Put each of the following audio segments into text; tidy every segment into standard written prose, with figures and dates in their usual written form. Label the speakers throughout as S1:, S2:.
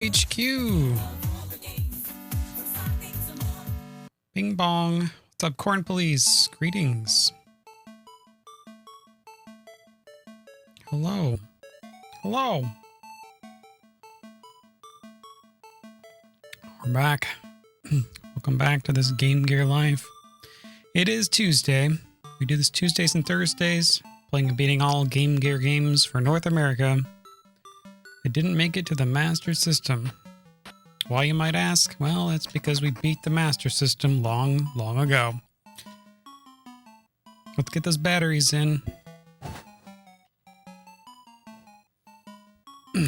S1: HQ. Bing bong. What's up, Corn Police? Greetings. Hello. Hello. We're back. Welcome back to this Game Gear Life. It is Tuesday. We do this Tuesdays and Thursdays, playing and beating all Game Gear games for North America. It didn't make it to the Master System. Why, you might ask? Well, it's because we beat the Master System long, long ago. Let's get those batteries in.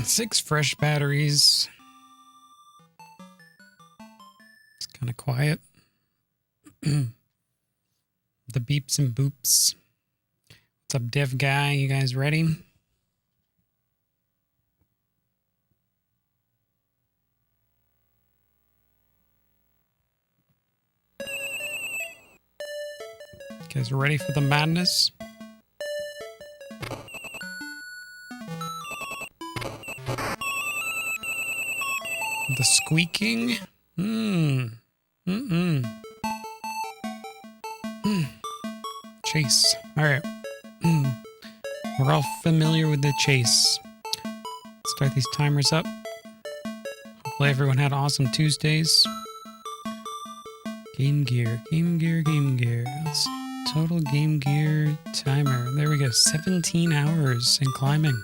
S1: 6 fresh batteries. It's kind of quiet. The beeps and boops. What's up, dev guy? You guys ready? You guys ready for the madness? The squeaking? Chase. Alright. We're all familiar with the chase. Let's start these timers up. Hopefully everyone had awesome Tuesdays. Game Gear, Game Gear, Game Gear. Let's see. Total Game Gear timer. There we go. 17 hours in climbing.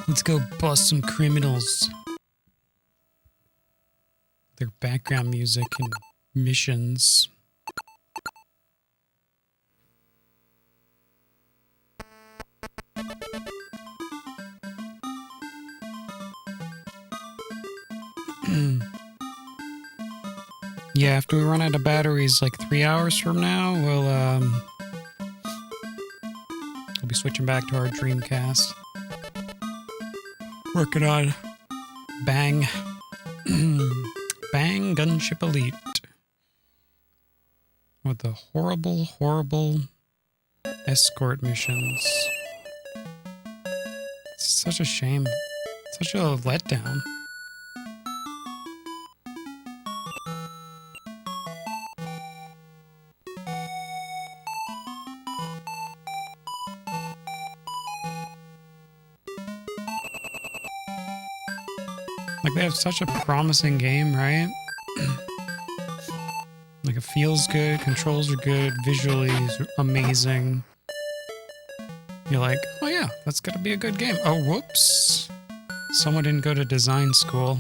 S1: Let's go bust some criminals. Their background music and missions. Yeah, after we run out of batteries like 3 hours from now, we'll be switching back to our Dreamcast. Working on Bang. Bang Gunship Elite. With the horrible, horrible escort missions. It's such a shame. Such a letdown. Like, they have such a promising game, right? Like, it feels good, controls are good, visually is amazing. You're like, oh yeah, that's gonna be a good game. Oh, whoops. Someone didn't go to design school.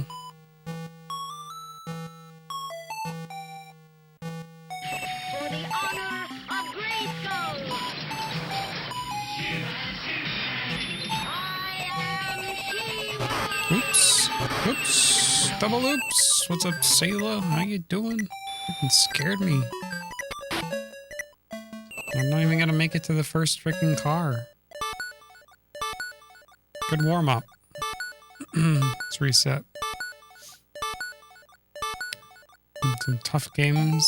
S2: For the honor of Grayskull, I am She-Ra.
S1: Oops. Oops. Double oops. What's up, Sailor? How you doing? Fucking scared me. I'm not even gonna make it to the first freaking car. Good warm-up. Let's reset. Some tough games.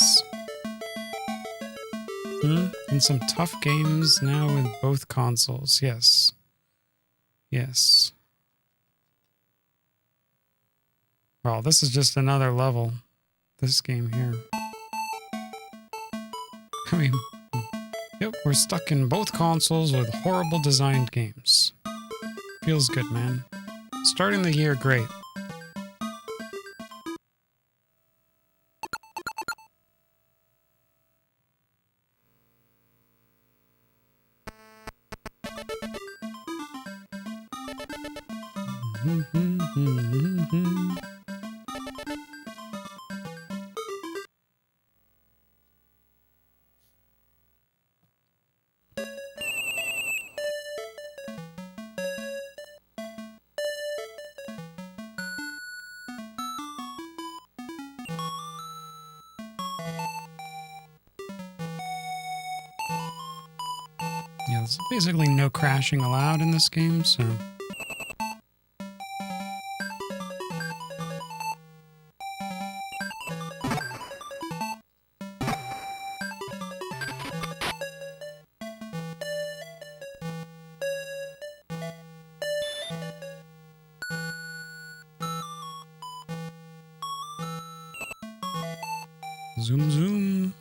S1: And some tough games now with both consoles. Yes. Yes. Well, this is just another level. This game here. I mean, yep, we're stuck in both consoles with horrible designed games. Feels good, man. Starting the year great. Yeah, there's basically no crashing allowed in this game, so... Zoom, zoom.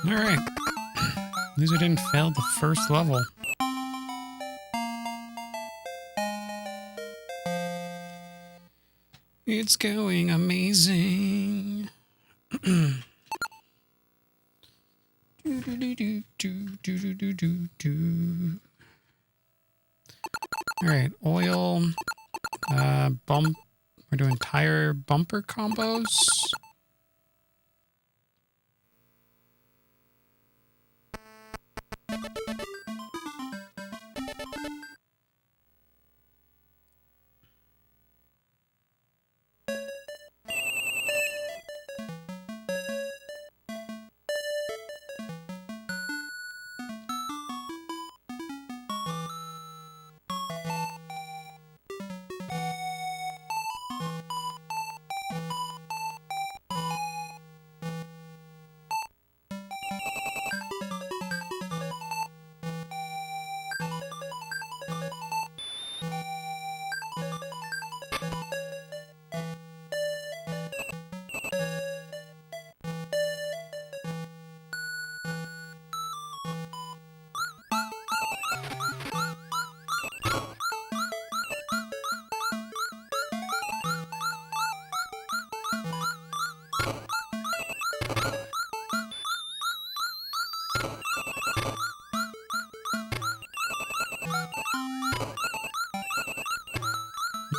S1: Alright. At least we didn't fail the first level. It's going amazing. Alright, oil. Bump. We're doing tire bumper combos.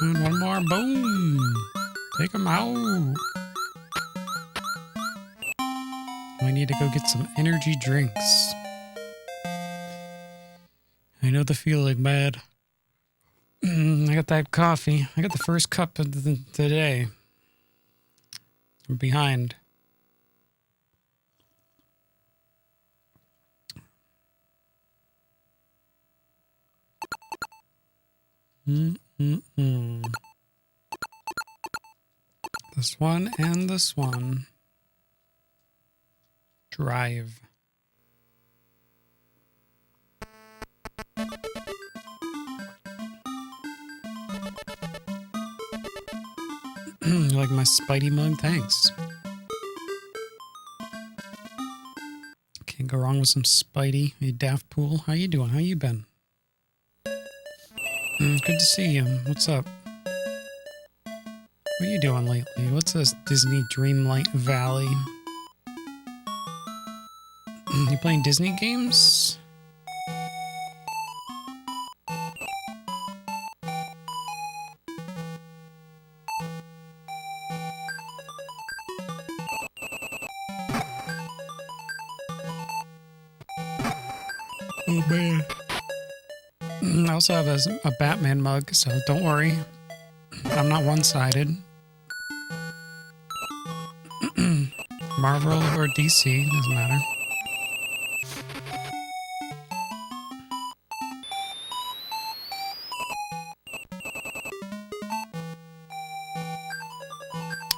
S1: And one more. Boom. Take them out. I need to go get some energy drinks. I know the feeling, bad. I got that coffee. I got the first cup of the day. I'm behind. This one and this one. Drive. You like my Spidey mug? Thanks. Can't go wrong with some Spidey. Hey, Daft Pool. How you doing? How you been? Good to see you. What's up? What are you doing lately? What's this Disney Dreamlight Valley? You playing Disney games? Oh man. I also have a Batman mug, so don't worry. I'm not one-sided. Marvel or DC, doesn't matter.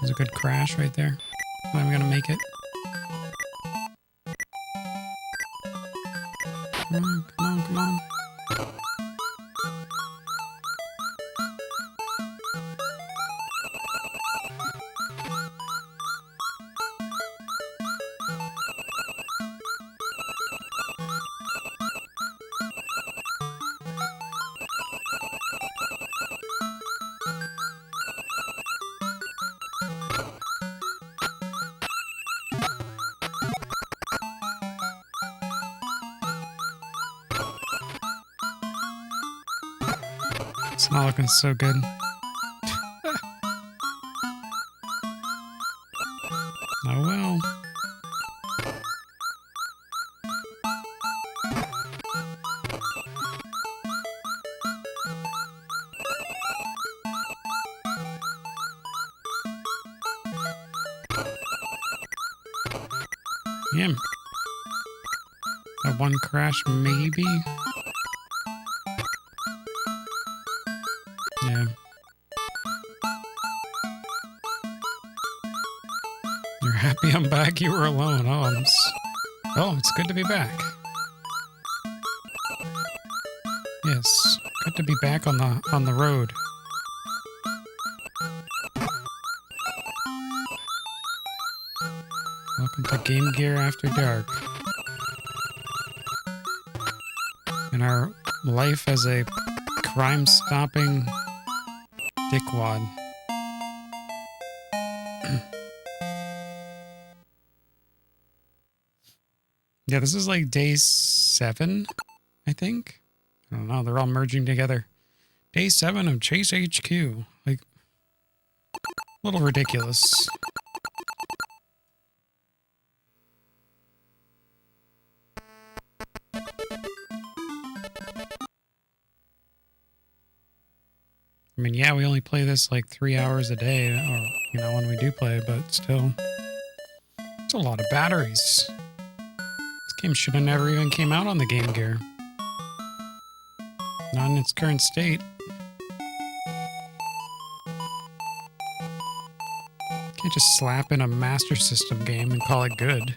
S1: There's a good crash right there. I'm gonna make it. Come on, come on, come on. It's not looking so good. Oh well. Damn. That one crash, maybe? Yeah. You're happy I'm back? You were alone. Oh, it's good to be back. Yes, good to be back on the road. Welcome to Game Gear After Dark. And our life as a crime-stopping dickwad. Yeah, this is like day 7, I think. I don't know, they're all merging together. Day 7 of Chase HQ. Like, a little ridiculous. I mean, yeah, we only play this like 3 hours a day, or, you know, when we do play, but still. It's a lot of batteries. This game should have never even came out on the Game Gear. Not in its current state. Can't just slap in a Master System game and call it good.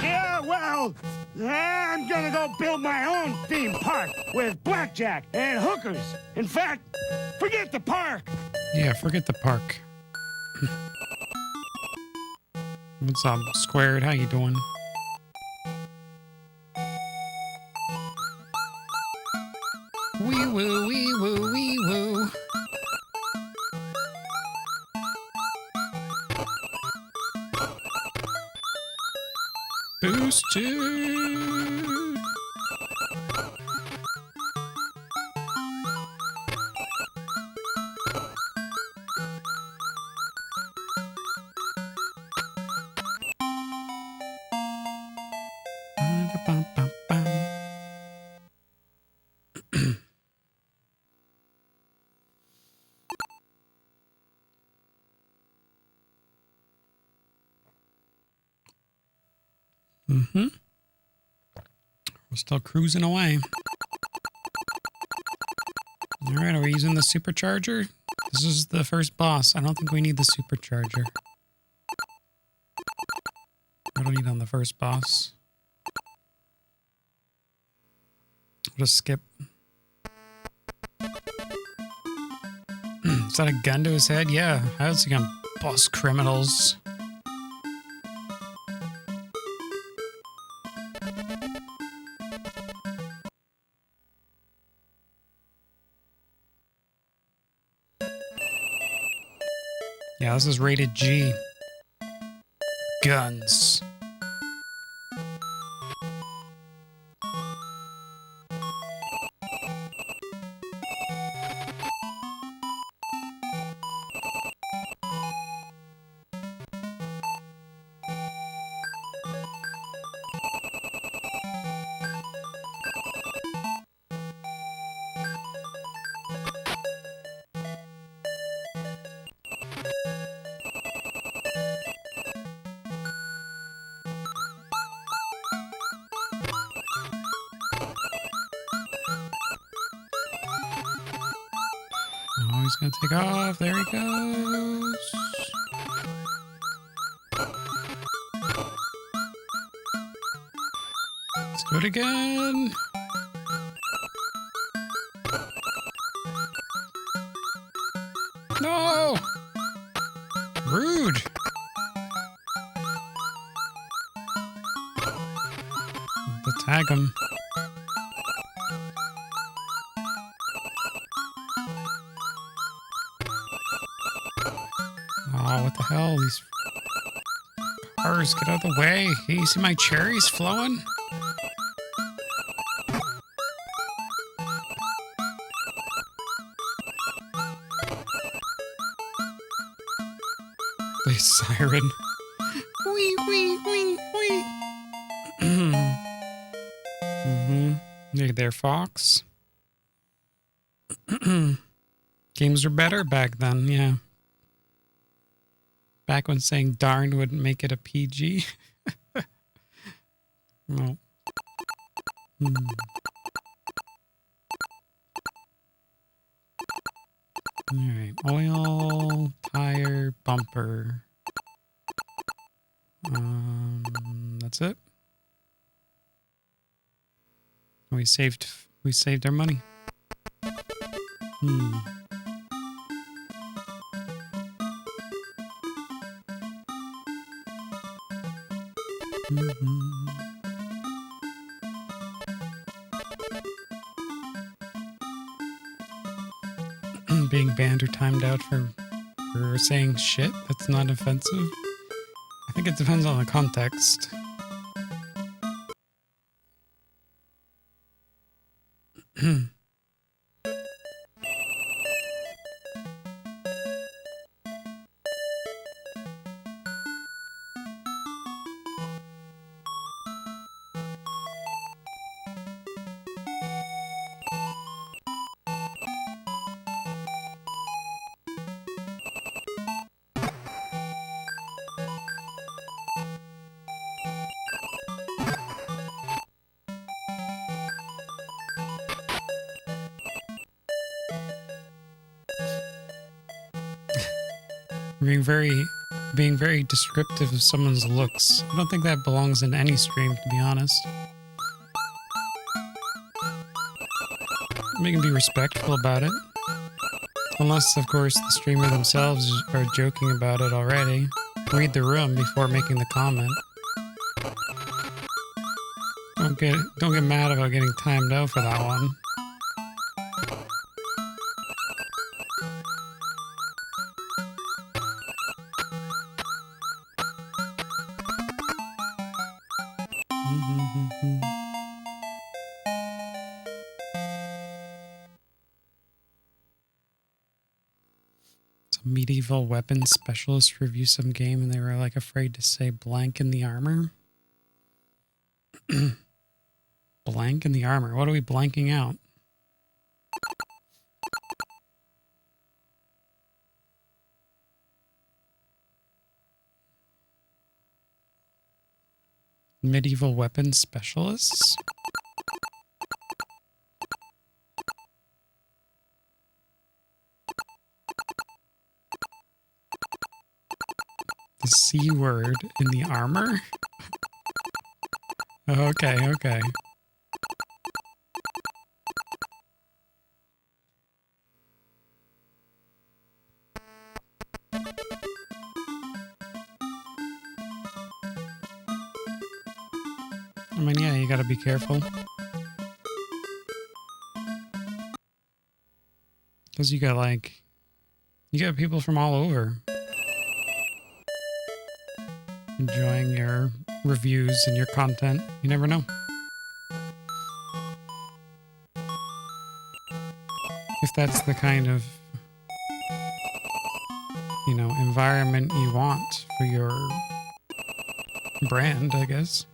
S3: Yeah, well, I'm gonna go build my own theme park with blackjack and hookers. In fact, forget the park.
S1: Yeah, forget the park. What's up, Squared? How you doing? Wee woo, wee woo, wee woo. Boosted. Mm-hmm. We're still cruising away. All right, are we using the supercharger? This is the first boss. I don't think we need the supercharger. I don't need on the first boss. I'll just skip. Is that a gun to his head? Yeah. How else he gonna bust criminals? Yeah, this is rated G. Guns. Oh, he's gonna take off. There he goes. Let's do it again. No! Rude. Let's tag him. Oh, what the hell? These cars, get out of the way. Can you see my cherries flowing? The siren. Wee, wee, wee, wee. Mm-hmm. Hey there, Fox. Games were better back then, yeah. Back when saying darn wouldn't make it a PG. Well. Alright, oil, tire, bumper. That's it. We saved our money. Being banned or timed out for saying shit that's not offensive. I think it depends on the context. Being very descriptive of someone's looks. I don't think that belongs in any stream, to be honest. We can be respectful about it. Unless, of course, the streamer themselves are joking about it already. Read the room before making the comment. Don't get mad about getting timed out for that one. Medieval weapons specialist review some game and they were like afraid to say blank in the armor. Blank in the armor. What are we blanking out? Medieval weapons specialists? The C word in the armor? Okay, okay. I mean, yeah, you gotta be careful. Because you got people from all over enjoying your reviews and your content. You never know. If that's the kind of, environment you want for your brand, I guess.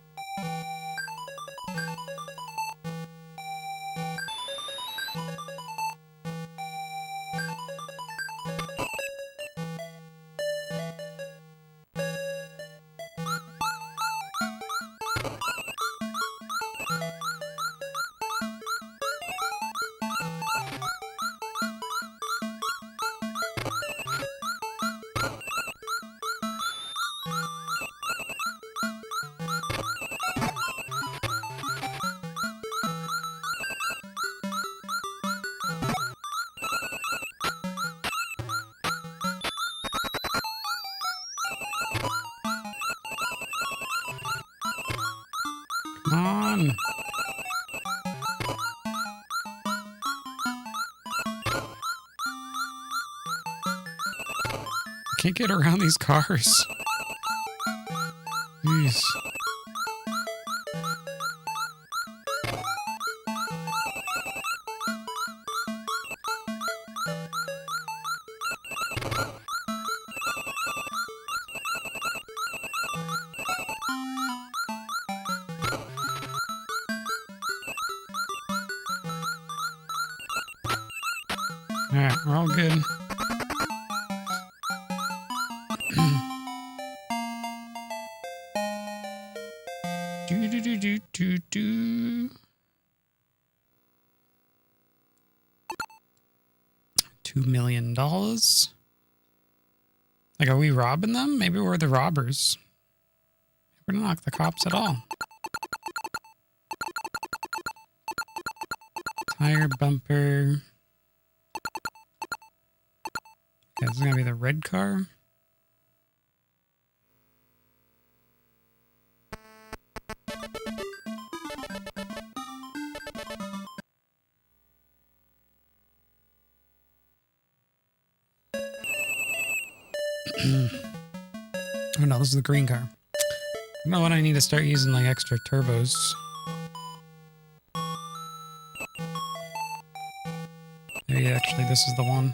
S1: Come on. I can't get around these cars. Jeez. Alright, we're all good. Do. $2 million. Like, are we robbing them? Maybe we're the robbers. We're not the cops at all. Tire bumper. Okay, this is gonna be the red car. Oh no, this is the green car. You know what? I need to start using like extra turbos. Maybe actually this is the one.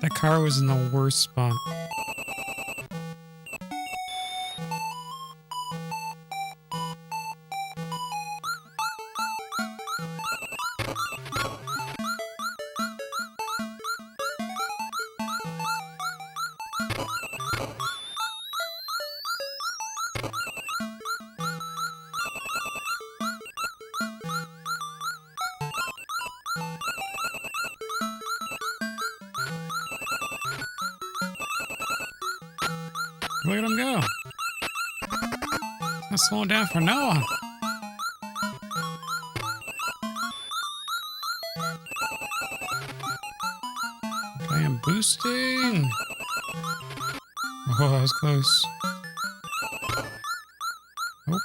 S1: That car was in the worst spot. Look at him go. He's not slowing down for no one. I am boosting. Oh, that was close. Oh.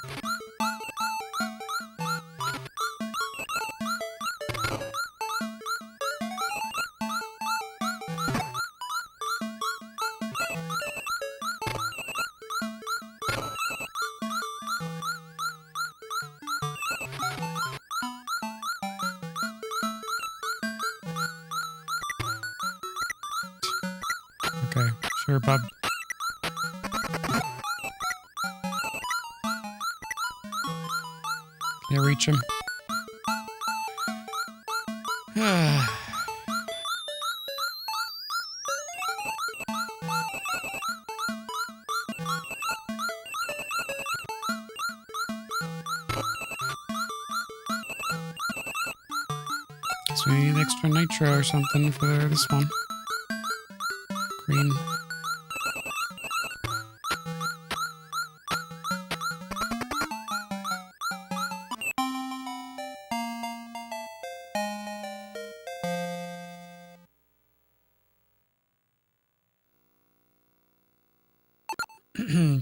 S1: Okay, sure, bub. Can't reach him. So we need extra nitro or something for this one. Green.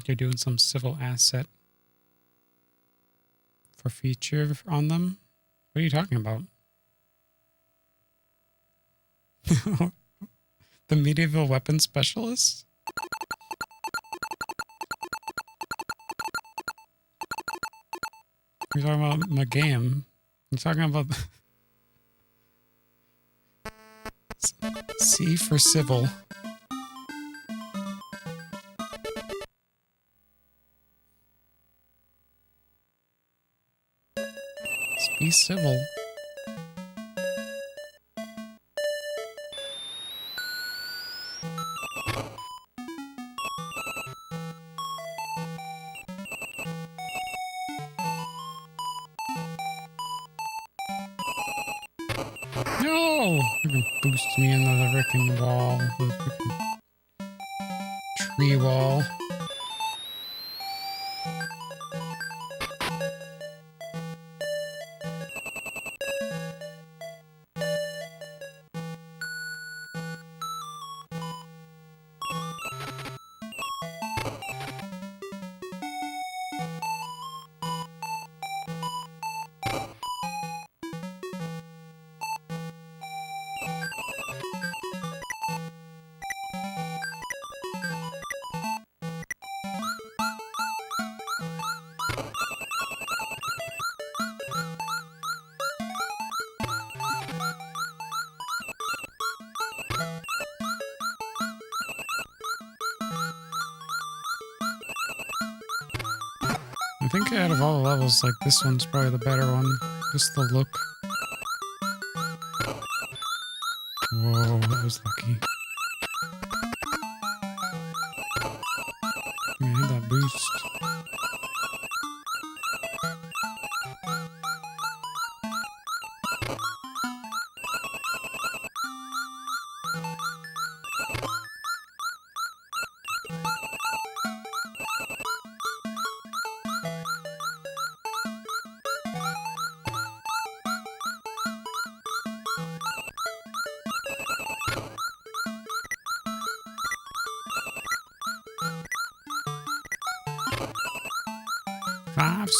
S1: You're doing some civil asset for feature on them? What are you talking about? The medieval weapon specialist? You're talking about my game. You're talking about C for civil. Be civil. No! You can boost me into the frickin' wall. The frickin' tree wall. think out of all the levels, like, this one's probably the better one. Just the look. Whoa, that was lucky. Yeah, I had that boost.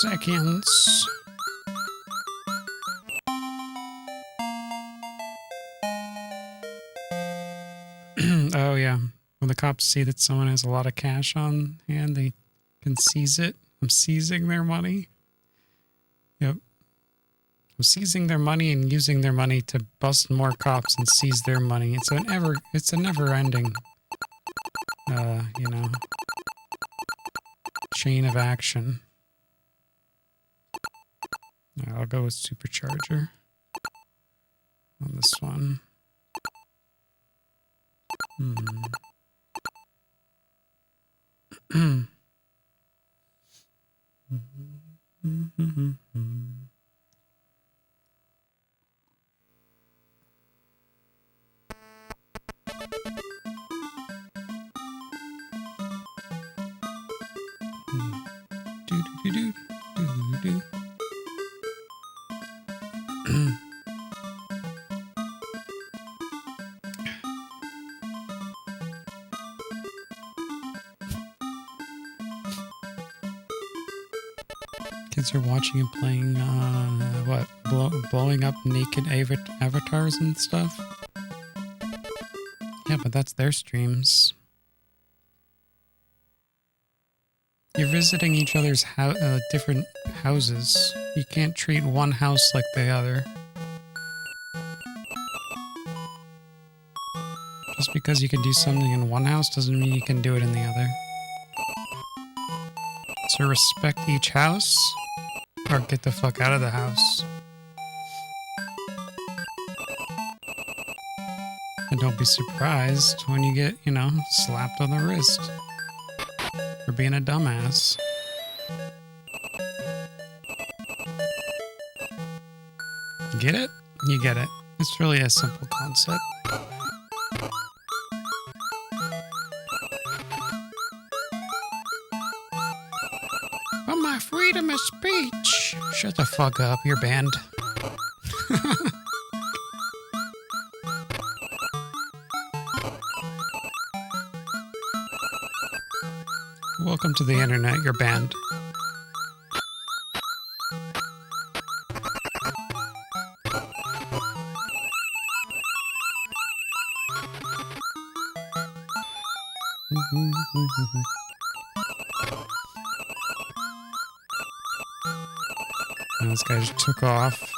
S1: Seconds. Oh yeah, when the cops see that someone has a lot of cash on hand, they can seize it. I'm seizing their money. Yep. I'm seizing their money and using their money to bust more cops and seize their money. It's a never-ending, chain of action. I'll go with supercharger on this one. Kids are watching and playing, blowing up naked avatars and stuff? Yeah, but that's their streams. You're visiting each other's different houses. You can't treat one house like the other. Just because you can do something in one house doesn't mean you can do it in the other. So respect each house, or get the fuck out of the house. And don't be surprised when you get, slapped on the wrist for being a dumbass. Get it? You get it. It's really a simple concept. But my freedom of speech. Shut the fuck up, you're banned. Welcome to the internet, you're banned. And this guy just took off.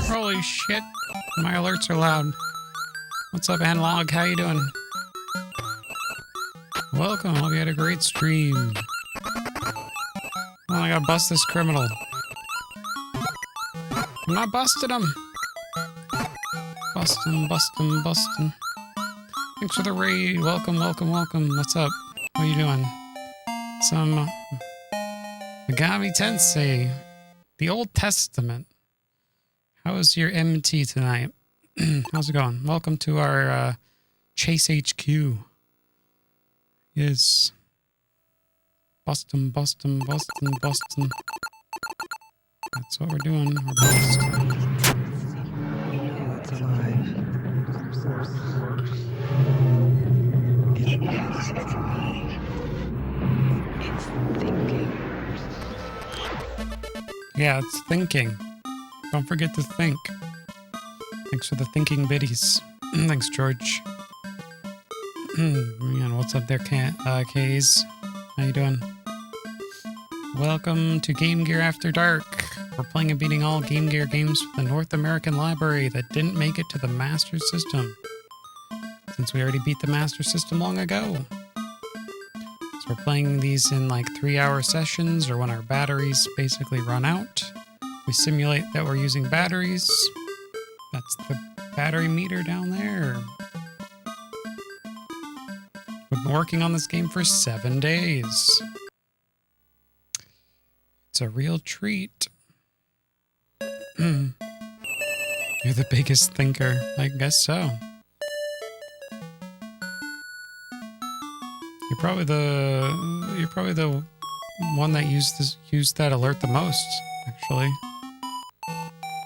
S1: Holy shit, my alerts are loud. What's up, Analog? How you doing? Welcome, hope you had a great stream. Oh, I gotta bust this criminal. I'm not busting him. Bust him, bust him, bust him. Thanks for the raid. Welcome, welcome, welcome. What's up? What are you doing? Some Megami Tensei. The Old Testament. How was your MT tonight? How's it going? Welcome to our Chase HQ. Yes. Bustin', bustin', bustin', bustin'. That's what we're doing. We're bustin'.
S4: It's alive. It is alive. It's thinking.
S1: Yeah, it's thinking. Don't forget to think. Thanks for the thinking biddies. Thanks, George. Man, what's up there, Kays? How How you doing? Welcome to Game Gear After Dark. We're playing and beating all Game Gear games for the North American library that didn't make it to the Master System, since we already beat the Master System long ago. So we're playing these in like 3-hour sessions or when our batteries basically run out. We simulate that we're using batteries. That's the battery meter down there. We've been working on this game for 7 days. It's a real treat. You're the biggest thinker. I guess so. You're probably the one that used that alert the most, actually.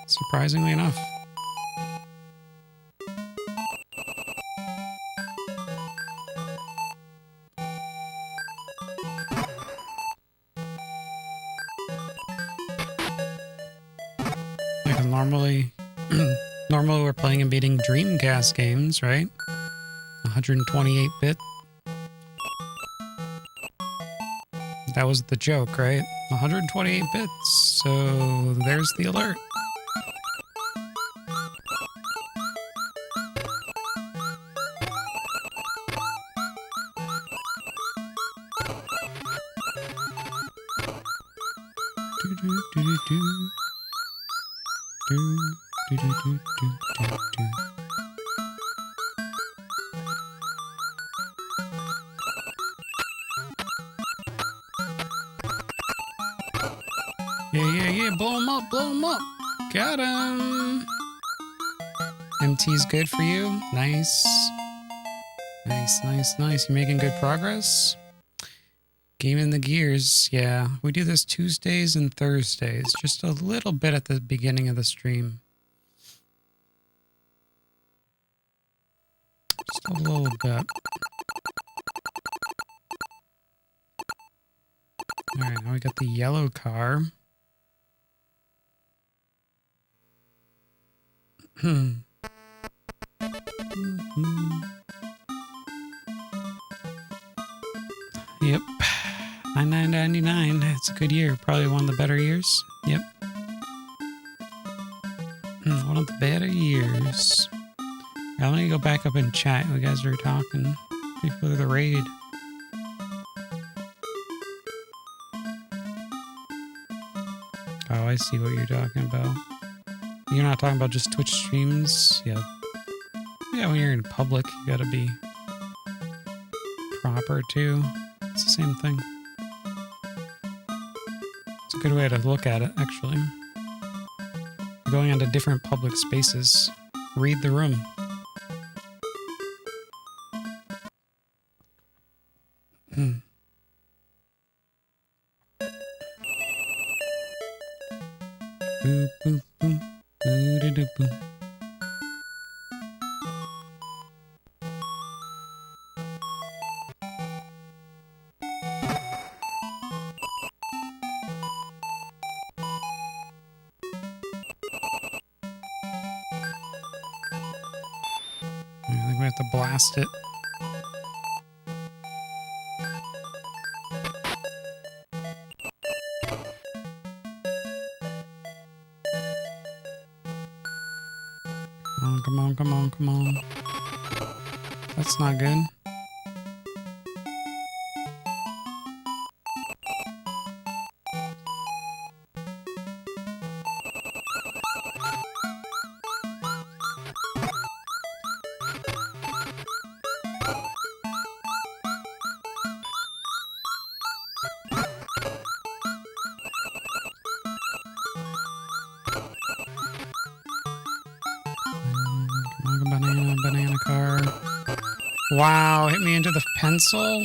S1: Surprisingly enough. Normally we're playing and beating Dreamcast games, right? 128-bit. That was the joke, right? 128 bits. So there's the alert. Yeah, blow him up. Got him. MT's good for you. Nice. You're making good progress. Game in the gears. Yeah, we do this Tuesdays and Thursdays. Just a little bit at the beginning of the stream. Just a little bit. Alright, now we got the yellow car. Yep. 99.99. It's a good year. Probably one of the better years. Yep. One of the better years. Let me go back up and chat. You guys are talking before the raid. Oh, I see what you're talking about. You're not talking about just Twitch streams? Yeah. Yeah, when you're in public, you gotta be proper too. It's the same thing. It's a good way to look at it, actually. Going into different public spaces. Read the room. Boop, boop, boop. Boo-da-doo, boom. I think we have to blast it. Come on. That's not good. Banana car. Wow, hit me into the pencil.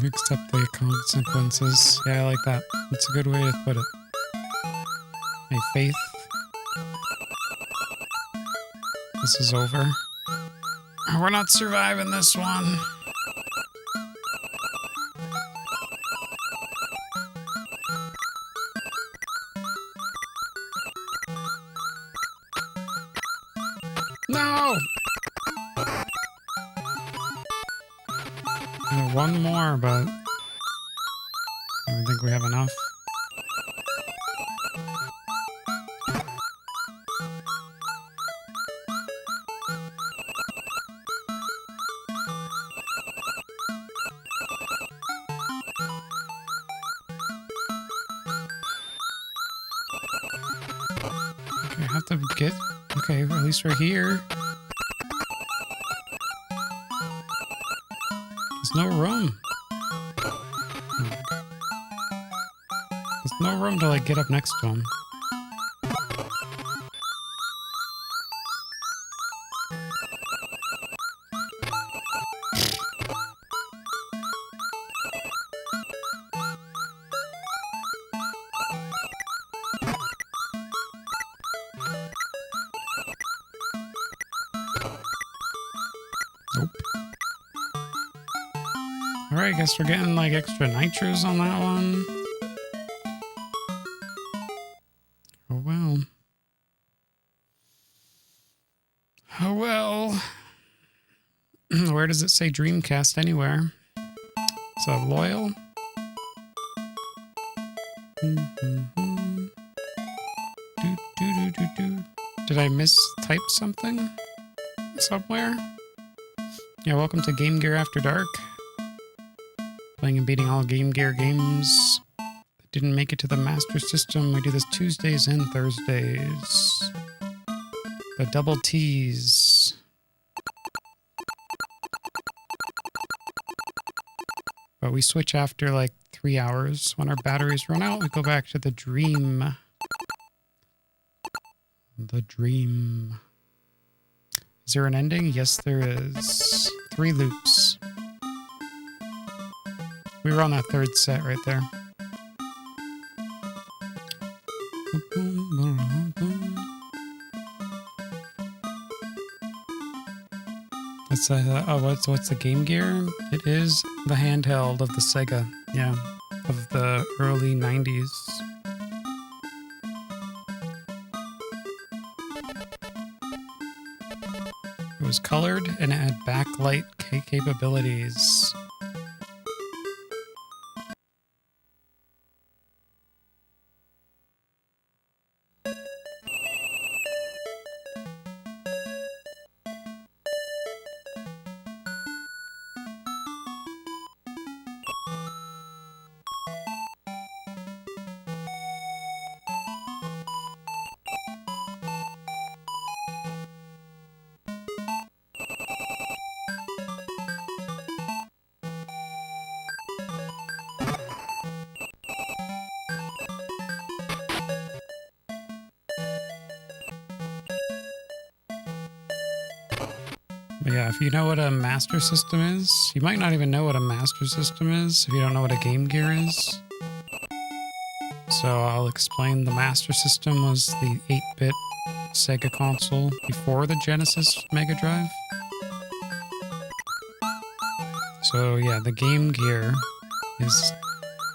S1: Accept the consequences. Yeah, I like that. That's a good way to put it. My faith. This is over. We're not surviving this one. No! One more, but I don't think we have enough. Okay, I have to get... Okay, well, at least we're here. There's no room. There's no room to, like, get up next to him. Nope. Alright, I guess we're getting like extra nitros on that one. Oh well. Oh well. Where does it say Dreamcast anywhere? So loyal? Did I mistype something somewhere? Yeah, welcome to Game Gear After Dark. Playing and beating all Game Gear games that didn't make it to the Master System. We do this Tuesdays and Thursdays. The double T's. But we switch after like 3 hours. When our batteries run out, we go back to the Dream. The Dream. Is there an ending? Yes, there is. 3 loops. We were on that third set right there. It's what's the Game Gear? It is the handheld of the Sega. Yeah, of the early 90s. It was colored and it had backlight capabilities. But yeah, if you know what a Master System is, you might not even know what a Master System is if you don't know what a Game Gear is. So I'll explain. The Master System was the 8-bit Sega console before the Genesis Mega Drive. So yeah, the Game Gear is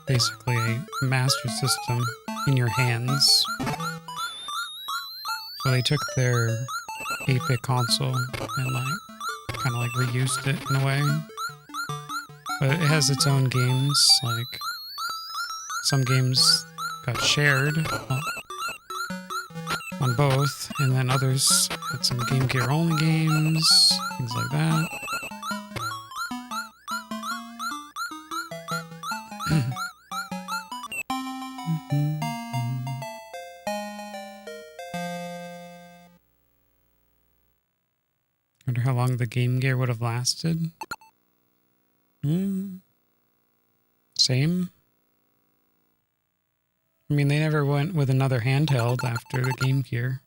S1: basically a Master System in your hands. So they took their 8-bit console and like kind of like reused it in a way. But it has its own games, like some games got shared on both, and then others had some Game Gear only games, things like that. Wonder how long the Game Gear would have lasted. Same. I mean, they never went with another handheld after the Game Gear.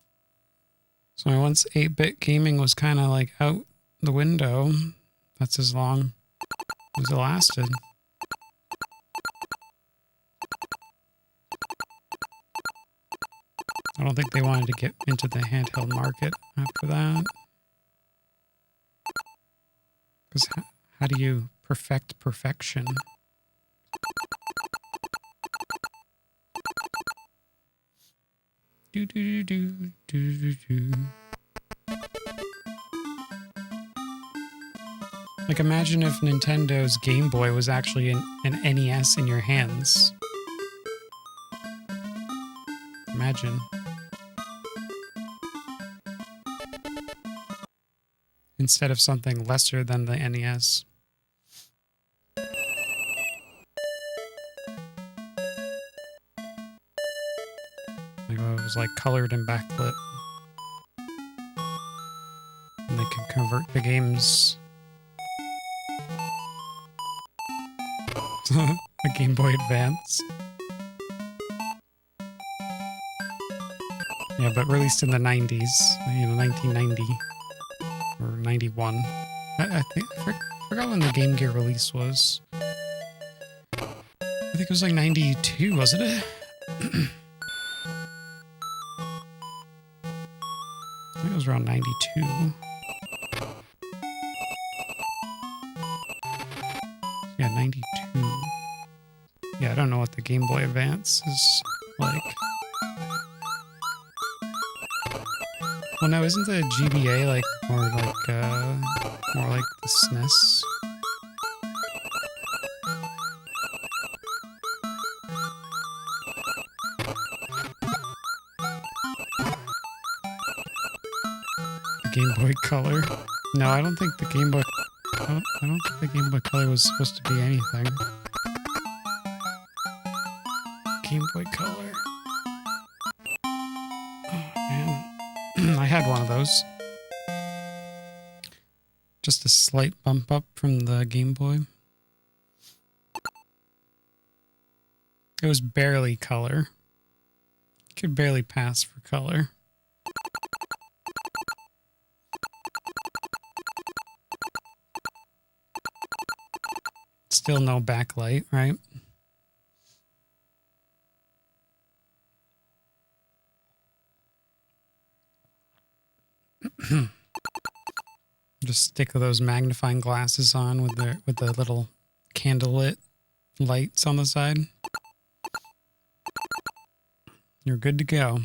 S1: So once 8-bit gaming was kind of like out the window, that's as long as it lasted. I don't think they wanted to get into the handheld market after that. Because how do you perfect perfection? Do do do do do do. Like, imagine if Nintendo's Game Boy was actually an NES in your hands. Imagine. Instead of something lesser than the NES. Like, it was like colored and backlit. And they can convert the games. A Game Boy Advance. Yeah, but released in the 90s. You know, 1990. Or 91. I think I forgot when the Game Gear release was. I think it was like 92, wasn't it? I think it was around 92. Yeah, 92. Yeah, I don't know what the Game Boy Advance is like. Well, no, isn't the GBA like more like the SNES? The Game Boy Color? No, I don't think the Game Boy. I don't think the Game Boy Color was supposed to be anything. Game Boy Color. Oh man. I had one of those. Just a slight bump up from the Game Boy. It was barely color. Could barely pass for color. Still no backlight, right? Just stick those magnifying glasses on with the little candlelit lights on the side. You're good to go.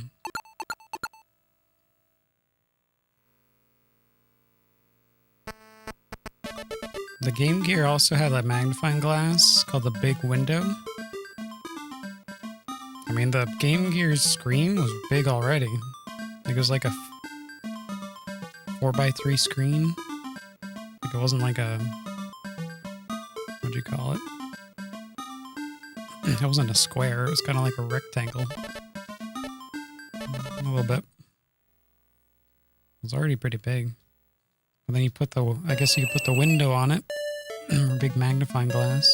S1: The Game Gear also had a magnifying glass called the Big Window. I mean, the Game Gear's screen was big already. Like, it was like a 4x3 screen. Like, it wasn't like a... What'd you call it? It wasn't a square. It was kind of like a rectangle. A little bit. It was already pretty big. And then you put the... I guess you could put the window on it. Or big magnifying glass.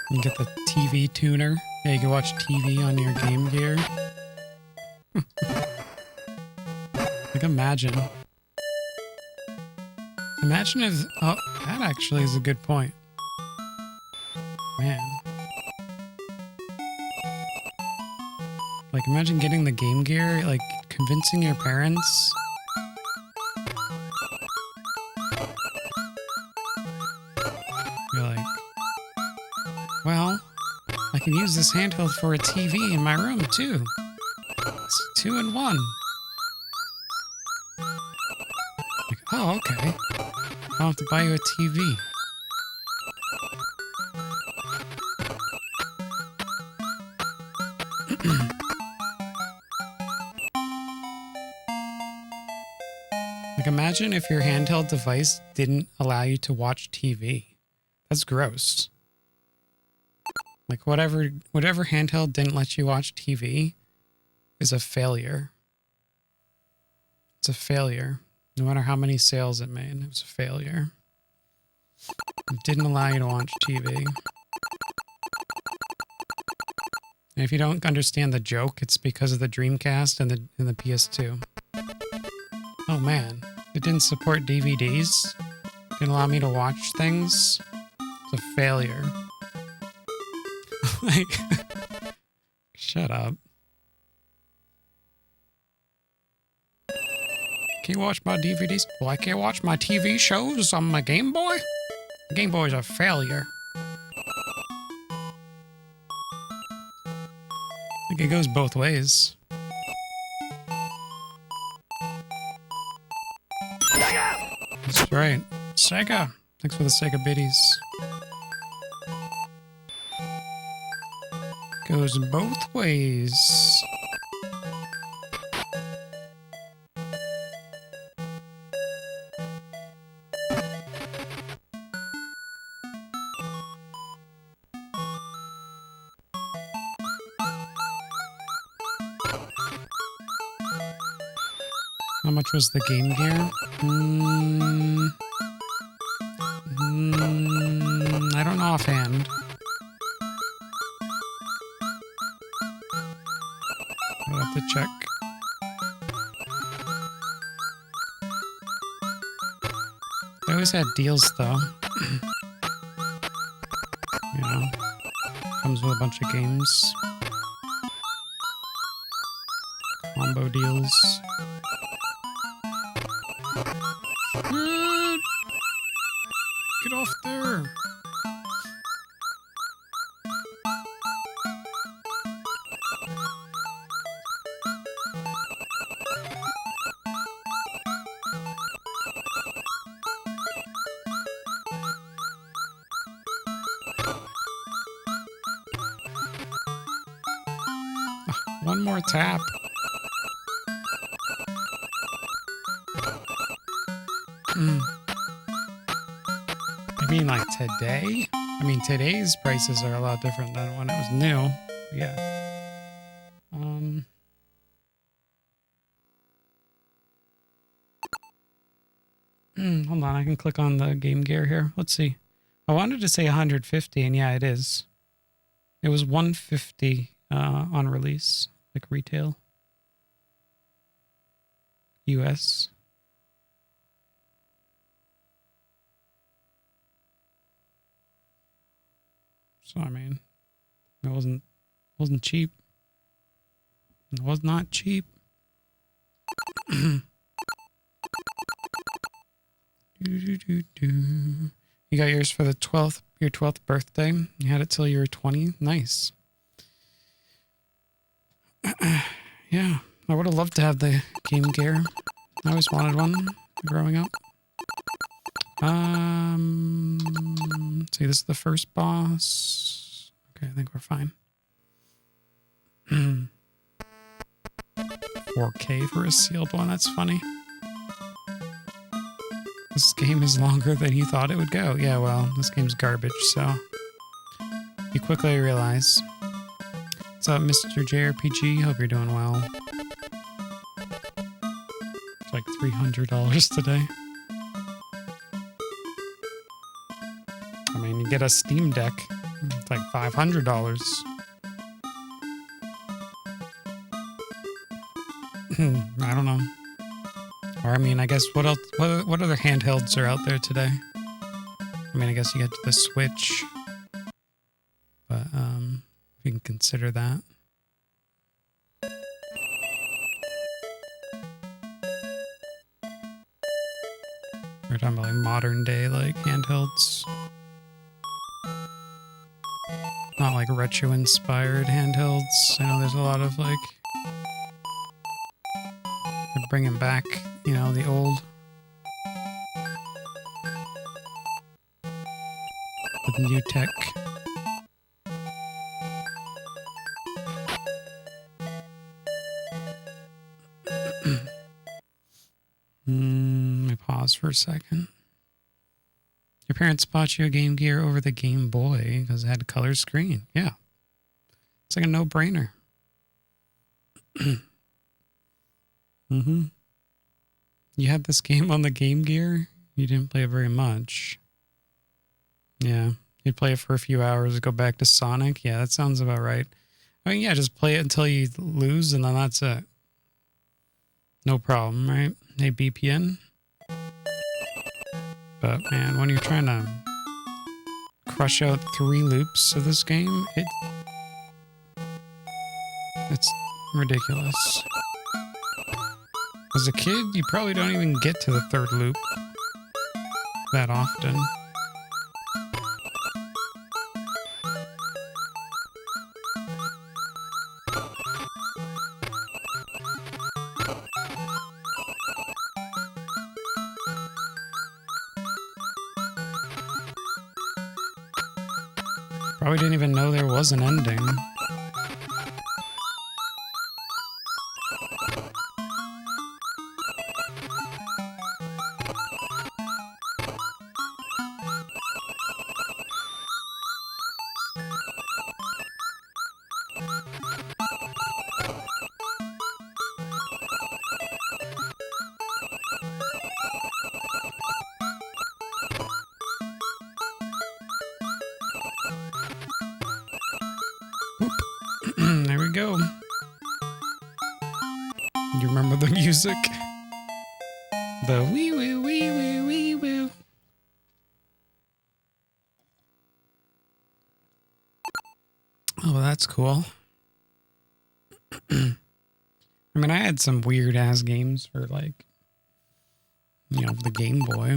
S1: You get the TV tuner. Yeah, you can watch TV on your Game Gear. Like, imagine. Imagine if... Oh, that actually is a good point. Man. Like, imagine getting the Game Gear, like, convincing your parents... You're like... Well, I can use this handheld for a TV in my room, too. It's 2 in 1. Like, oh, okay. I'll have to buy you a TV. Like, imagine if your handheld device didn't allow you to watch TV. That's gross. Like, whatever handheld didn't let you watch TV is a failure. It's a failure. No matter how many sales it made, it was a failure. It didn't allow you to watch TV. And if you don't understand the joke, it's because of the Dreamcast and the PS2. Oh man, it didn't support DVDs. Didn't allow me to watch things. It's a failure. Like, shut up. Can't watch my DVDs? Well, I can't watch my TV shows on my Game Boy? The Game Boy's a failure. I think it goes both ways. That's right. Sega. Thanks for the Sega biddies. Goes both ways. How much was the Game Gear? I don't know offhand. I'll have to check. They always had deals, though. You know, comes with a bunch of games. Combo deals. Get off there! One more tap. I mean, like today? I mean, today's prices are a lot different than when it was new. Yeah. Hold on, I can click on the Game Gear here. Let's see. I wanted to say 150, and yeah, it is. It was 150 on release, like retail. US. So I mean, it wasn't cheap. It was not cheap. You got yours for the your 12th birthday. You had it till you were 20. Nice. Yeah, I would have loved to have the Game Gear. I always wanted one growing up. See, this is the first boss. Okay, I think we're fine. 4K for a sealed one. That's funny. This game is longer than you thought it would go. Yeah, well, this game's garbage, so you quickly realize. What's up, Mr. JRPG? Hope you're doing well. It's like $300 today. I mean, you get a Steam Deck. It's like $500. I don't know. Or I mean, I guess what else? What other handhelds are out there today? I mean, I guess you get to the Switch, but you can consider that. We're talking about like modern day like handhelds, not like retro inspired handhelds. I know there's a lot of like they're bringing back, you know, the old with new tech. Let me pause for a second. Your parents bought you a Game Gear over the Game Boy because it had a color screen. Yeah. It's like a no-brainer. You had this game on the Game Gear? You didn't play it very much. Yeah. You'd play it for a few hours, go back to Sonic. Yeah, that sounds about right. I mean, yeah, just play it until you lose, and then that's it. No problem, right? Hey, BPN. But man, when you're trying to crush out 3 loops of this game, it's ridiculous. As a kid, you probably don't even get to the 3rd loop that often. Probably didn't even know there was an ending. There we go. You remember the music? The wee woo wee woo wee woo. Oh, that's cool. I mean, I had some weird ass games for like, you know, the Game Boy.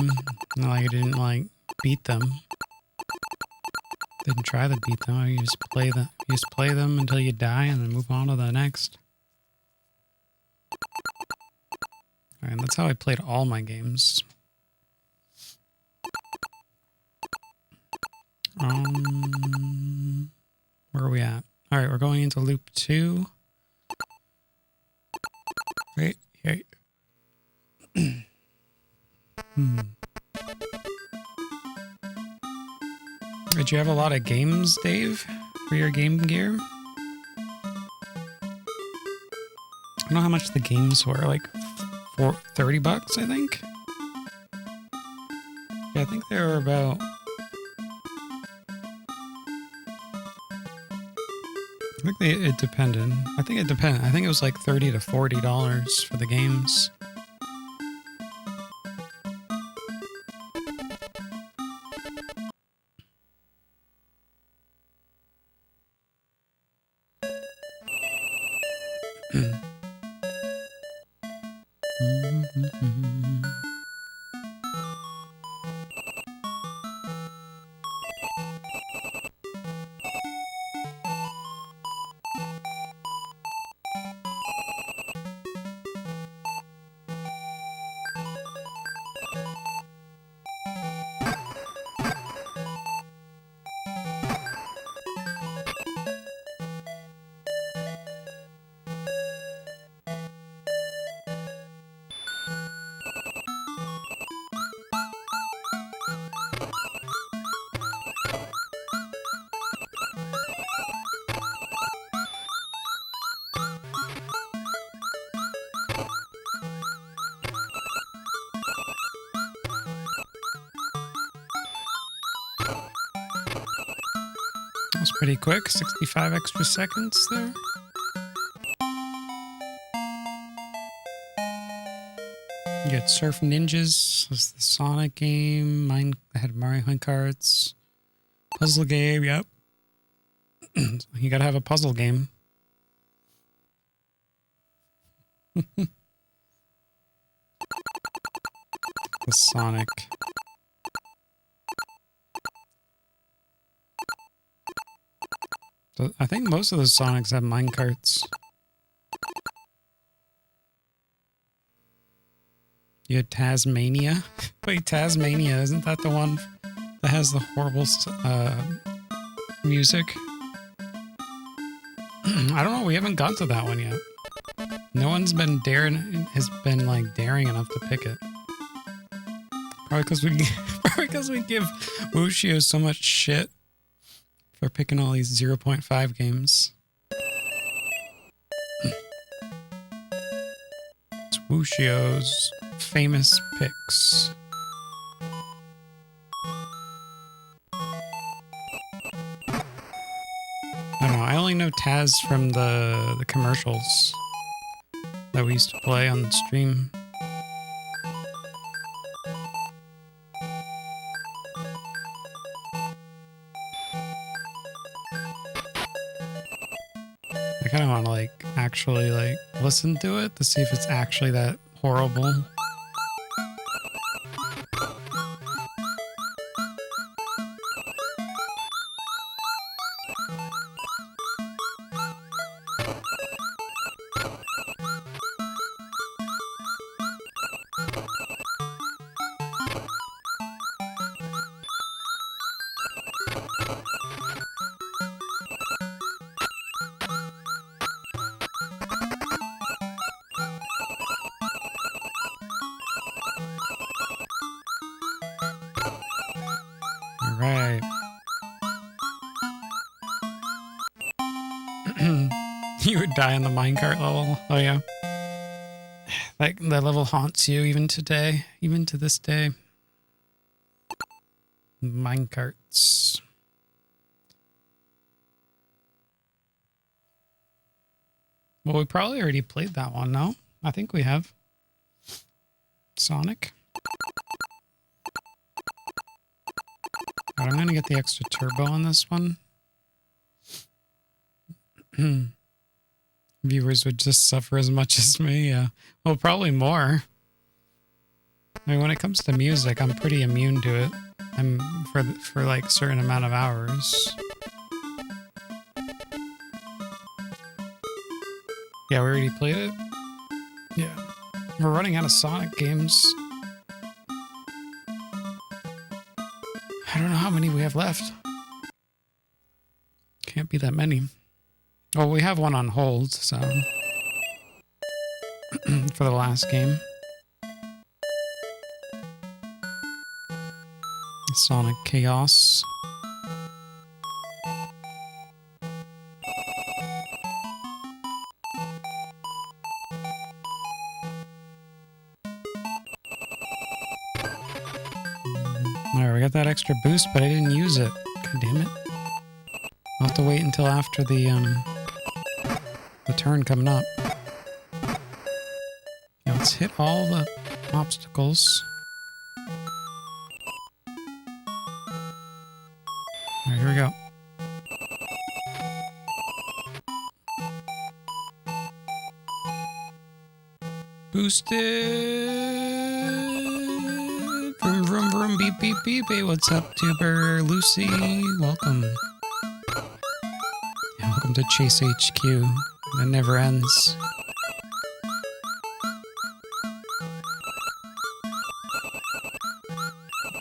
S1: Not like I didn't like beat them. Didn't try to beat them. You just play them. You just play them until you die, and then move on to the next. And that's how I played all my games. Where are we at? All right, we're going into loop 2. Right here. Did you have a lot of games, Dave, for your Game Gear? I don't know how much the games were, like $30, I think. Yeah, I think they were about. I think it depended. I think it depended. I think it was like $30 to $40 for the games. That was pretty quick, 65 extra seconds there. You got Surf Ninjas, that's the Sonic game. Mine had Mario Hunt Cards. Puzzle game, yep. You gotta have a puzzle game. The Sonic. So I think most of those Sonics have minecarts. You had Tasmania. Wait, Tasmania, isn't that the one that has the horrible music? I don't know, we haven't got to that one yet. No one's been daring enough to pick it. Probably because we give Wushio so much shit for picking all these 0.5 games. It's Wushio's famous picks. I don't know, I only only know Taz from the commercials that we used to play on the stream. I kind of want to like actually like listen to it to see if it's actually that horrible. Alright. You would die on the minecart level. Oh yeah. That level haunts you even today. Even to this day. Minecarts. Well, we probably already played that one, no? I think we have. Sonic. But I'm gonna get the extra turbo on this one. Viewers would just suffer as much as me, yeah. Well, probably more. I mean, when it comes to music, I'm pretty immune to it. I'm for like a certain amount of hours. Yeah, we already played it? Yeah. We're running out of Sonic games. I don't know how many we have left. Can't be that many. Well, we have one on hold, so... for the last game. Sonic Chaos. Alright, we got that extra boost, but I didn't use it. God damn it. I'll have to wait until after the turn coming up. Yeah, let's hit all the obstacles. Alright, here we go. Boosted! Vroom, vroom, vroom, beep, beep, beep. Hey, what's up, Tuber Lucy? Welcome. Yeah, welcome to Chase HQ. That never ends.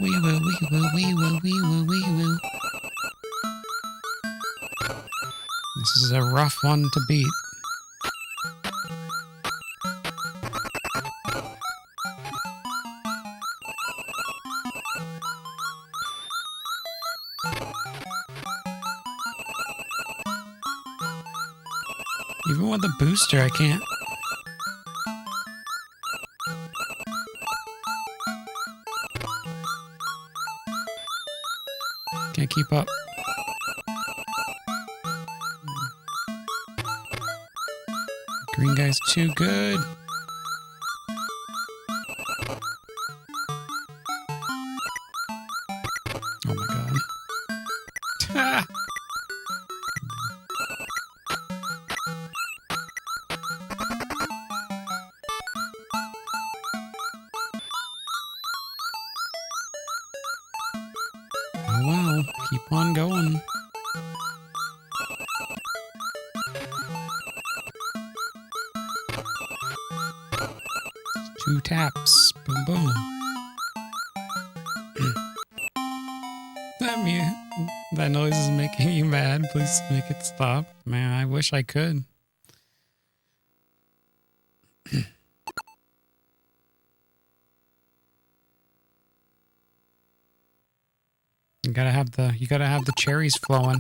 S1: Wee woo, wee woo, wee woo, wee woo, wee woo. This is a rough one to beat. Even with the booster, I can't. Can't keep up. Green guy's too good. Oh my god. Oh well, keep on going. Two taps. Boom, boom. That noise is making you mad. Please make it stop. Man, I wish I could. You gotta have the cherries flowing.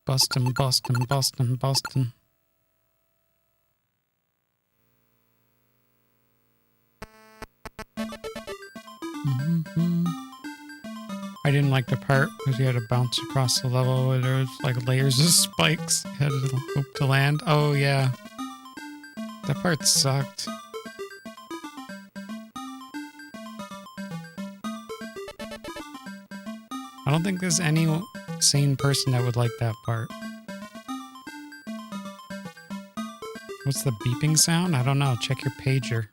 S1: Bustin', bustin', bustin', bustin'. I didn't like the part because you had to bounce across the level where there was like layers of spikes. You had to hope to land. Oh yeah. That part sucked. I don't think there's any sane person that would like that part. What's the beeping sound? I don't know. Check your pager.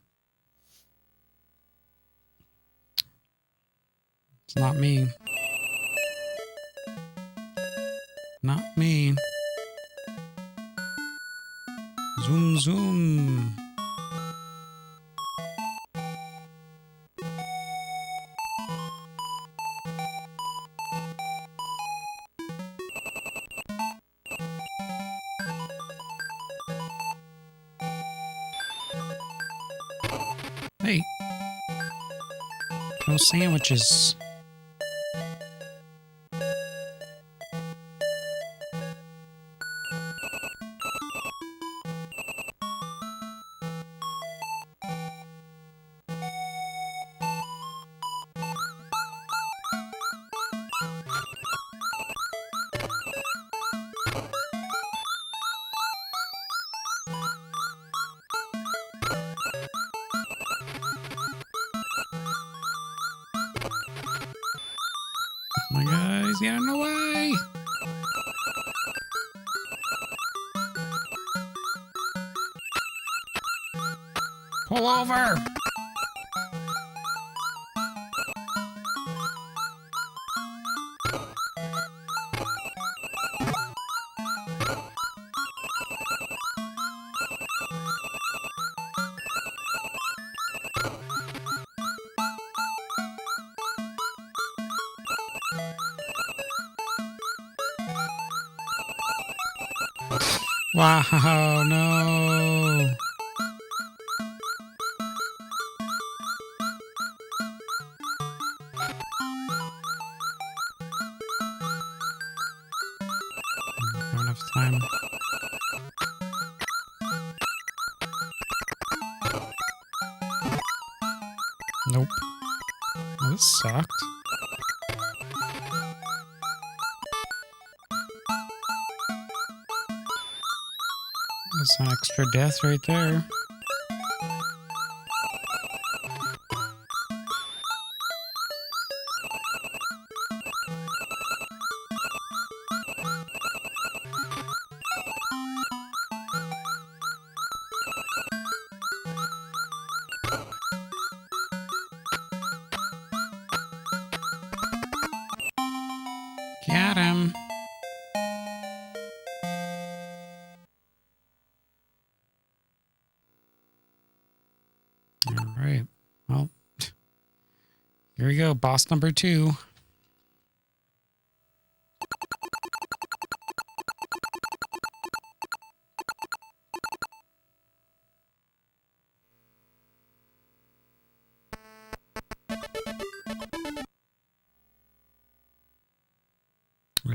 S1: It's not me. Not me. Zoom, zoom. Hey. No sandwiches. Oh my God, he's getting away! Pull over! Wow, no. Not enough time. Nope. Oh, this sucked. That's an extra death right there. Got him. All right. Well, here we go. Boss number 2. We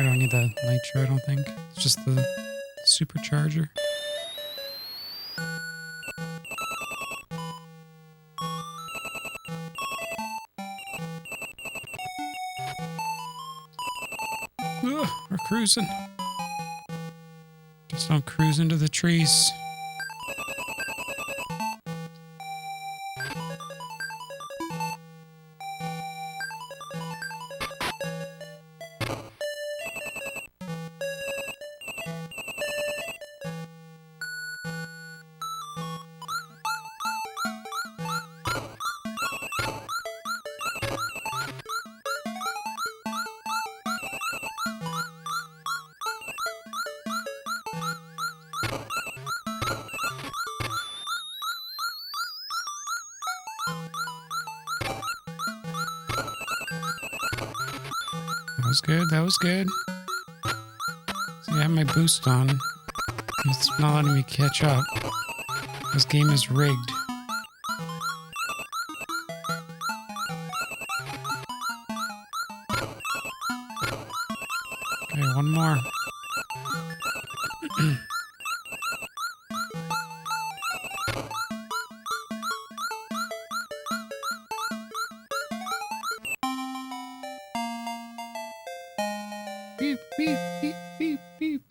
S1: don't need the nitro, I don't think. It's just the supercharger. Ugh, we're cruising. Just don't cruise into the trees. That was good. That was good. See, I have my boost on. It's not letting me catch up. This game is rigged. Okay, one more. beep, beep, beep, beep, beep.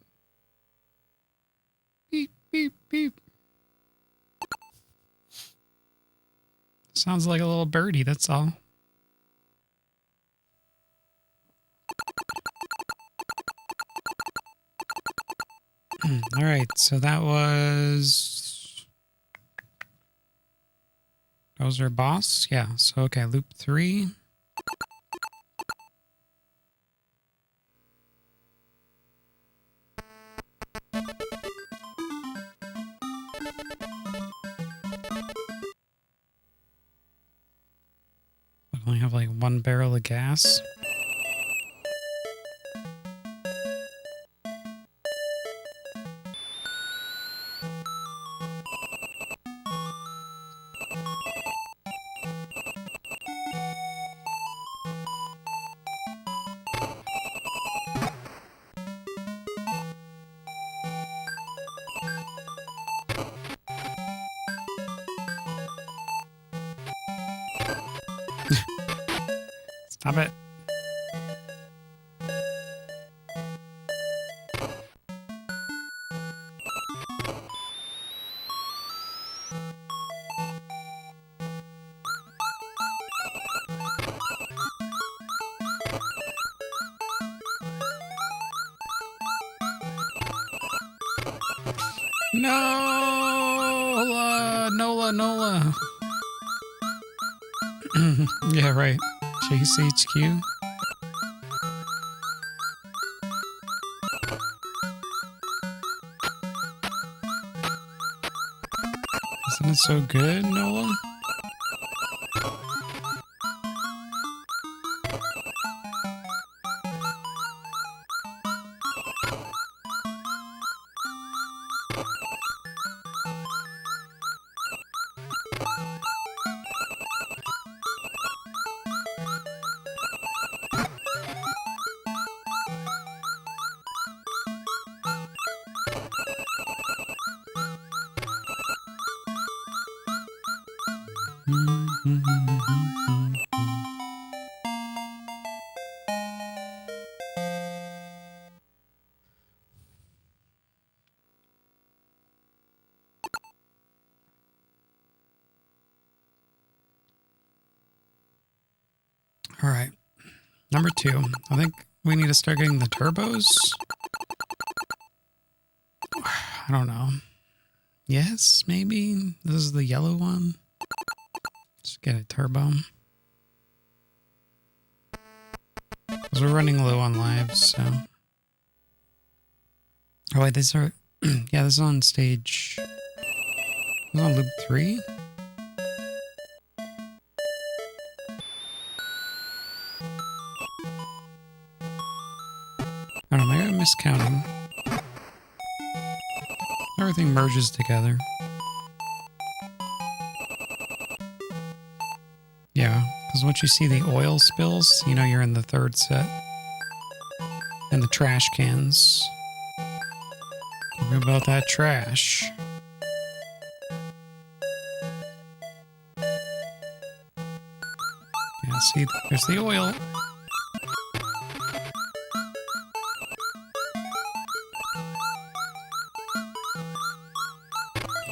S1: Beep, beep, beep. Sounds like a little birdie, that's all. All right, so that was our boss. Yeah, so okay, loop 3. I only have like 1 barrel of gas. Stop it. Nola, Nola, Nola. Yeah, right. Chase HQ. Isn't it so good, Nola? All right. Number 2. I think we need to start getting the turbos. I don't know. Yes, maybe. This is the yellow one. Just get a turbo. Because we're running low on lives, so. Oh, wait, these are. Yeah, this is on stage. This is on loop 3. I don't know, maybe I'm miscounting. Everything merges together. Yeah, because once you see the oil spills, you know you're in the 3rd set. And the trash cans. Talking about that trash. Yeah, see, there's the oil.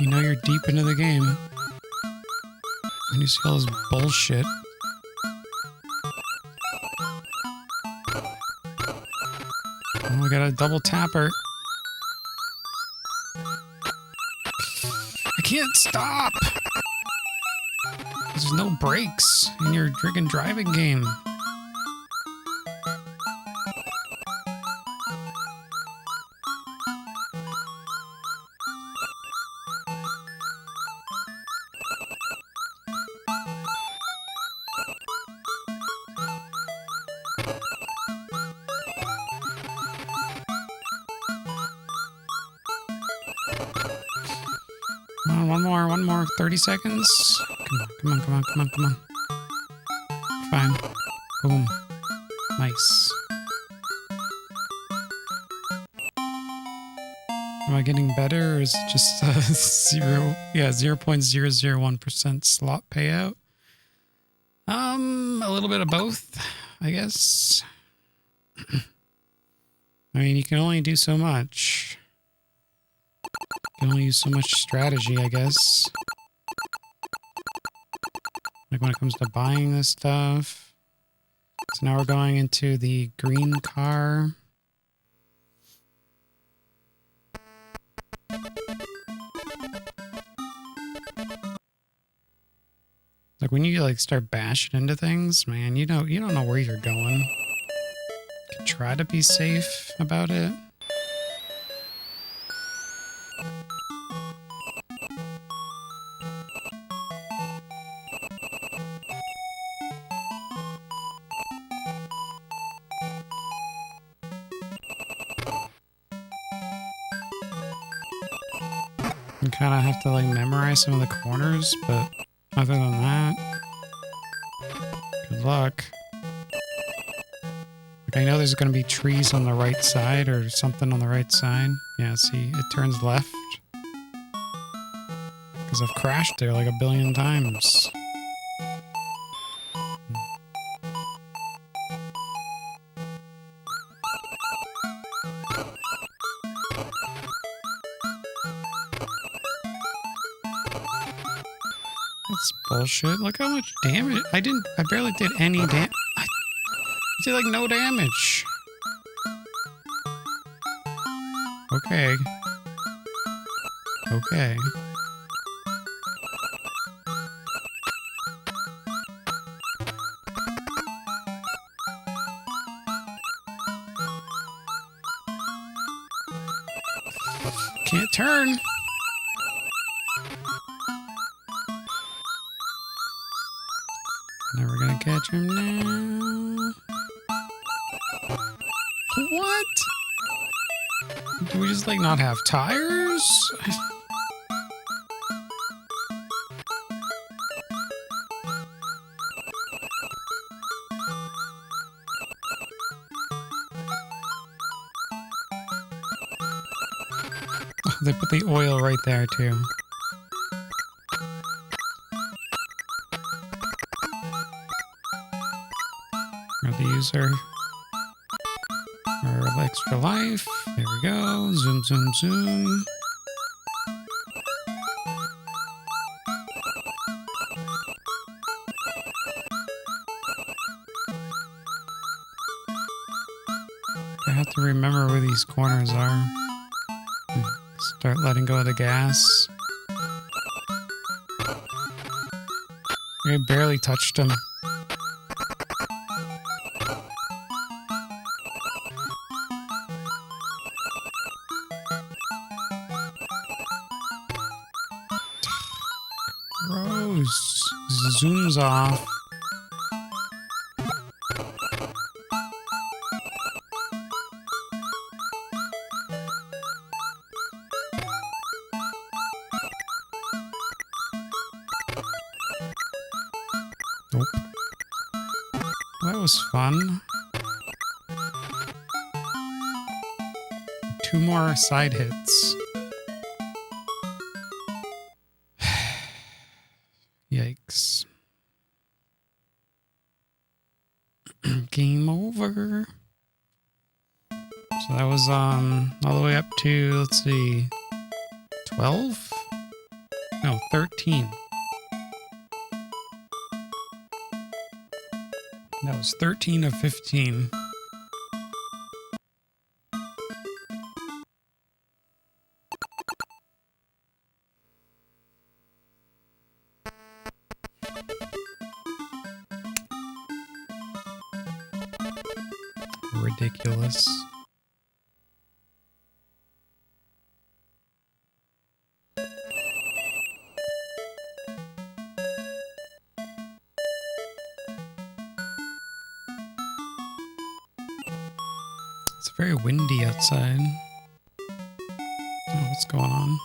S1: You know you're deep into the game. And you see all this bullshit. Oh, we got a double tapper. I can't stop! There's no brakes in your friggin' driving game. One more, 30 seconds. Come on. Fine. Boom. Nice. Am I getting better, or is it just 0.001% slot payout? A little bit of both, I guess. I mean, you can only do so much. You can only use so much strategy, I guess. Like when it comes to buying this stuff. So now we're going into the green car. Like when you like start bashing into things, man, you don't know where you're going. You can try to be safe about it. You kind of have to like memorize some of the corners, but other than that, good luck. Like I know there's going to be trees on the right side or something on the right side. Yeah, see, it turns left. Because I've crashed there like a billion times. That's bullshit. Look how much damage. I barely did any damage. I did like no damage. Okay. Okay. Can't turn. Never gonna catch him now. What? Do we just like not have tires? Oh, they put the oil right there too. To use our extra life. There we go. Zoom, zoom, zoom. I have to remember where these corners are. Start letting go of the gas. I barely touched him. Gross. Zooms off. Nope. That was fun. 2 more side hits. Yikes. Game over. So that was all the way up to, let's see, 12? No, 13. That was 13 of 15. Ridiculous. It's very windy outside. Oh, what's going on?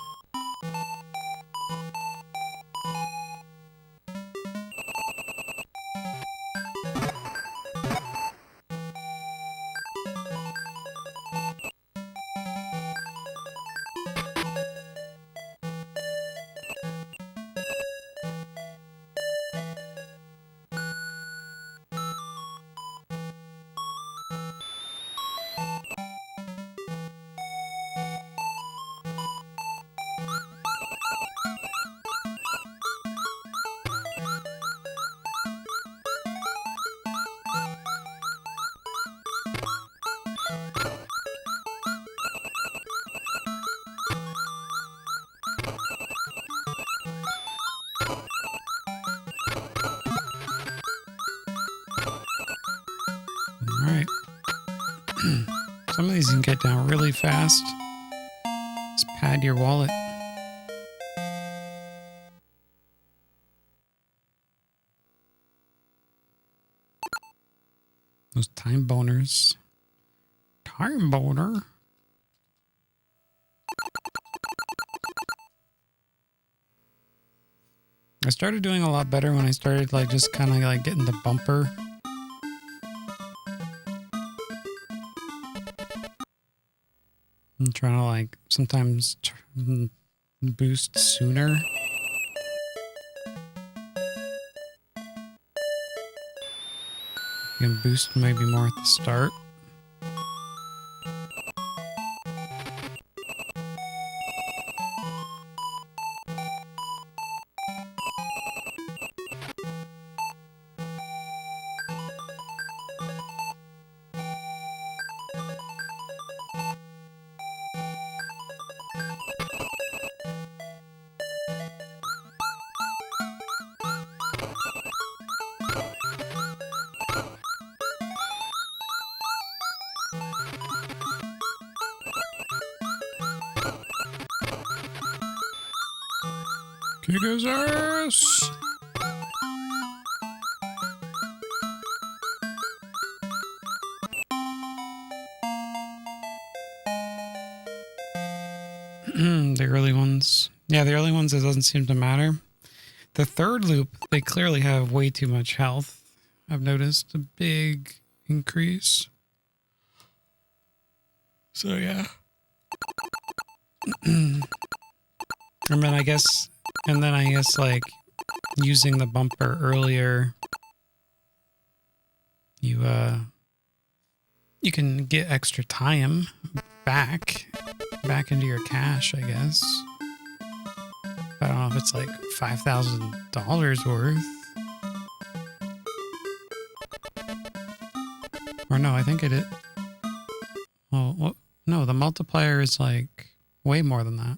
S1: Alright. Some of these you can get down really fast. Just pad your wallet. Those time boners. Time boner? I started doing a lot better when I started like just kind of like getting the bumper. I'm trying to like sometimes boost sooner. You can boost maybe more at the start. Kick his ass! The early ones. Yeah, the early ones, it doesn't seem to matter. The third loop, they clearly have way too much health. I've noticed a big increase. So, yeah. And then I guess like using the bumper earlier, you can get extra time back into your cash, I guess. I don't know if it's like $5,000 worth. Or no, I think it is. Well, what? No, the multiplier is like way more than that.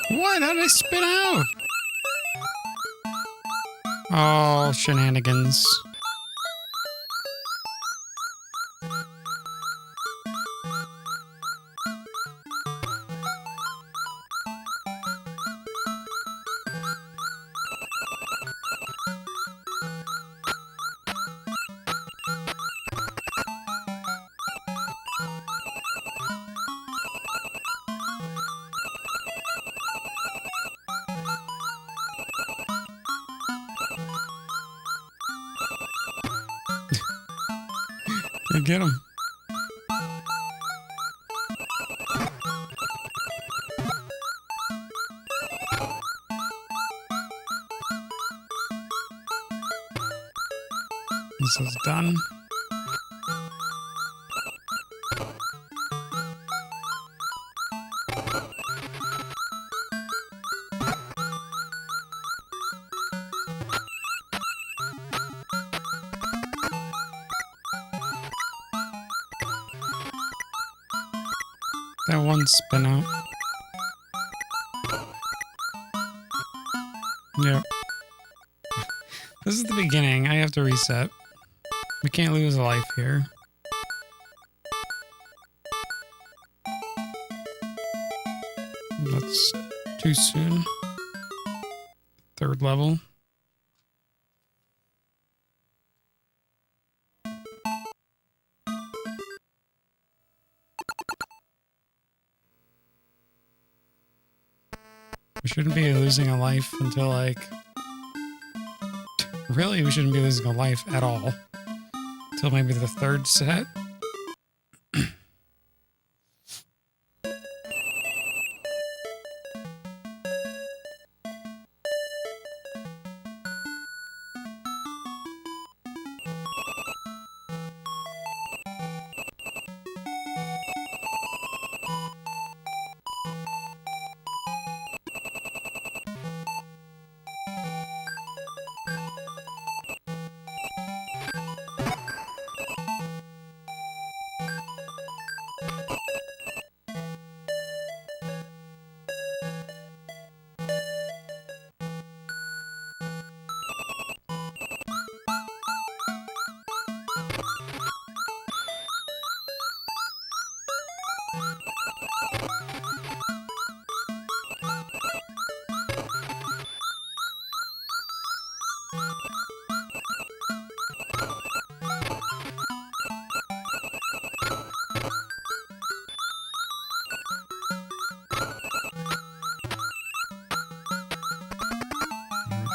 S1: What? How did I spit out? Oh, shenanigans. Get him. This is done. That one spin out. Yep. This is the beginning. I have to reset. We can't lose a life here. That's too soon. Third level. We shouldn't be losing a life until, like... Really, we shouldn't be losing a life at all. till maybe the third set.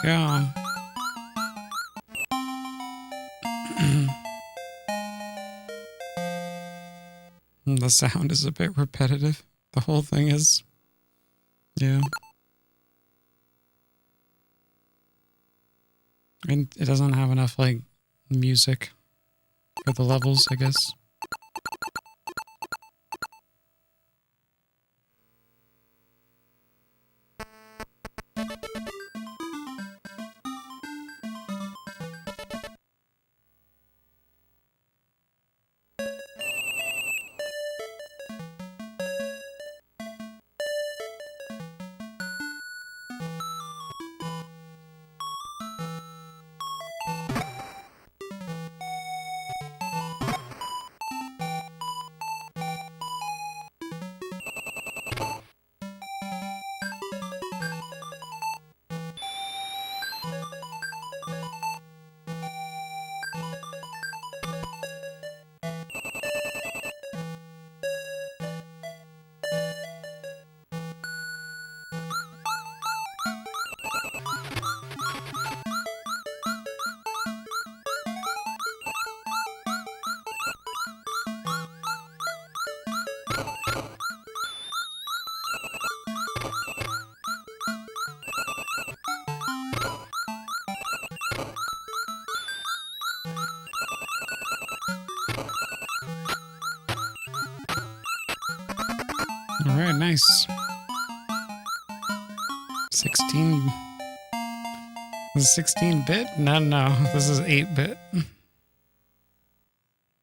S1: Go. The sound is a bit repetitive. The whole thing is. Yeah. And it doesn't have enough, like, music for the levels, I guess. All right, nice. 16. This is 16-bit? No. This is 8-bit.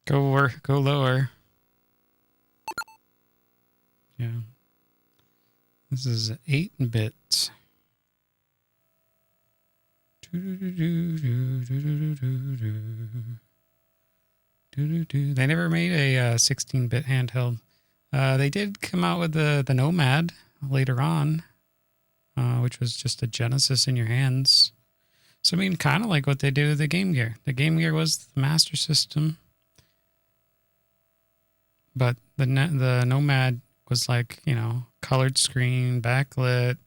S1: Go lower. Yeah. This is 8-bit. They never made a 16-bit handheld. They did come out with the Nomad later on, which was just a Genesis in your hands. So, I mean, kind of like what they do with the Game Gear. The Game Gear was the Master System, but the Nomad was like, you know, colored screen, backlit.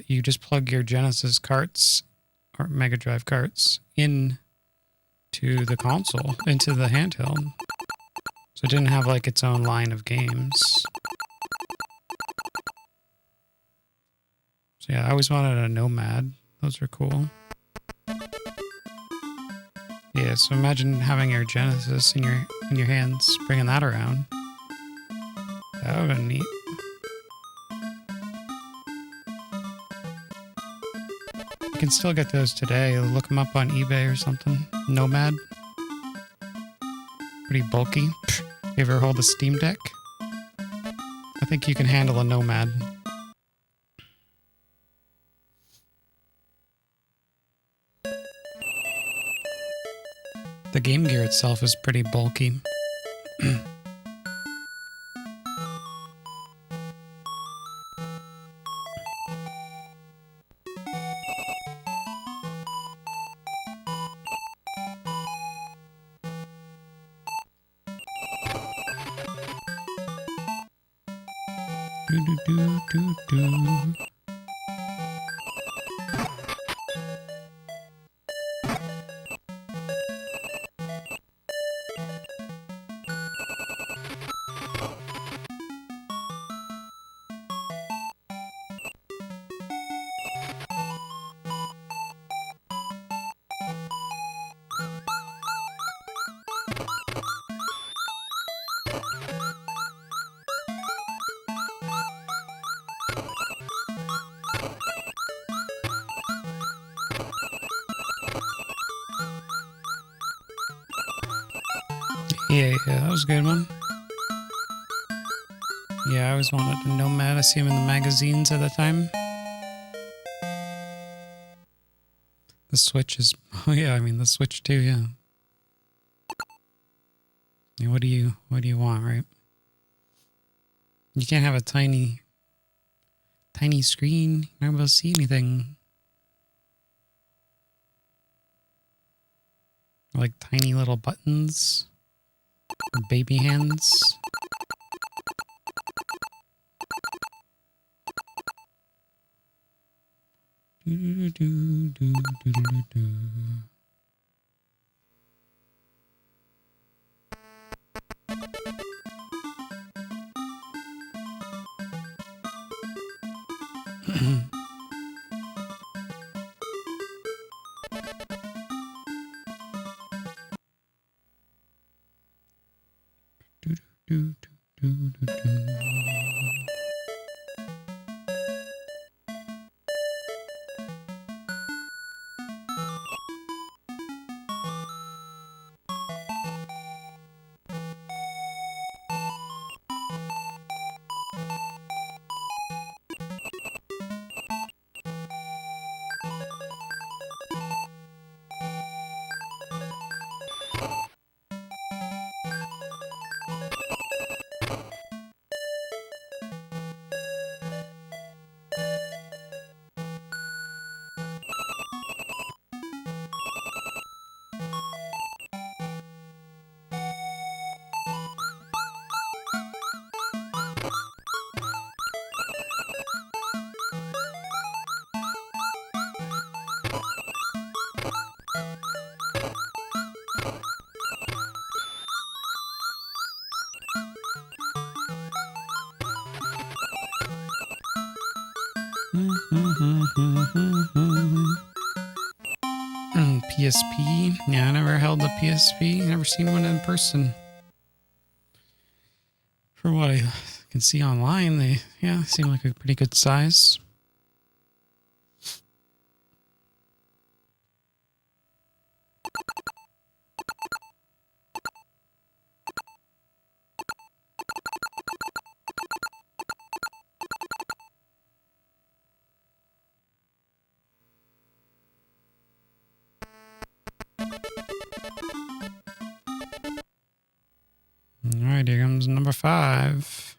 S1: You just plug your Genesis carts or Mega Drive carts in to the console, into the handheld. So it didn't have like its own line of games. So yeah, I always wanted a Nomad. Those were cool. Yeah, so imagine having your Genesis in your hands, bringing that around. That would have been neat. You can still get those today. Look them up on eBay or something. Nomad. Pretty bulky. You ever hold a Steam Deck? I think you can handle a Nomad. The Game Gear itself is pretty bulky. Do. Yeah, that was a good one. Yeah, I always wanted a Nomad. I see him in the magazines at the time. The Switch is... Oh yeah, I mean the Switch too, yeah. Yeah, what do you want, right? You can't have a tiny screen. You're not able to see anything. Like tiny little buttons. Or baby hands. Do. PSP. Yeah, I never held a PSP. Never seen one in person. For what I can see online, they seem like a pretty good size. All right, here comes number 5.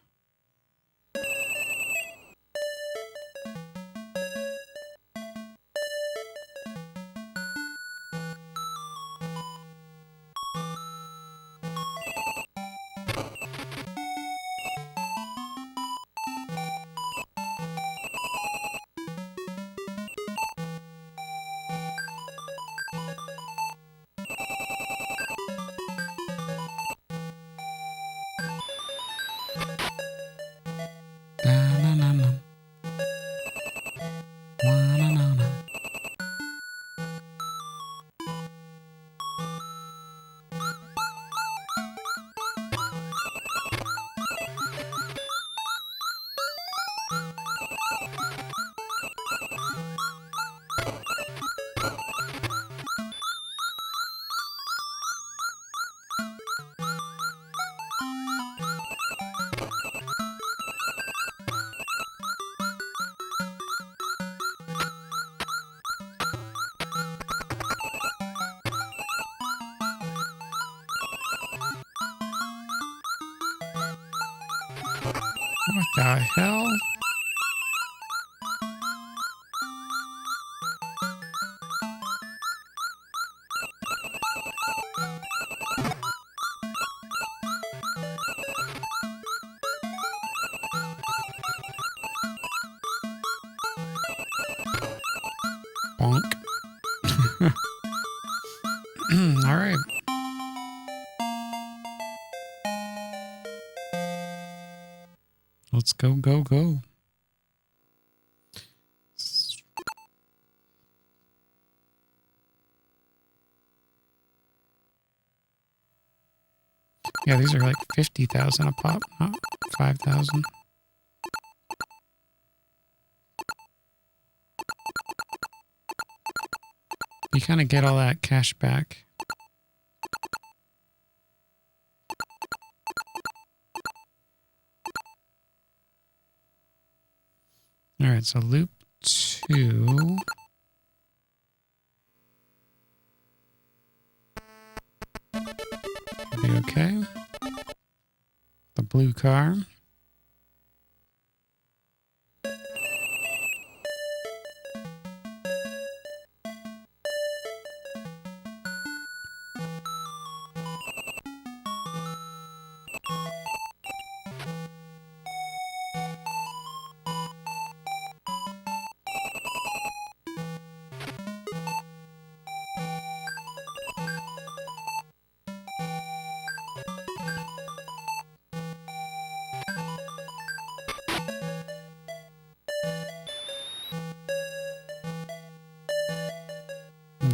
S1: What the hell? Bonk. All right. Let's go, go, go. Yeah, these are like 50,000 a pop, not 5,000. You kind of get all that cash back. Alright, so loop 2. Should be okay. The blue car.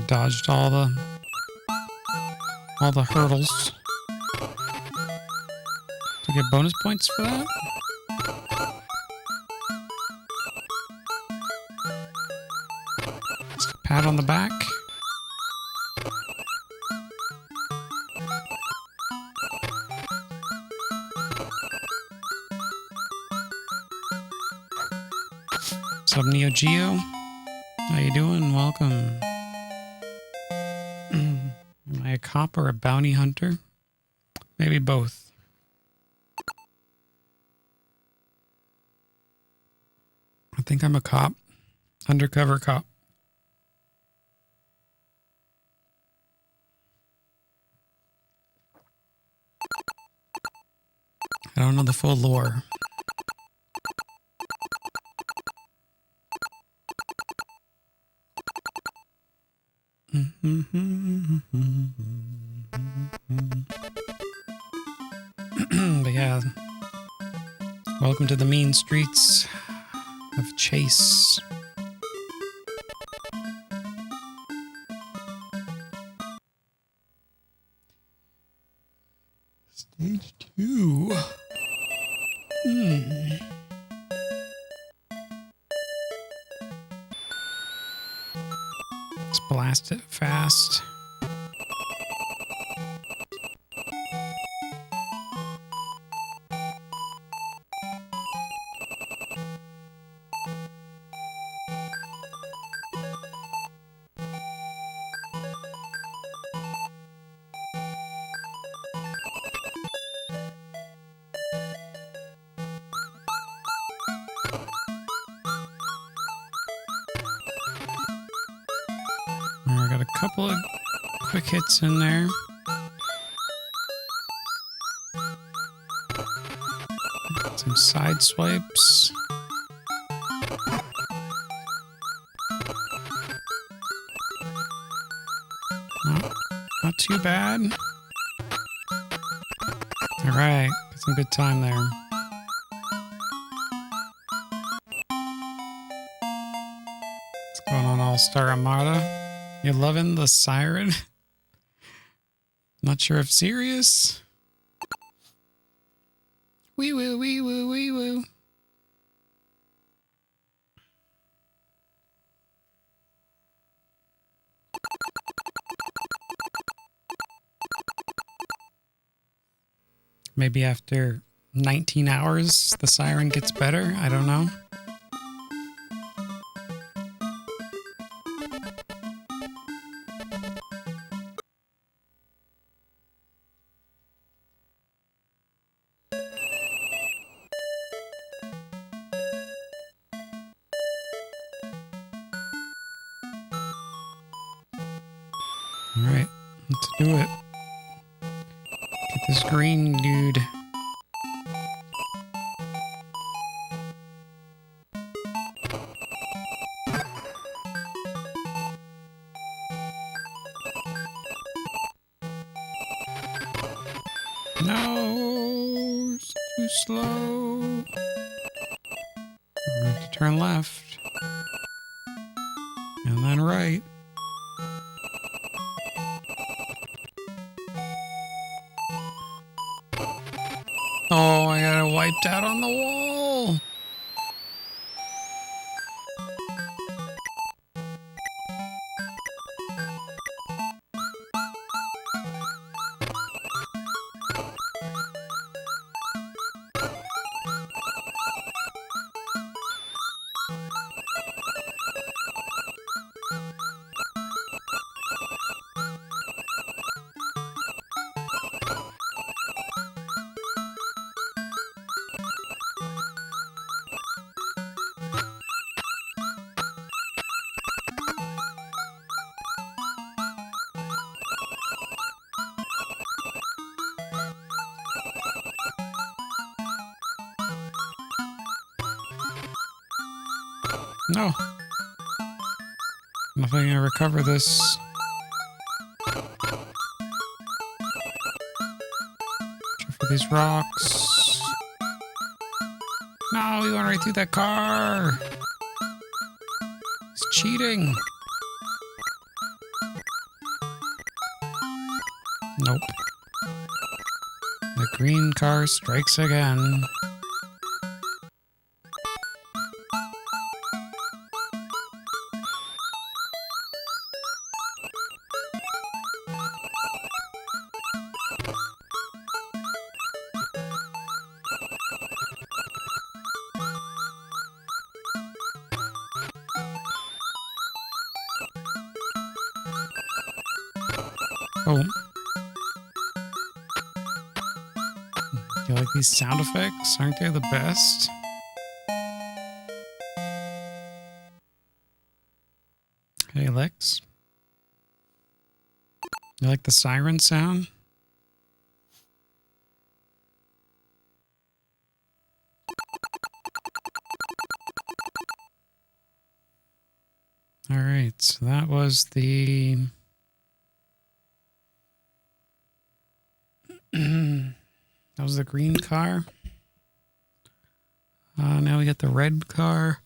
S1: Dodged all the hurdles. Do I get bonus points for that? Just a pat on the back. What's up, Neo Geo? How you doing? Welcome. Am I a cop or a bounty hunter? Maybe both. I think I'm a cop. Undercover cop. I don't know the full lore. But yeah, welcome to the mean streets of Chase. Stage 2. Let's blast it fast. I got a couple of quick hits in there. Some side swipes. Not too bad. All right, got some good time there. What's going on, All-Star Armada? You loving the siren? Not sure if serious. Wee woo, wee woo, wee woo. Maybe after 19 hours, the siren gets better. I don't know. All right, let's do it. Get this green dude. No, it's too slow. I have to turn left. And then right. Oh, I got it wiped out on the wall. No. I'm not gonna recover this. Check for these rocks. No, we went right through that car. It's cheating. Nope. The green car strikes again. Oh. You like these sound effects? Aren't they the best? Hey, Lex. You like the siren sound? All right, so that was the... That was the green car. Now we got the red car.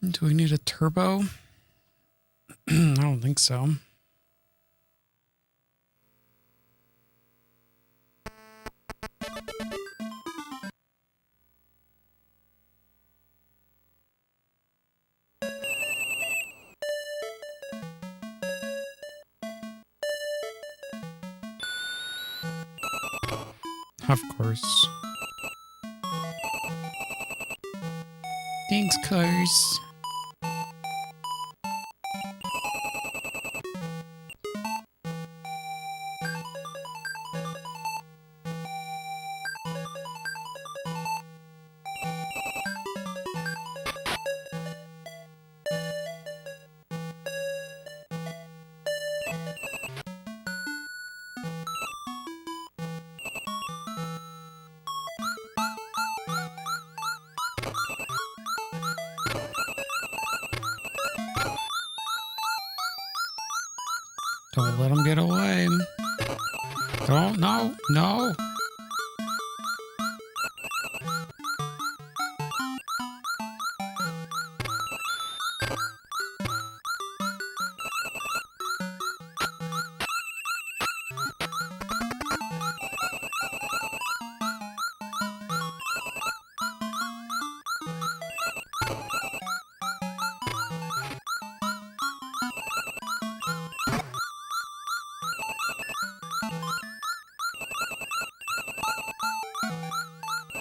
S1: Do we need a turbo? I don't think so. Of course. Thanks, cars. Don't let them get away. Don't, no, no.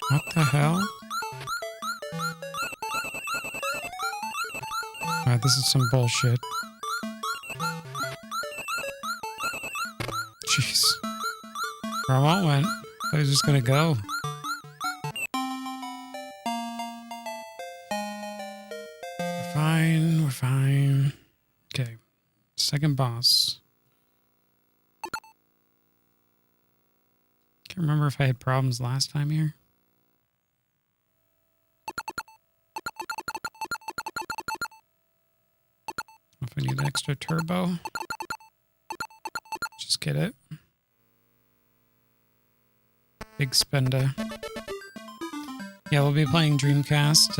S1: What the hell? Alright, this is some bullshit. Jeez. Where I went. I was just gonna go. We're fine, we're fine. Okay. Second boss. Can't remember if I had problems last time here. If I need extra turbo, just get it. Big spender. Yeah, we'll be playing Dreamcast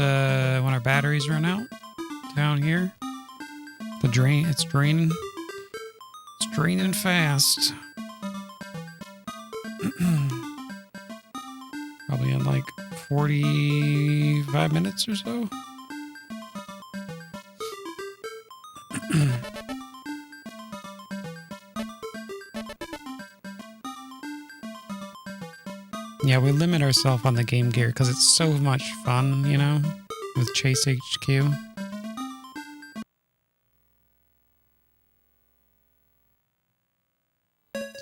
S1: when our batteries run out down here. It's draining. It's draining fast. Probably in like 45 minutes or so. Yeah, we limit ourselves on the Game Gear because it's so much fun, you know, with Chase HQ.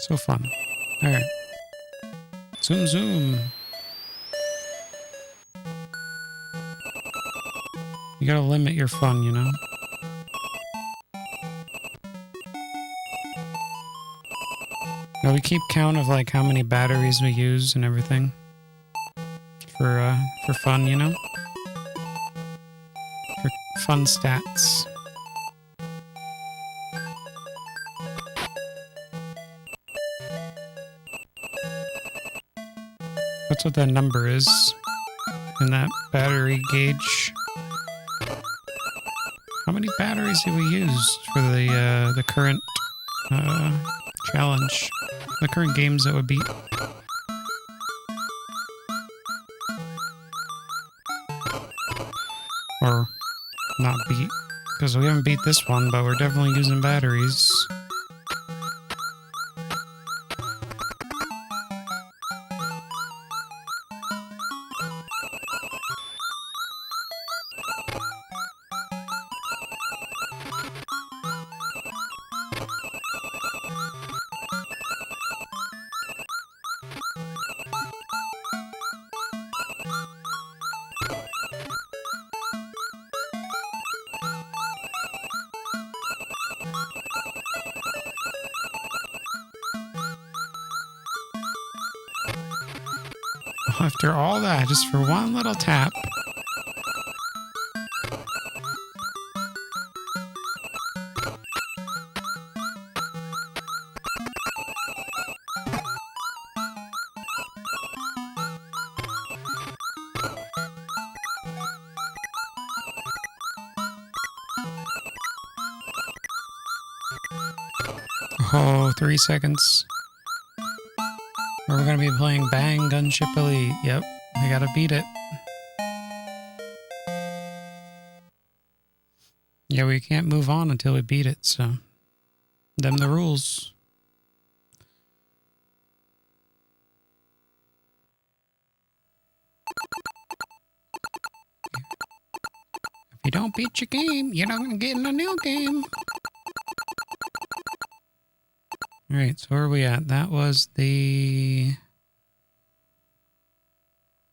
S1: So fun. Alright. Zoom, zoom. You gotta limit your fun, you know? Now we keep count of like how many batteries we use and everything for fun, you know. fun stats. That's what that number is in that battery gauge. How many batteries have we used for the current challenge? The current games that would beat. Or not beat, because we haven't beat this one, but we're definitely using batteries. After all that, just for one little tap. Oh, 3 seconds. We're going to be playing Bang Gunship Elite. Yep, we got to beat it. Yeah, we can't move on until we beat it, so them the rules. If you don't beat your game, you're not going to get in a new game. Alright, so where are we at? That was the...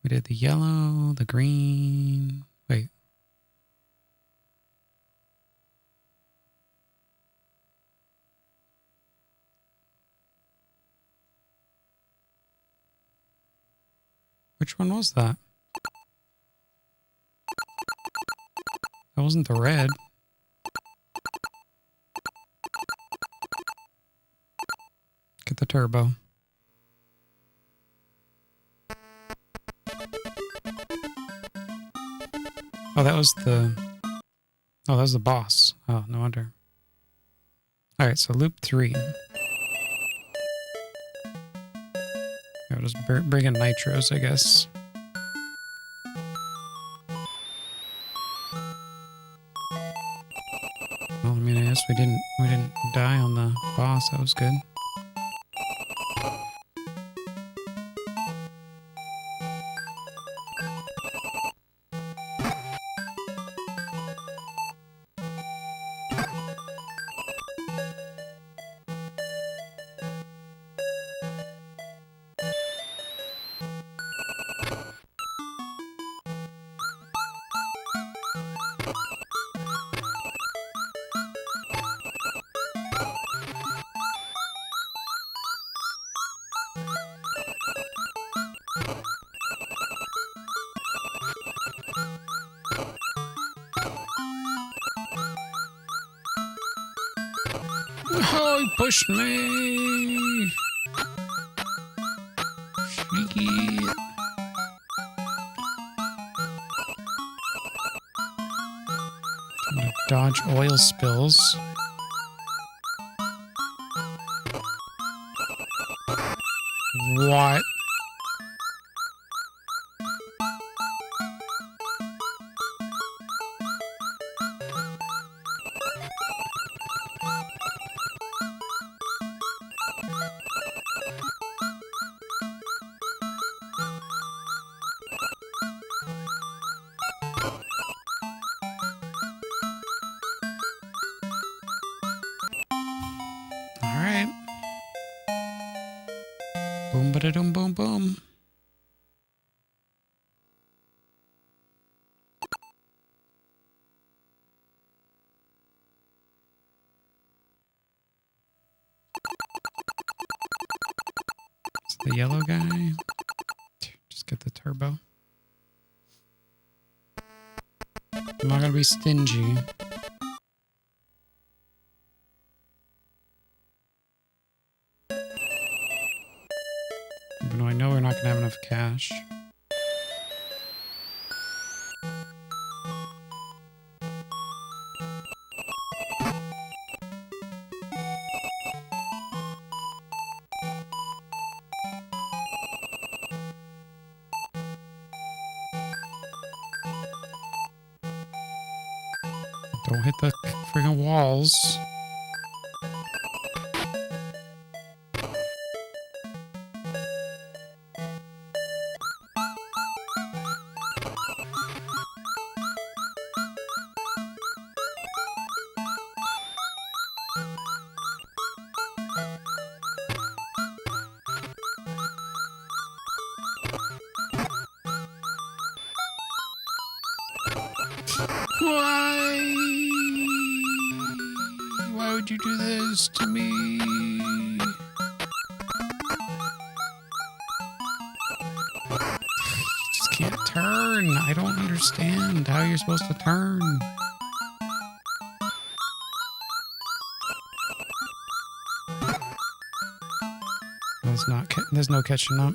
S1: We did the yellow, the green... Wait. Which one was that? That wasn't the red. Get the turbo. Oh, that was the... Oh, that was the boss. Oh, no wonder. Alright, so loop 3. I'll just bring in nitros, I guess. Well, I mean, I guess we didn't die on the boss. That was good. Oh, he pushed me! Sneaky. Trying to dodge oil spills. What? Alright. Boom, ba-da-dum, boom, boom. It's the yellow guy. Just get the turbo. I'm not gonna be stingy. Even though I know we're not gonna have enough cash. Don't hit the friggin' walls. Why? Why would you do this to me? Just can't turn. I don't understand how you're supposed to turn. There's no catching up.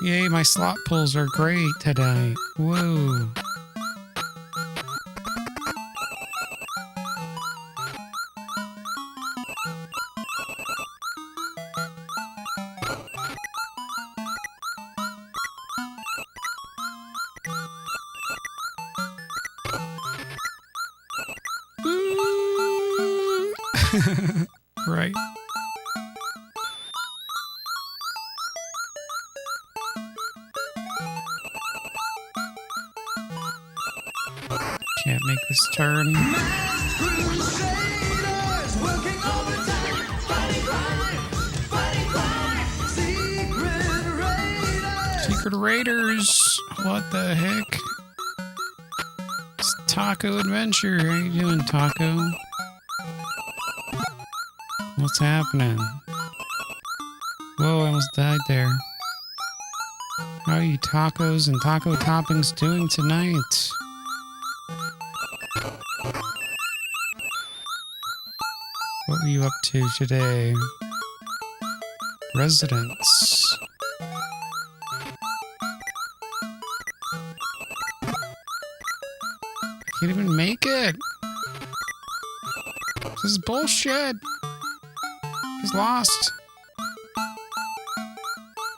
S1: Yay, my slot pulls are great today. Whoa. Right. Can't make this turn. Secret Raiders. What the heck? It's Taco Adventure. How you doing, Taco? What's happening? Whoa, I almost died there. How are you tacos and taco toppings doing tonight? What were you up to today? Residents. Can't even make it. This is bullshit. He's lost.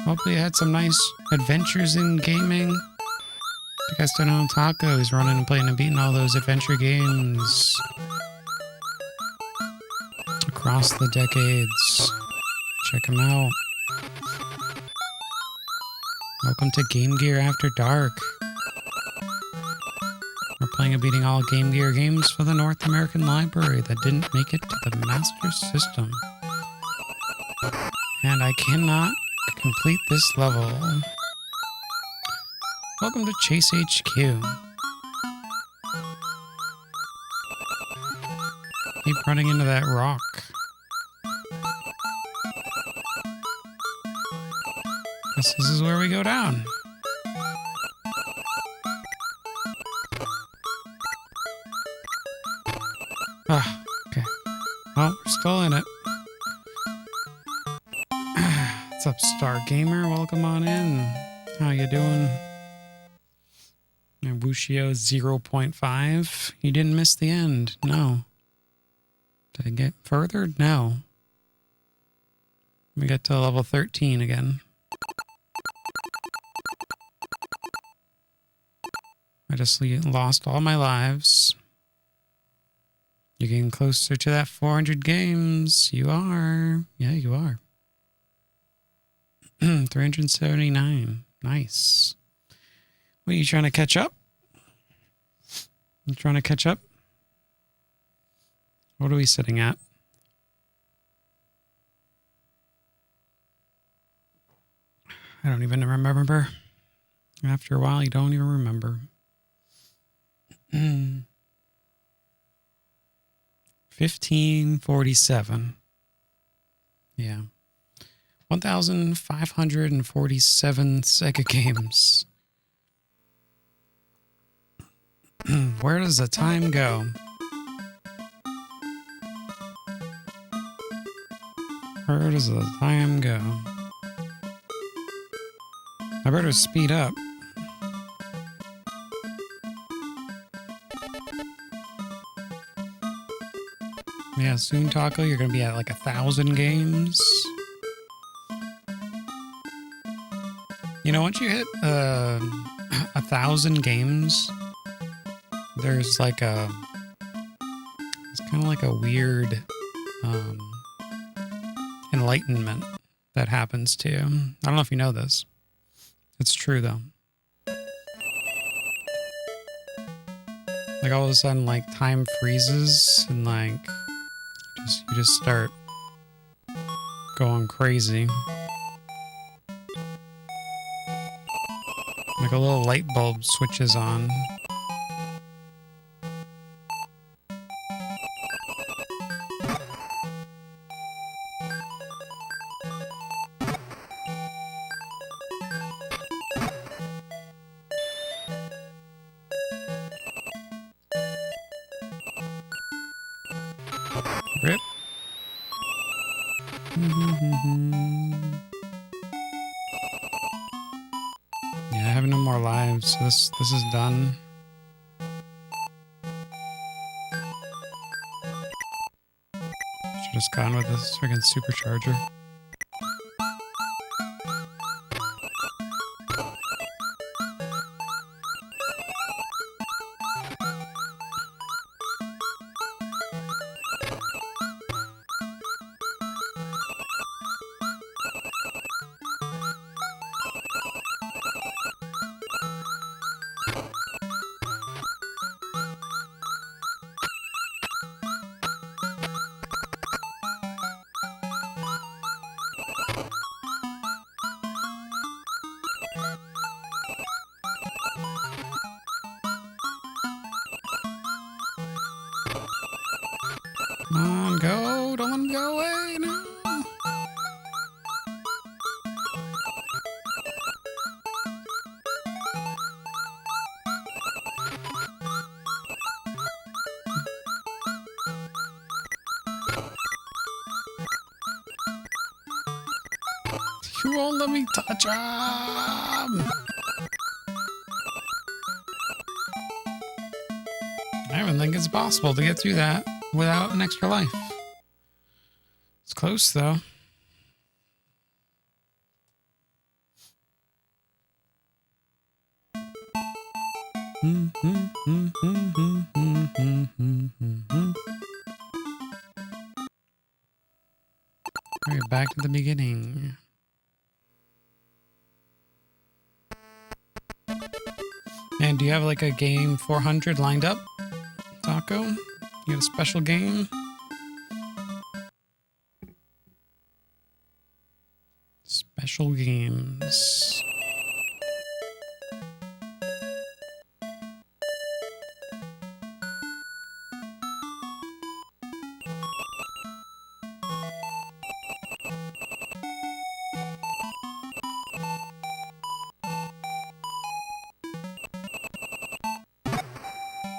S1: Hopefully I had some nice adventures in gaming. You guys don't know Taco. He's running and playing and beating all those adventure games across the decades. Check him out. Welcome to Game Gear After Dark. We're playing and beating all Game Gear games for the North American Library that didn't make it to the Master System. And I cannot complete this level. Welcome to Chase HQ. Keep running into that rock. Guess this is where we go down. Ah, okay. Oh, we're still in it. What's up, Star Gamer? Welcome on in. How you doing? Wushio 0.5. You didn't miss the end. No. Did I get further? No. We got to level 13 again. I just lost all my lives. You're getting closer to that 400 games. You are. Yeah, you are. 379. Nice. What are you trying to catch up? You trying to catch up? What are we sitting at? I don't even remember. After a while, you don't even remember. 1547. Yeah. 1,547 Sega games. Where does the time go? Where does the time go? I better speed up. Yeah, soon, Taco, you're gonna be at like 1,000 games. You know, once you hit 1,000 games, there's like it's kind of like a weird enlightenment that happens to you. I don't know if you know this. It's true though. Like all of a sudden, like time freezes and like you just start going crazy. Like a little light bulb switches on. Rip. Yeah, I have no more lives, so this is done. Should've just gone with this friggin' supercharger. Come on, go! Don't let him go away! No! You won't let me touch him! I don't think it's possible to get through that without an extra life. It's close, though. Alright, back to the beginning. And do you have like a game 400 lined up, Taco? You got a special game? Special games.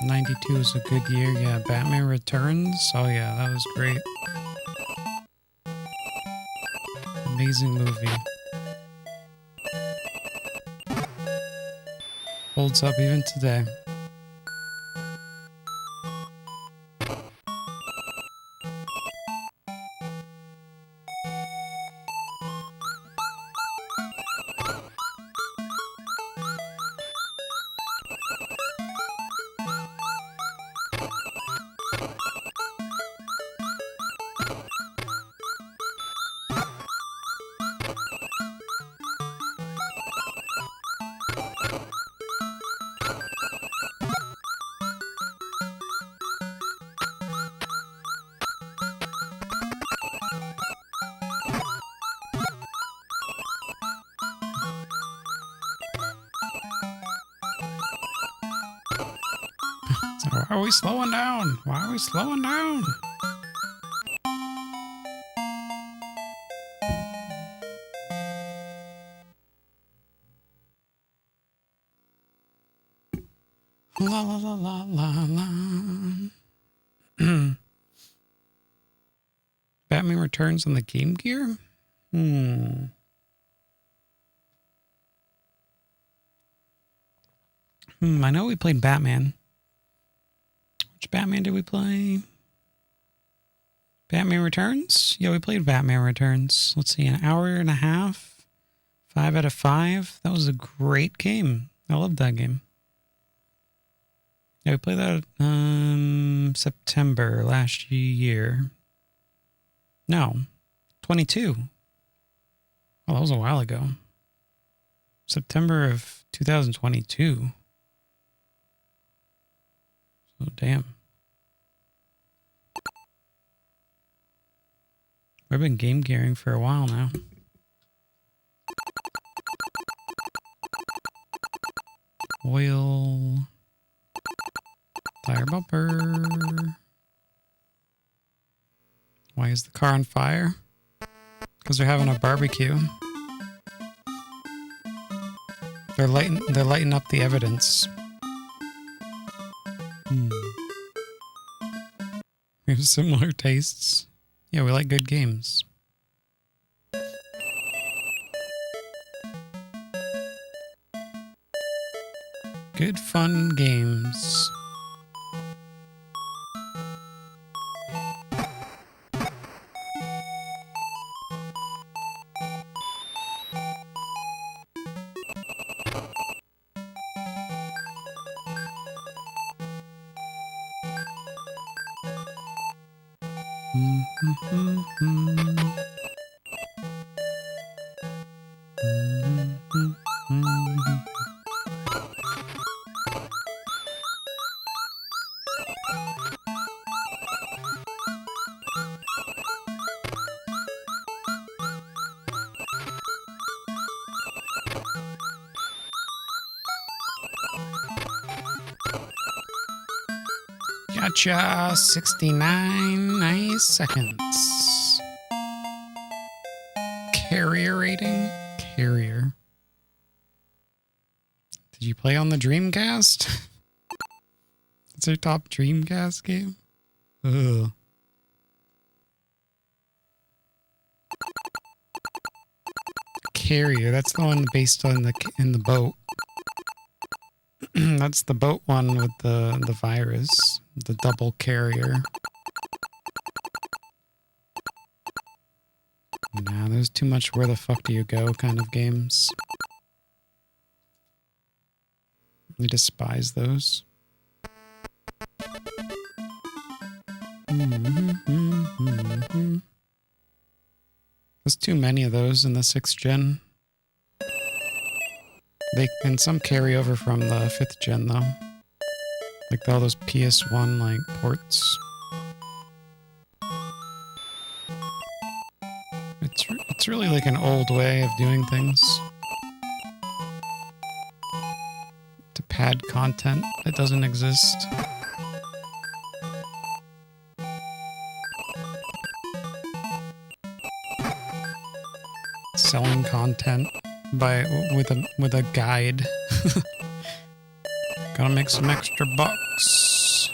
S1: '92 is a good year. Yeah, Batman Returns. Oh yeah, that was great. Amazing movie. Holds up even today. Why are we slowing down? Why are we slowing down? La la la la la la. Batman Returns on the Game Gear? I know we played Batman. Which Batman did we play? Batman Returns? Yeah, we played Batman Returns. Let's see, an hour and a half. 5 out of 5. That was a great game. I loved that game. Yeah, we played that September last year. No, 22. Oh, that was a while ago. September of 2022. Oh, damn. We've been game gearing for a while now. Oil. Tire bumper. Why is the car on fire? Because they're having a barbecue. They're lighting up the evidence. We have similar tastes. Yeah, we like good games. Good fun games. Gotcha. 69 nice seconds. Carrier rating? Carrier. Did you play on the Dreamcast? It's your top Dreamcast game? Ugh. Carrier, that's the one based on in the boat. That's the boat one with the virus. The double carrier. Nah, there's too much where the fuck do you go kind of games. I despise those. There's too many of those in the 6th gen. And some carry over from the 5th gen though. Like all those PS1 like ports. It's really like an old way of doing things. To pad content that doesn't exist. Selling content with a guide. Gotta make some extra bucks.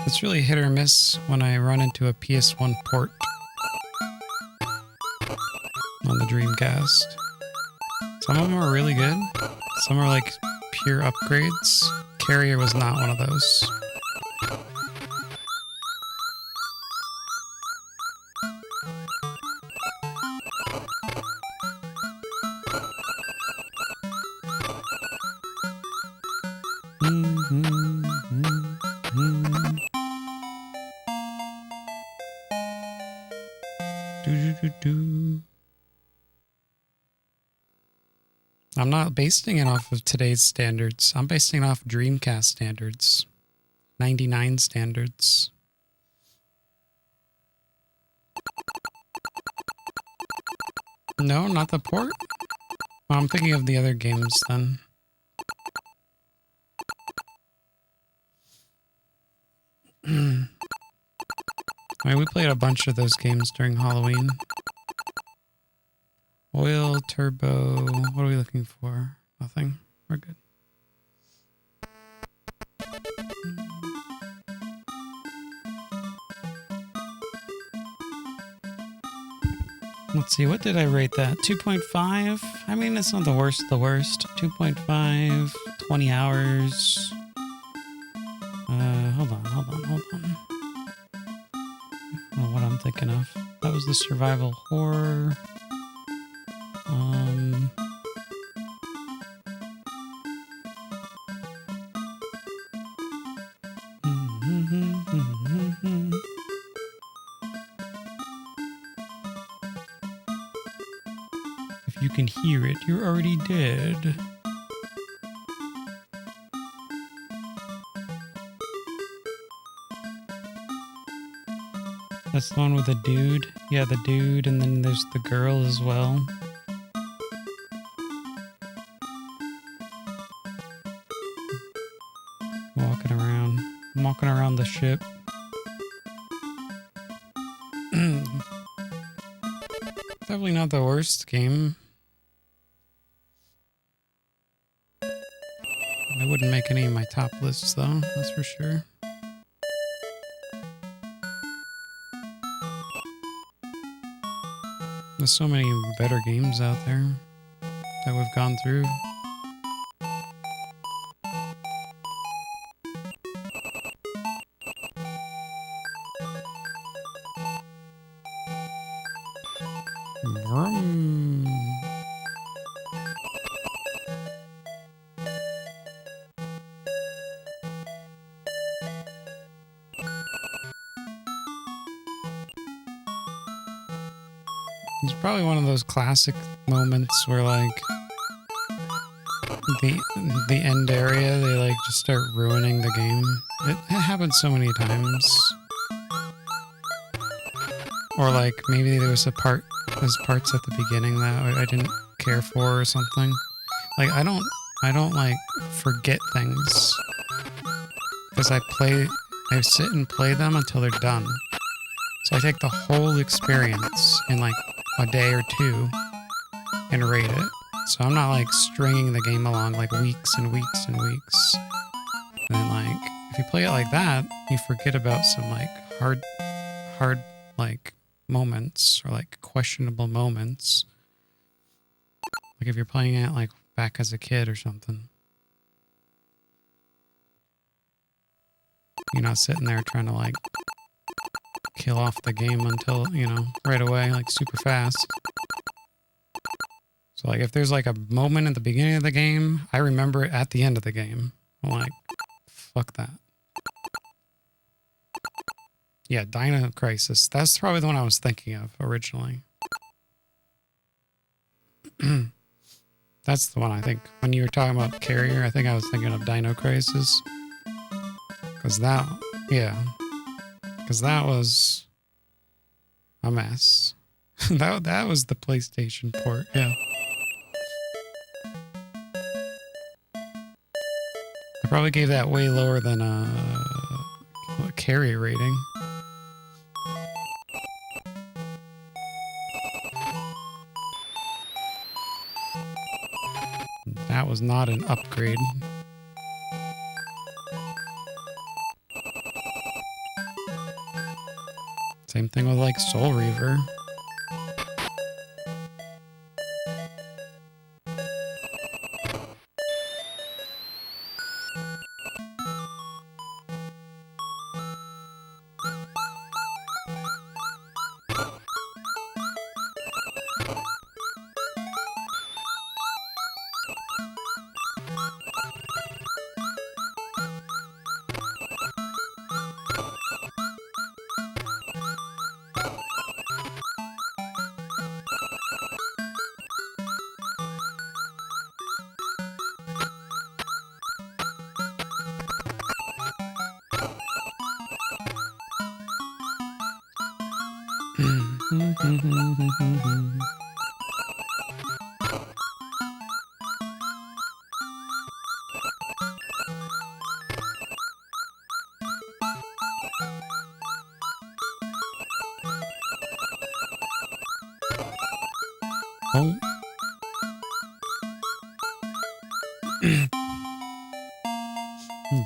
S1: It's really hit or miss when I run into a PS1 port on the Dreamcast. Some of them are really good. Some are like pure upgrades. Carrier was not one of those. I'm not basing it off of today's standards. I'm basing it off Dreamcast standards. 99 standards. No, not the port? Well, I'm thinking of the other games then. I mean, we played a bunch of those games during Halloween. Oil, turbo, what are we looking for? Nothing. We're good. Let's see, what did I rate that? 2.5? I mean, it's not the worst of the worst. 2.5, 20 hours. Hold on. I don't know what I'm thinking of. That was the survival horror. If you can hear it, you're already dead. That's the one with the dude. Yeah, the dude, and then there's the girl as well. I'm walking around the ship. Definitely not the worst game. I wouldn't make any of my top lists though, that's for sure. There's so many better games out there that we've gone through. Vroom. It's probably one of those classic moments where, like, the end area, they like just start ruining the game. It happens so many times. Or like maybe there's parts at the beginning that I didn't care for or something. Like I don't like forget things because I sit and play them until they're done. So I take the whole experience in like a day or two and rate it. So I'm not like stringing the game along like weeks and weeks and weeks. And then like if you play it like that, you forget about some like hard like moments or like questionable moments. Like if you're playing it like back as a kid or something. You're not sitting there trying to like kill off the game until, right away, like super fast. So like if there's like a moment at the beginning of the game, I remember it at the end of the game. I'm like, fuck that. Yeah, Dino Crisis. That's probably the one I was thinking of originally. That's the one I think. When you were talking about Carrier, I think I was thinking of Dino Crisis. Because that was a mess. that was the PlayStation port, yeah. I probably gave that way lower than a Carrier rating. That was not an upgrade. Same thing with like Soul Reaver. Oh.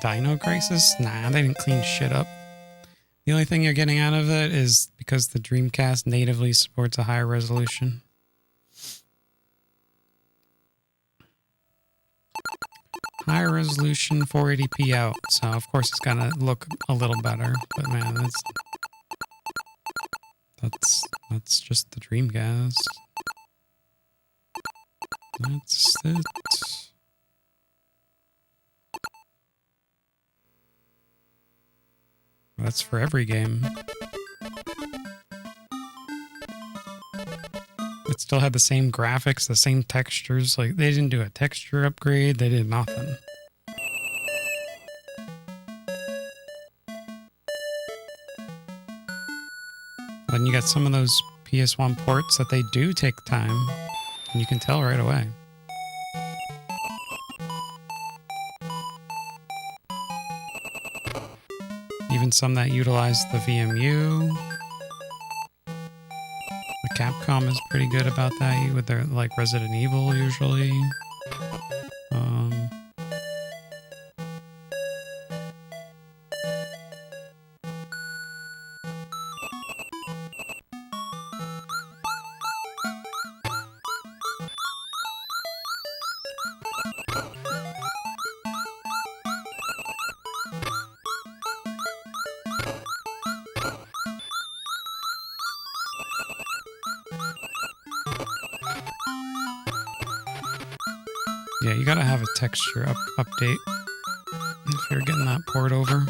S1: Dino Crisis? Nah, they didn't clean shit up. The only thing you're getting out of it is because the Dreamcast natively supports a higher resolution. Higher resolution 480p out, so of course it's gonna look a little better. But man, that's just the Dreamcast. That's it. That's for every game. It still had the same graphics, the same textures. Like, they didn't do a texture upgrade. They did nothing. Then you got some of those PS1 ports that they do take time. And you can tell right away. Even some that utilize the VMU. The Capcom is pretty good about that with their, like, Resident Evil usually. Yeah, you gotta have a texture update if you're getting that port over.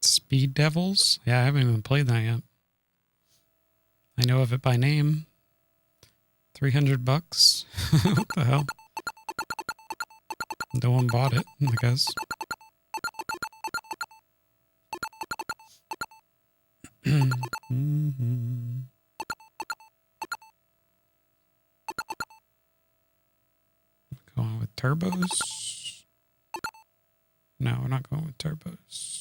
S1: Speed Devils? Yeah, I haven't even played that yet. I know of it by name. $300? What the hell? No one bought it, I guess. Going with turbos? No, we're not going with turbos.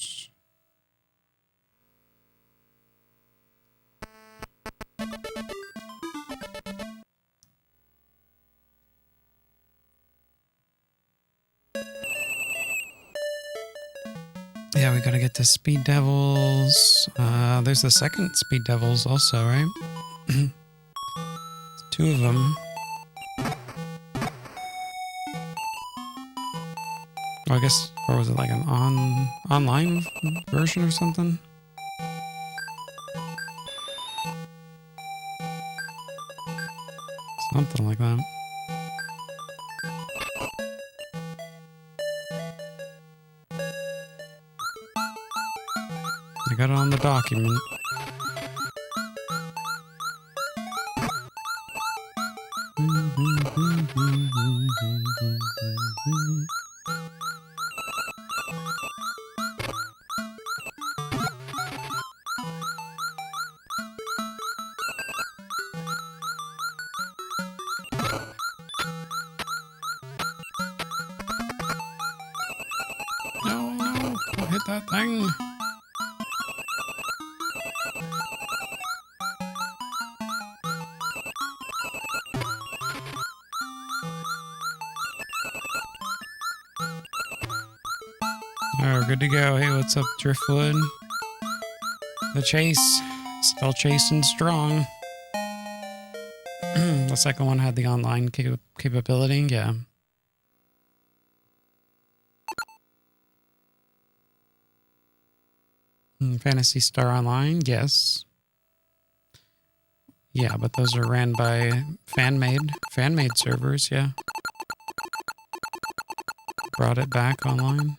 S1: Yeah, we gotta get to Speed Devils. There's the second Speed Devils also, right? Two of them. Oh, I guess, or was it like an online version or something? Something like that. I got it on the document. No, don't hit that thing. Alright, we're good to go. Hey, what's up, Driftwood? The chase. Still chasing strong. The second one had the online capability, yeah. Phantasy Star Online, yes. Yeah, but those are ran by fan-made servers, yeah. Brought it back online.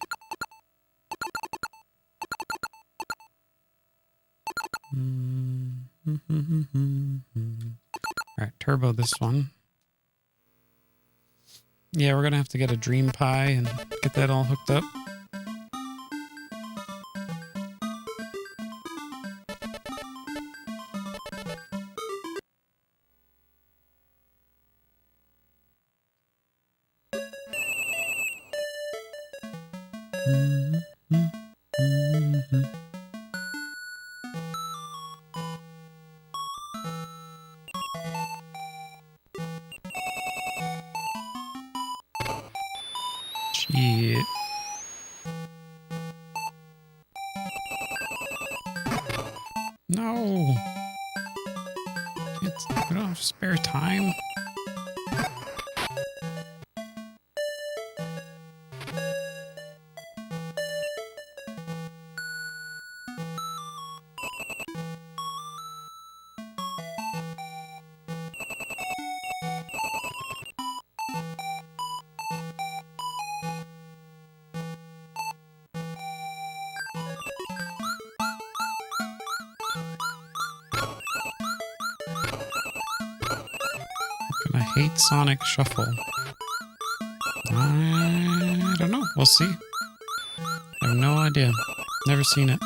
S1: Alright, turbo this one. Yeah, we're gonna have to get a Dream Pie and get that all hooked up. Shit. No. I don't have spare time. I hate Sonic Shuffle. I don't know. We'll see. I have no idea. Never seen it.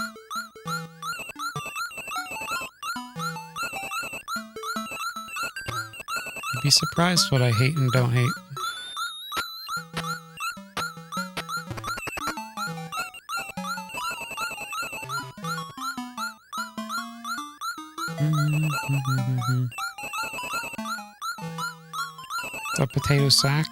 S1: You'd be surprised what I hate and don't hate. A potato sack.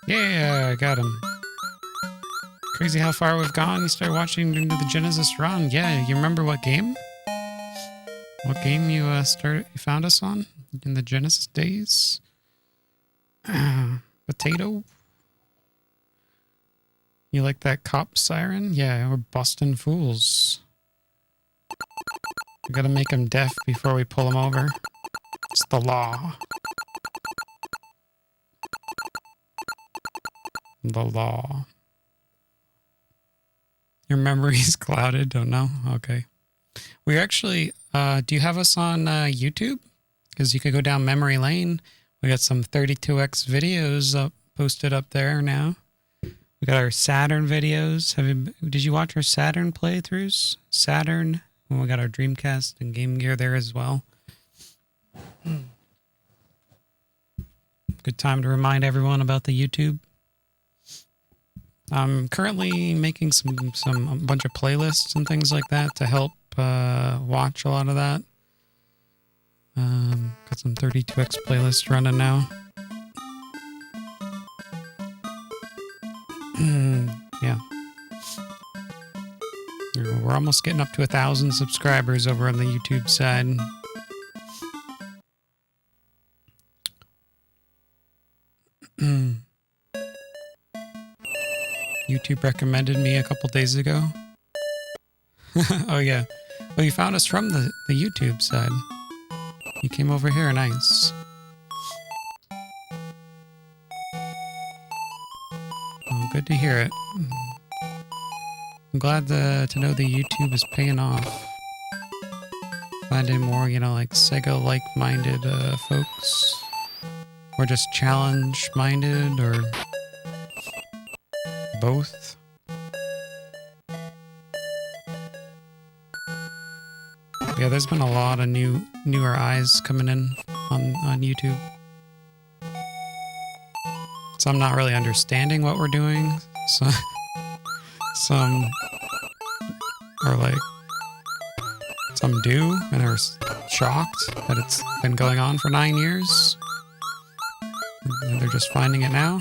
S1: Yeah, I got him. Crazy how far we've gone. You started watching into the Genesis run. Yeah, you remember what game? What game you found us on in the Genesis days? Potato? You like that cop siren? Yeah, we're busting fools. We gotta make them deaf before we pull them over. It's the law. The law. Your memory's clouded? Don't know? Okay. We actually, do you have us on YouTube? Because you could go down memory lane. We got some 32x videos posted up there now. We got our Saturn videos. Did you watch our Saturn playthroughs? Saturn. And we got our Dreamcast and Game Gear there as well. Good time to remind everyone about the YouTube. I'm currently making a bunch of playlists and things like that to help watch a lot of that. Got some 32x playlists running now. Yeah. We're almost getting up to 1,000 subscribers over on the YouTube side. YouTube recommended me a couple days ago. Oh yeah. Well, you found us from the YouTube side. You came over here, nice. Oh, good to hear it. I'm glad to know the YouTube is paying off. Finding more, like Sega like-minded folks. Or just challenge-minded, or both. Yeah, there's been a lot of newer eyes coming in on YouTube. So I'm not really understanding what we're doing. So some are like, some do and are shocked that it's been going on for 9 years. And they're just finding it now.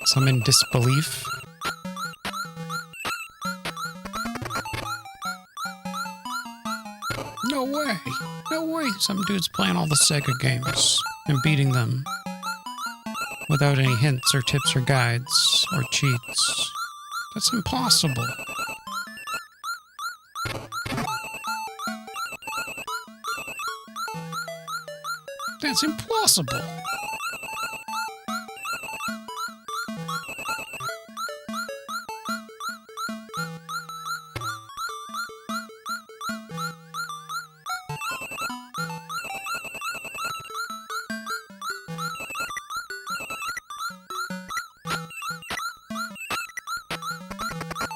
S1: Some in disbelief. No way! No way! Some dude's playing all the Sega games and beating them without any hints or tips or guides or cheats. That's impossible. That's impossible.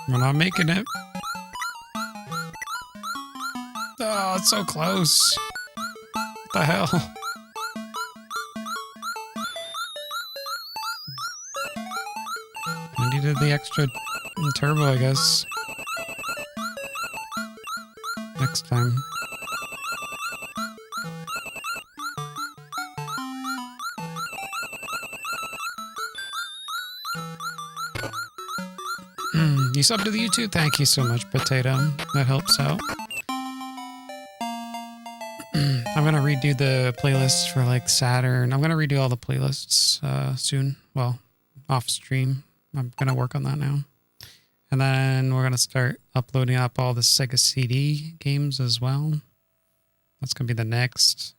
S1: We're not making it. Oh, it's so close. What the hell? I needed the extra turbo, I guess. Next time. You subbed to the YouTube? Thank you so much, Potato. That helps out. I'm gonna redo the playlists for like Saturn. I'm gonna redo all the playlists soon. Well, off stream. I'm gonna work on that now. And then we're gonna start uploading up all the Sega CD games as well. That's gonna be the next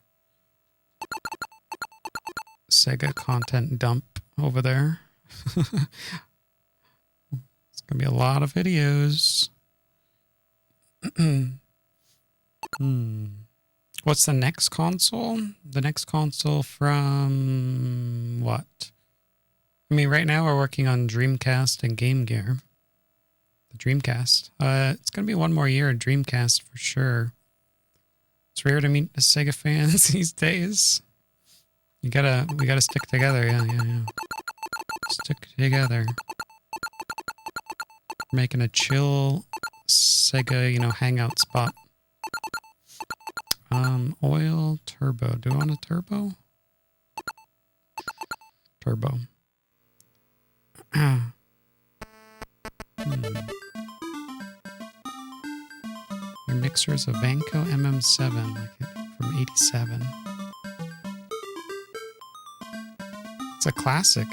S1: Sega content dump over there. It's gonna be a lot of videos. What's the next console? The next console from what? I mean, right now we're working on Dreamcast and Game Gear. The Dreamcast. It's gonna be one more year of Dreamcast for sure. It's rare to meet the Sega fans these days. We gotta stick together. Yeah. Stick together. Making a chill Sega, hangout spot. Oil turbo. Do I want a turbo? Turbo. Your mixer is a Vanco MM7, like from '87. It's a classic.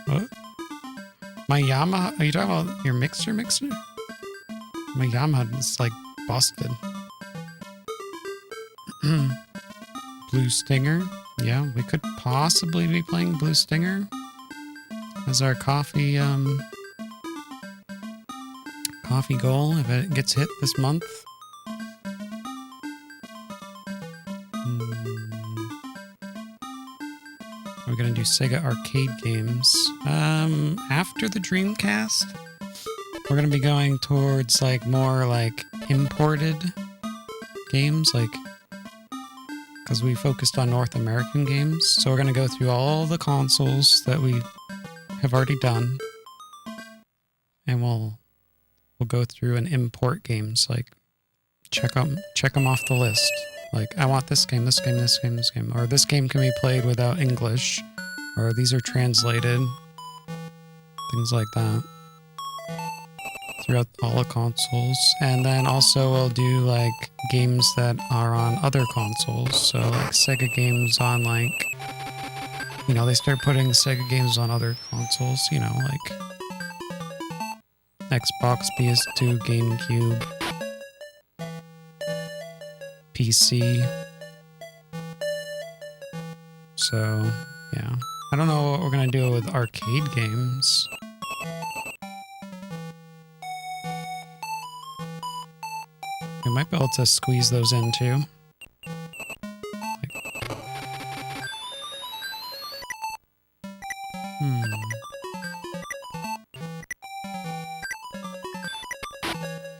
S1: What? My Yamaha? Are you talking about your mixer? My Yamaha is like busted. Blue Stinger. Yeah, we could possibly be playing Blue Stinger as our coffee goal if it gets hit this month. We're gonna do Sega arcade games. After the Dreamcast, we're gonna be going towards like more like imported games, like because we focused on North American games. So we're gonna go through all the consoles that we have already done, and we'll go through and import games, like check them off the list. Like, I want this game, or this game can be played without English, or these are translated, things like that, throughout all the consoles. And then also we'll do like games that are on other consoles, so like Sega games on like, they start putting Sega games on other consoles, like Xbox, PS2, GameCube, PC. So, yeah. I don't know what we're gonna do with arcade games. We might be able to squeeze those in too.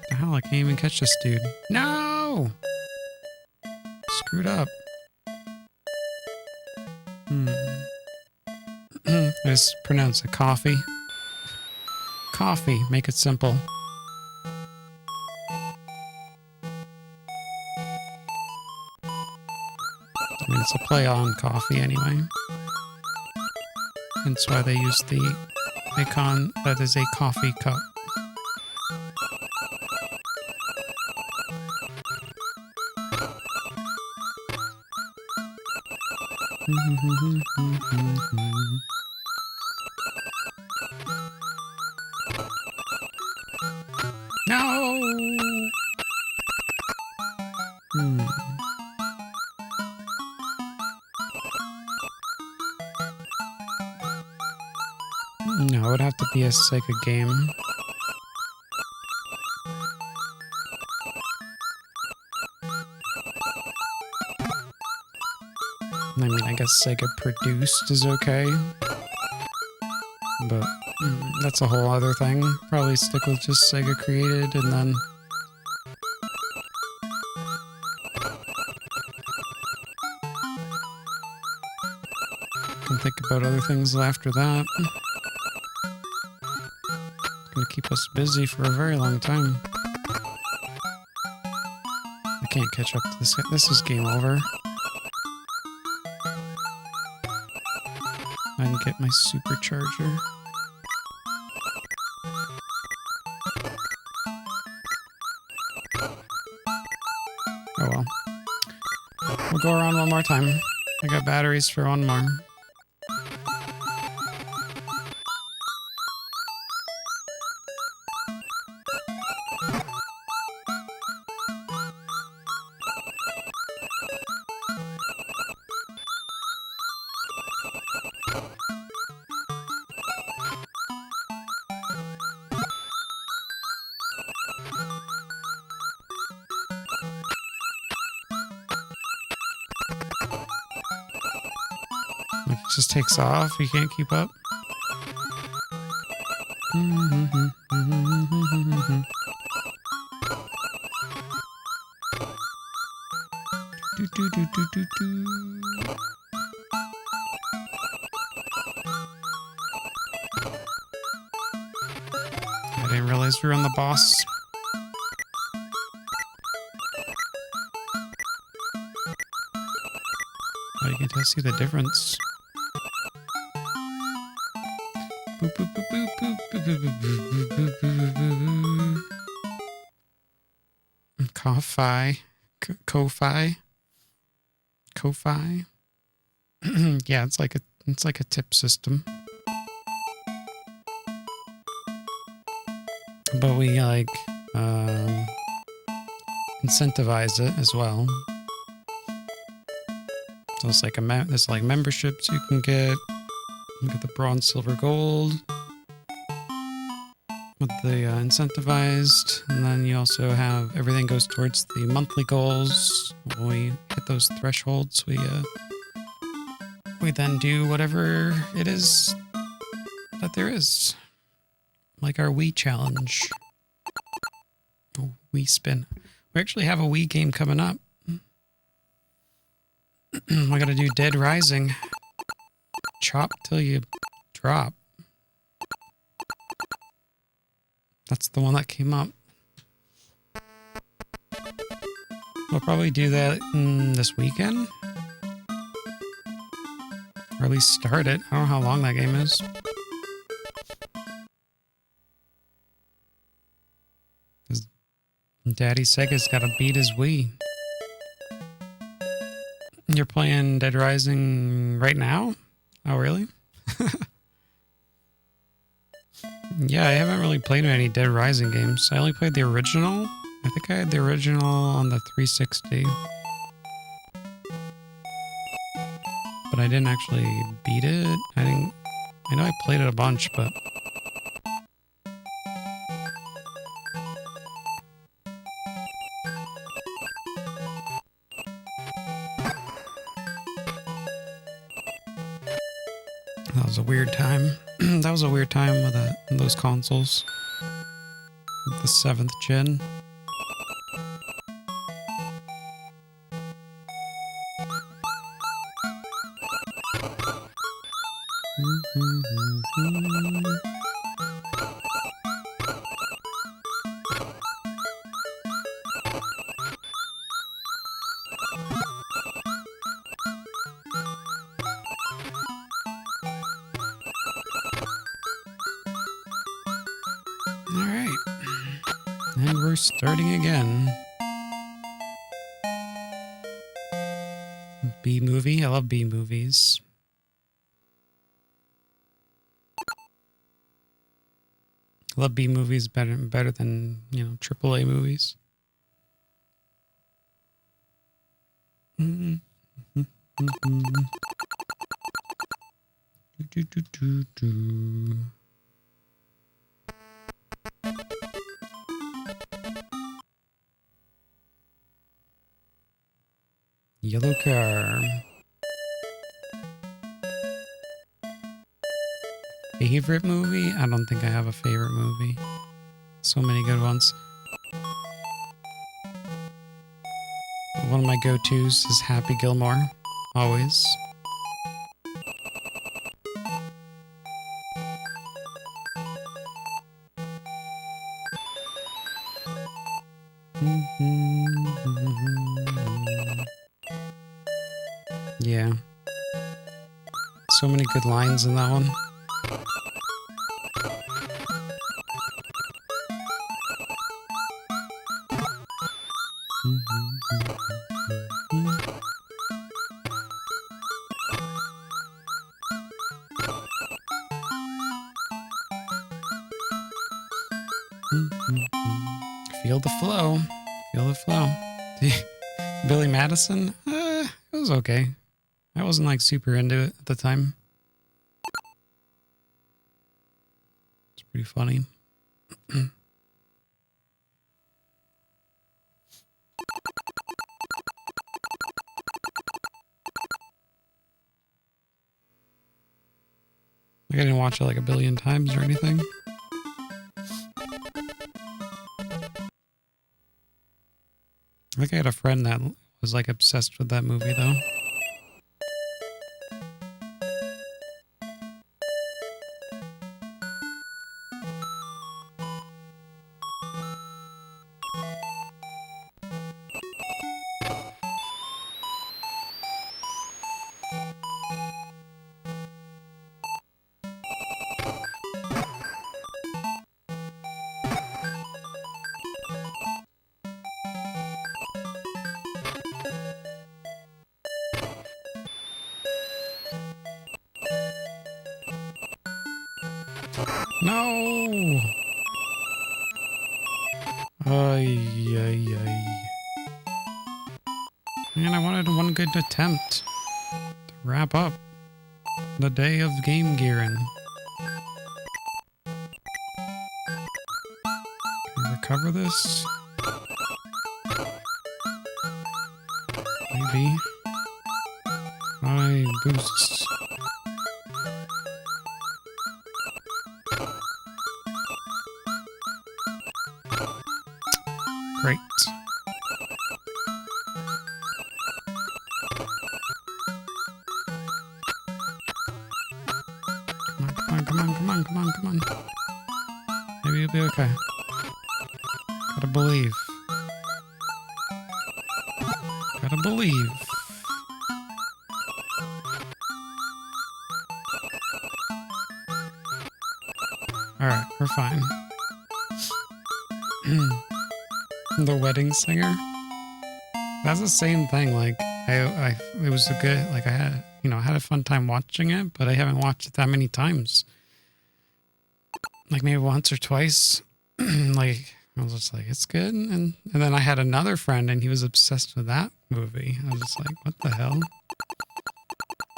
S1: The hell, I can't even catch this dude. No! Screwed up. I just pronounce it coffee. Coffee, make it simple. I mean, it's a play on coffee anyway. Hence why they use the icon that is a coffee cup. No! No, it would have to be a Sega game. I mean, I guess Sega produced is okay. But that's a whole other thing. Probably stick with just Sega created and then can think about other things after that. It's gonna keep us busy for a very long time. I can't catch up to this. This is game over. I can get my supercharger. Oh well. We'll go around one more time. I got batteries for one more. It just takes off. You can't keep up. I didn't realize we were on the boss. Oh, you can just see the difference. Boop, boop, boop, boop, boop, boop, boop, boop, boop, boop, boop, boop. Ko-fi. Ko-fi. Ko-fi. Yeah, it's like a tip system. But we like incentivize it as well. So it's like there's like memberships you can get. You get the bronze, silver, gold with the incentivized, and then you also have everything goes towards the monthly goals. When we hit those thresholds, we then do whatever it is that there is, like our Wii challenge. Oh, Wii spin. We actually have a Wii game coming up. I gotta do Dead Rising. Chop till you drop. That's the one that came up. We'll probably do that this weekend. Or at least start it. I don't know how long that game is. Because Daddy Sega's gotta beat his Wii. You're playing Dead Rising right now? Oh, really? Yeah, I haven't really played any Dead Rising games. I only played the original. I think I had the original on the 360. But I didn't actually beat it. I know I played it a bunch, but... That was a weird time. That was a weird time with those consoles. With the 7th gen. Alright. And we're starting again. B-movie? I love B-movies. I love B-movies better than, you know, AAA movies. Yellow car. Favorite movie? I don't think I have a favorite movie. So many good ones. One of my go-tos is Happy Gilmore. Always. Yeah. So many good lines in that one. Feel the flow. Feel the flow. Billy Madison? It was okay. I wasn't like super into it at the time. It's pretty funny. Like I didn't watch it like a billion times or anything. I think I had a friend that was like obsessed with that movie though. No! Ay, ay, ay. Man, I wanted one good attempt to wrap up the day of Game Gearing. Can we recover this? Maybe. I boosts. Great. Come on. Maybe it'll be okay. Gotta believe. Gotta believe. Alright, we're fine. The Wedding Singer. That's the same thing. Like it was a good. Like I had a fun time watching it, but I haven't watched it that many times. Like maybe once or twice. Like I was just like, it's good, and then I had another friend, and he was obsessed with that movie. I was just like, what the hell?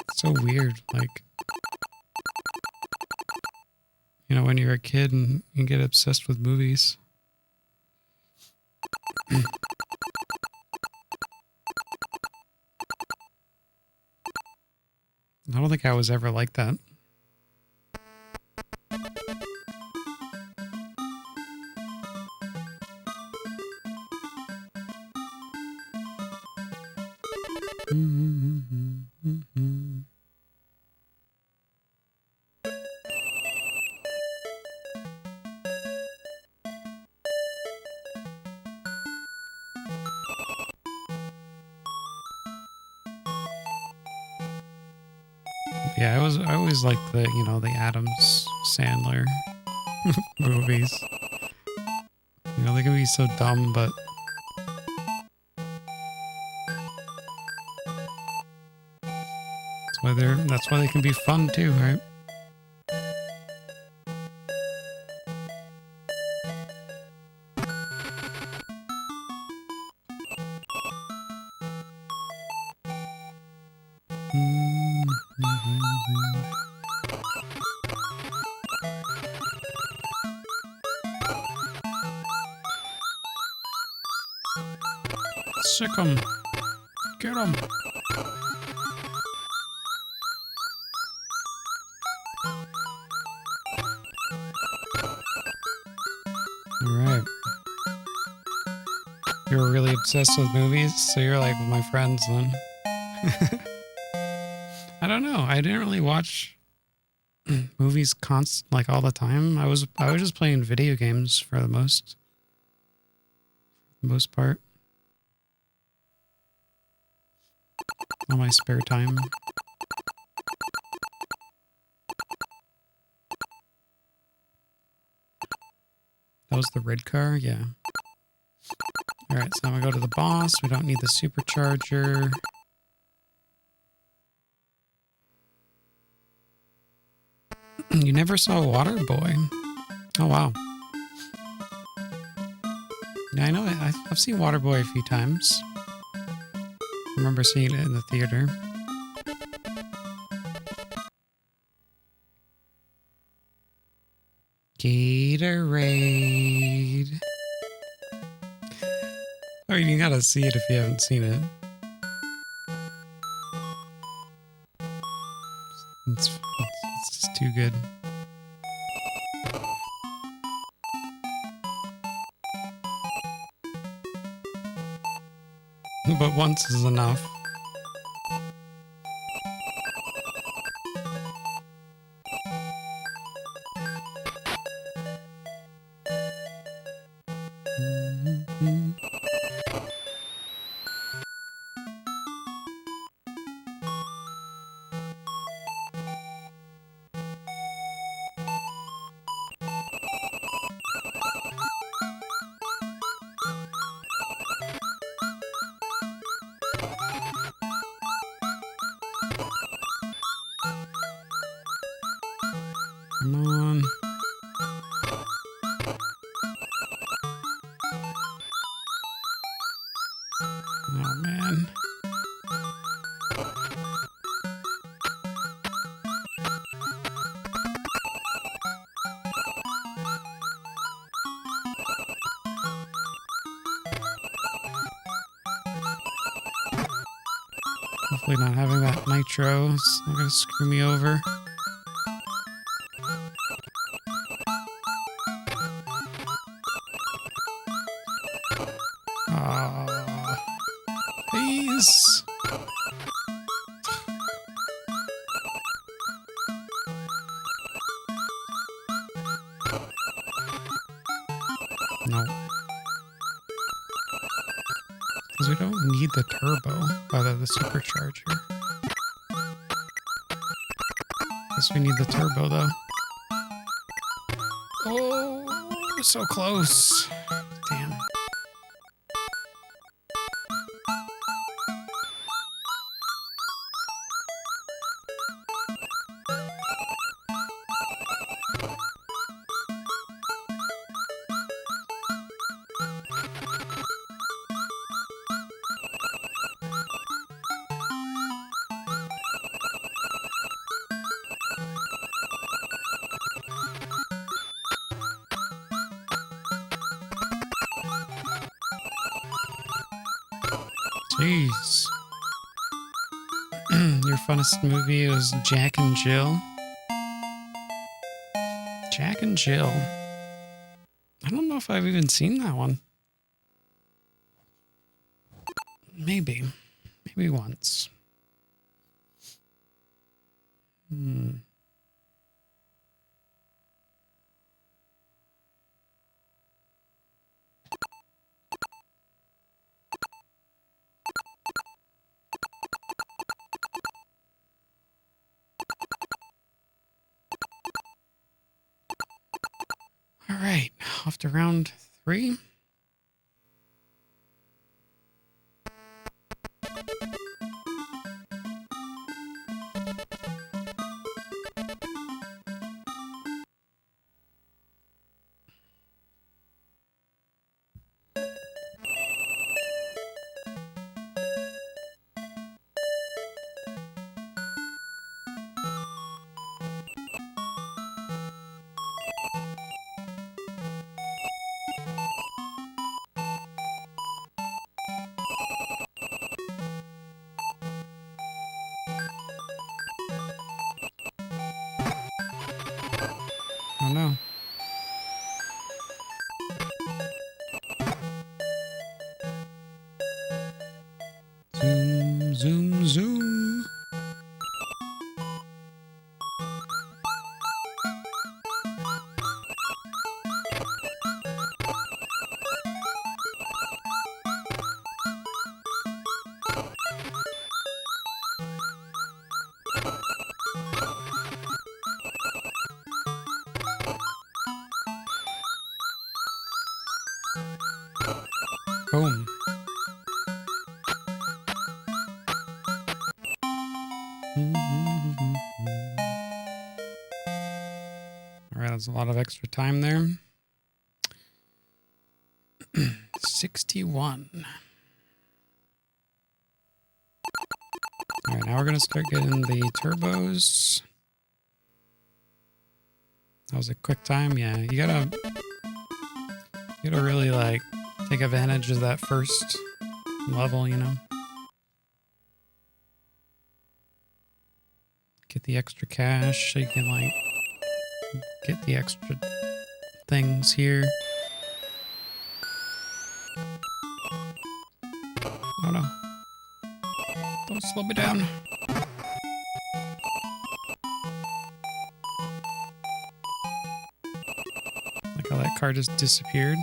S1: It's so weird. Like, you know, when you're a kid and you get obsessed with movies. I don't think I was ever like that. Yeah, I always liked the, you know, the Adams Sandler movies. You know, they can be so dumb, but that's why they can be fun too, right? Sick 'em. Get 'em. Alright. You were really obsessed with movies, so you're like my friends then. I don't know. I didn't really watch movies like all the time. I was just playing video games for the most part. On my spare time. That was the red car? Yeah. Alright, so now we go to the boss. We don't need the supercharger. You never saw Waterboy? Oh, wow. Yeah, I know. I've seen Waterboy a few times. I remember seeing it in the theater. Gatorade. I mean, you gotta see it if you haven't seen it. It's just too good. But once is enough. Come on. Oh, man. Hopefully not having that nitro is not gonna screw me over. Please. No. Because we don't need the turbo, rather the supercharger. Guess we need the turbo though. Oh, so close. Damn. Jeez. Your funnest movie was Jack and Jill? Jack and Jill. I don't know if I've even seen that one. Maybe. Maybe once. All right, off to round 3. Oh no. Zoom, zoom, zoom. Boom. All right, that's a lot of extra time there. 61. All right, now we're going to start getting the turbos. That was a quick time. Yeah, you gotta really like take advantage of that first level, you know. Get the extra cash so you can like get the extra things here. Oh no. Don't slow me down. Like how that car just disappeared.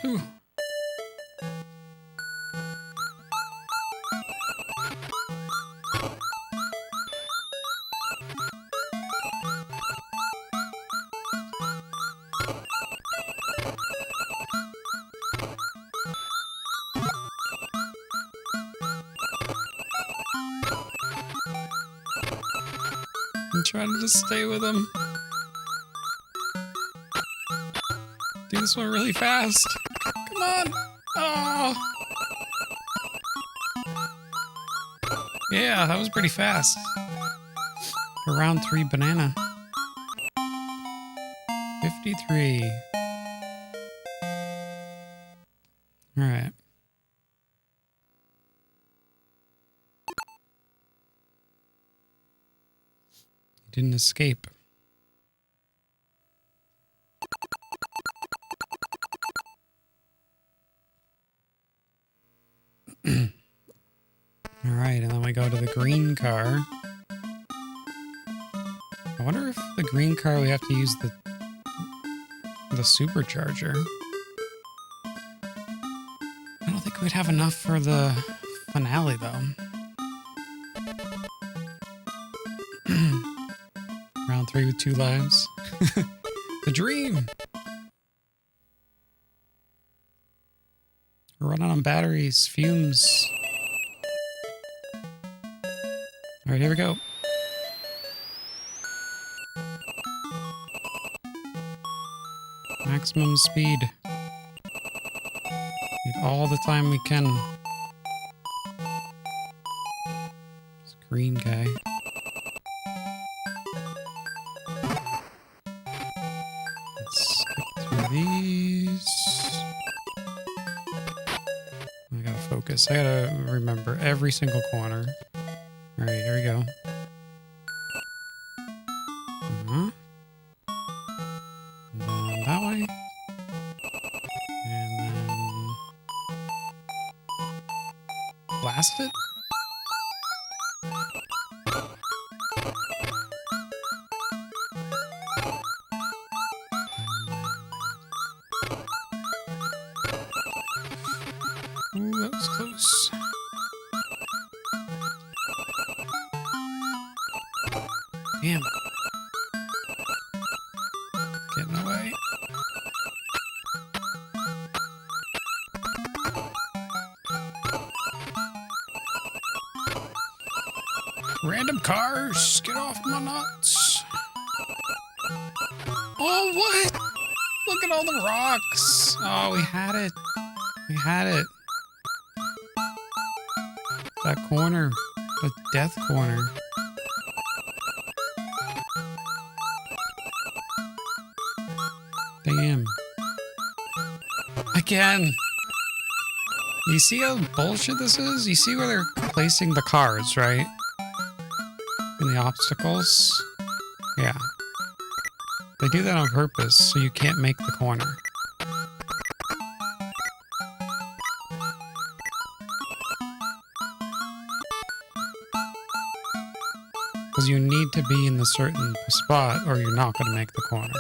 S1: Ooh. I'm trying to just stay with him. Do this one really fast. Come on. Oh. Yeah, that was pretty fast. For round 3 banana. 53. All right. Didn't escape. All right, and then we go to the green car. I wonder if the green car we have to use the supercharger. I don't think we'd have enough for the finale though. Round 3 with 2 lives. The dream. We're running on batteries, fumes. All right, here we go. Maximum speed. Need all the time we can. This green guy. Let's skip through these. I gotta focus. I gotta remember every single corner. All right, here we go. And then that way. And then blast it. Ooh, that was close. Damn. Getting away. Random cars, get off my nuts. Oh, what? Look at all the rocks. Oh, we had it. We had it. That corner. The death corner. Damn. Again. You see how bullshit this is? You see where they're placing the cars, right? In the obstacles? Yeah. They do that on purpose, so you can't make the corner. Because you need to be in the certain spot or you're not going to make the corner.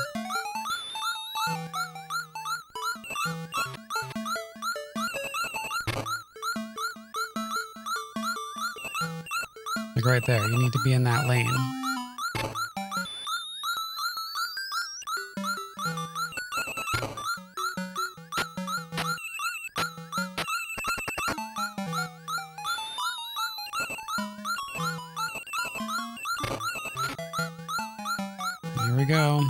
S1: Like right there, you need to be in that lane. Here we go.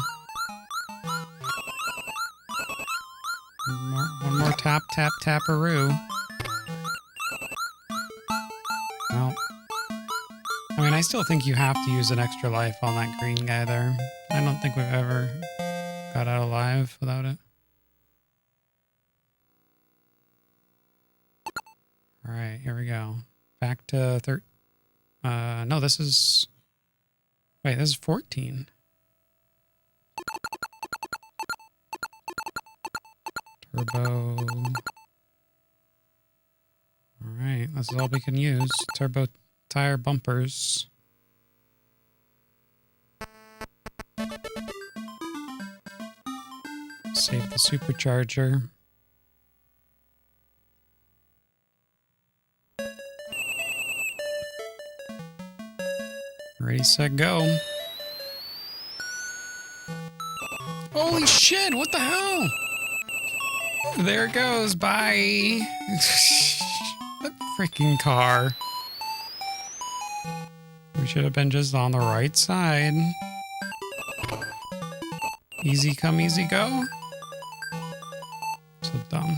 S1: One more tap, tap, taparoo. Well, I mean, I still think you have to use an extra life on that green guy there. I don't think we've ever got out alive without it. All right, here we go. Back to no, this is... Wait, this is 14. Turbo. Alright, this is all we can use. Turbo tire bumpers. Save the supercharger. Ready, set, go. Holy shit, what the hell? There it goes, bye. That freaking car. We should have been just on the right side. Easy come, easy go. So dumb.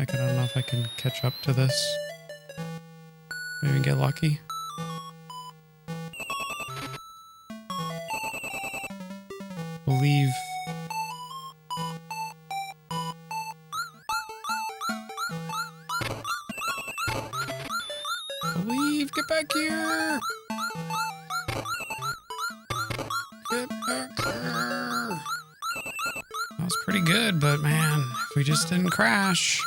S1: I don't know if I can catch up to this. Maybe get lucky. Believe. Believe, get back here. Get back here. That was pretty good, but man, if we just didn't crash.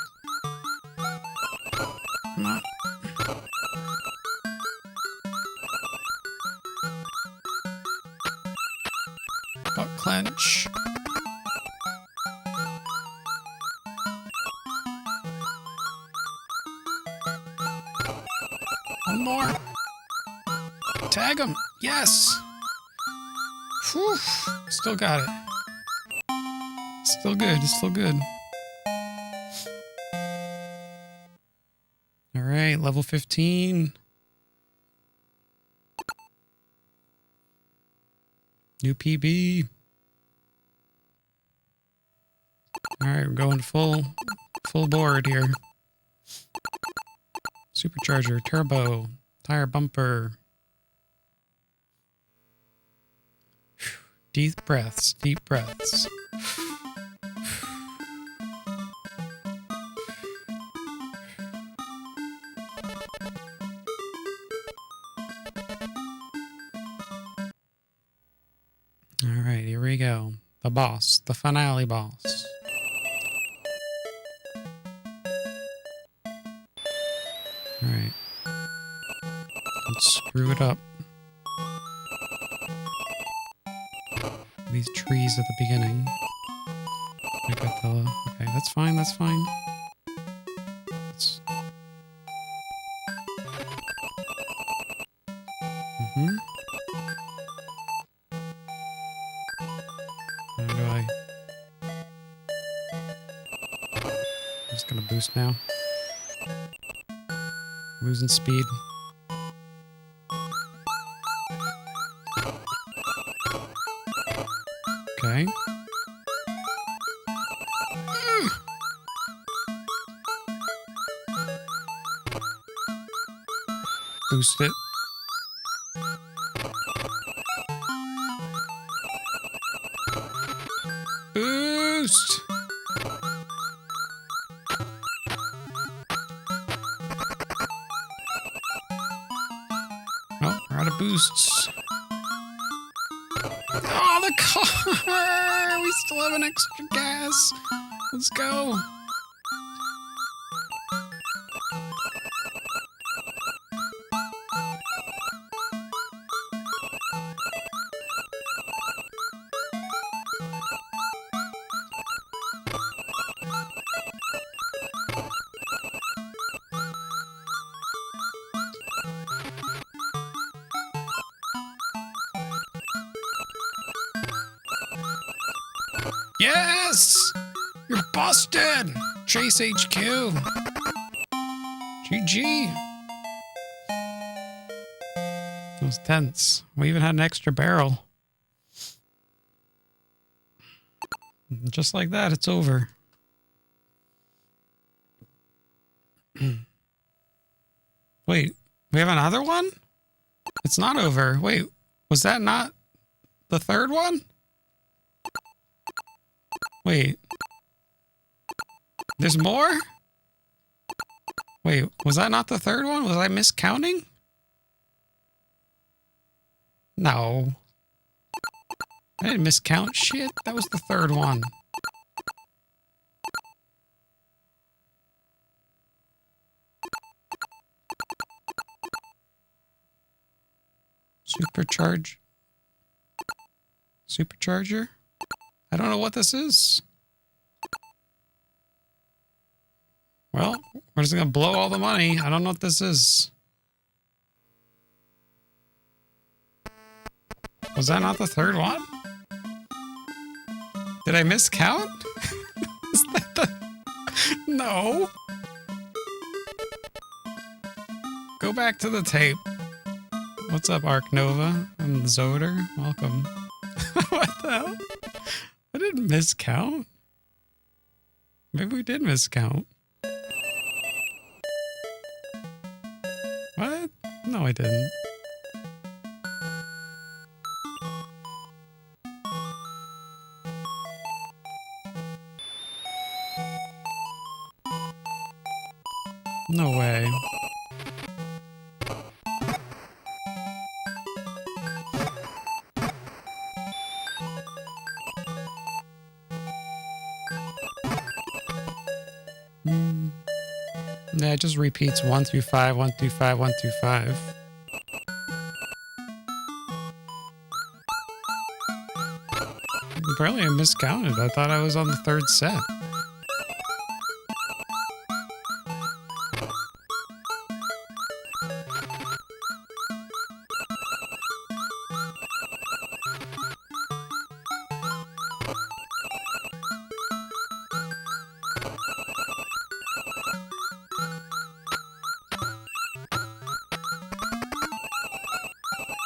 S1: Come on. Butt clench. One more. Tag him. Yes. Whew. Still got it. Still good. Still good. All right, level 15. New PB. All right, we're going full board here. Supercharger, turbo, tire bumper. Deep breaths, deep breaths. All right, here we go. The boss, the finale boss. All right. Let's screw it up. These trees at the beginning. I got the... Okay, that's fine, that's fine. Let's... How do I... I'm just gonna boost now. Losing speed. Okay. Boost it. Boost! Oh, we're out of boosts. Oh, the car! We still have an extra gas. Let's go. Yes! You're busted! Chase HQ. GG. It was tense. We even had an extra barrel. Just like that, it's over. Wait, we have another one? It's not over. Wait, was that not the third one? Wait. There's more? Wait, was that not the third one? Was I miscounting? No. I didn't miscount shit. That was the third one. Supercharger? I don't know what this is. Well, we're just gonna blow all the money. I don't know what this is. Was that not the third one? Did I miscount? Is that the... No. Go back to the tape. What's up, Arc Nova? I'm Zoder. Welcome. What the hell? I didn't miscount. Maybe we did miscount. What? No, I didn't. No way. Yeah, it just repeats 1 through 5, 1 through 5, 1 through 5. Apparently I miscounted. I thought I was on the third set.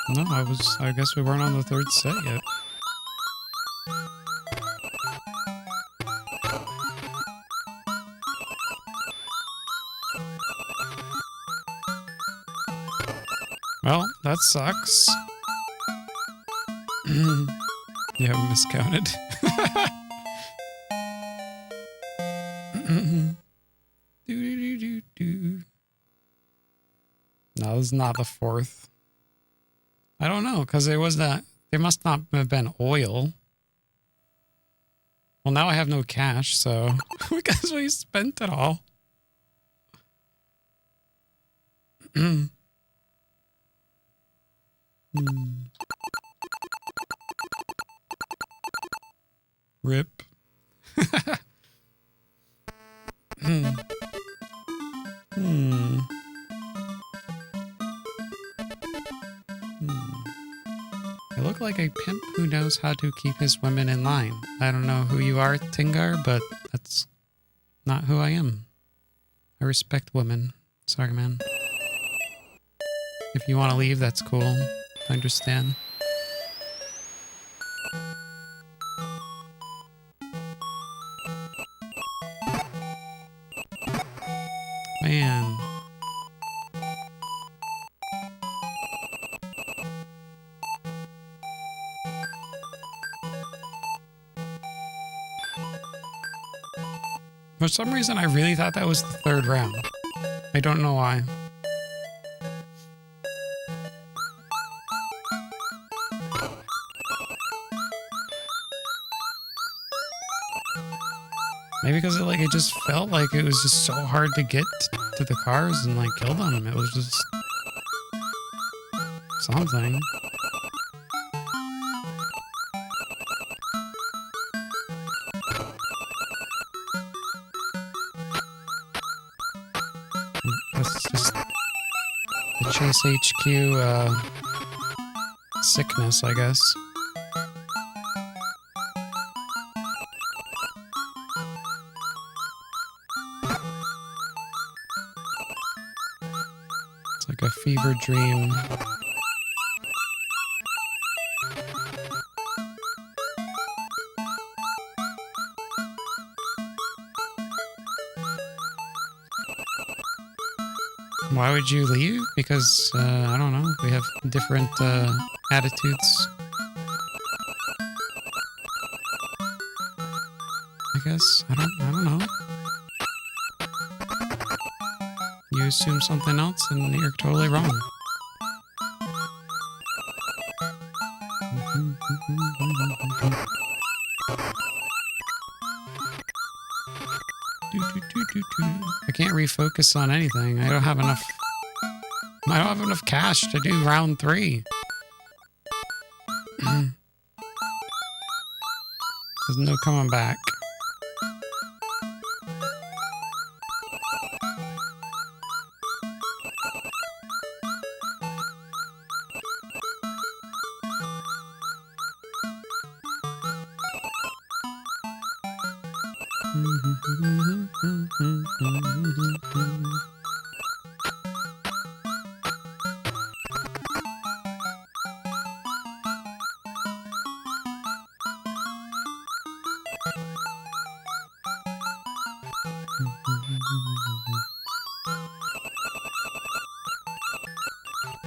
S1: No, I guess we weren't on the third set yet. Well, that sucks. Yeah, miscounted. No, this is not the fourth. I don't know, because there was that. There must not have been oil. Well, now I have no cash, so because we spent it all. Rip. I look like a pimp who knows how to keep his women in line. I don't know who you are, Tingar, but that's not who I am. I respect women. Sorry, man. If you want to leave, that's cool. I understand. Man. For some reason, I really thought that was the third round. I don't know why. Maybe because it just felt like it was just so hard to get to the cars and like kill them. It was just something. That's just the Chase HQ sickness, I guess. It's like a fever dream. Why would you leave? Because, I don't know, we have different attitudes. I guess. I don't know. You assume something else and you're totally wrong. I can't refocus on anything. I don't have enough cash to do round 3. There's no coming back.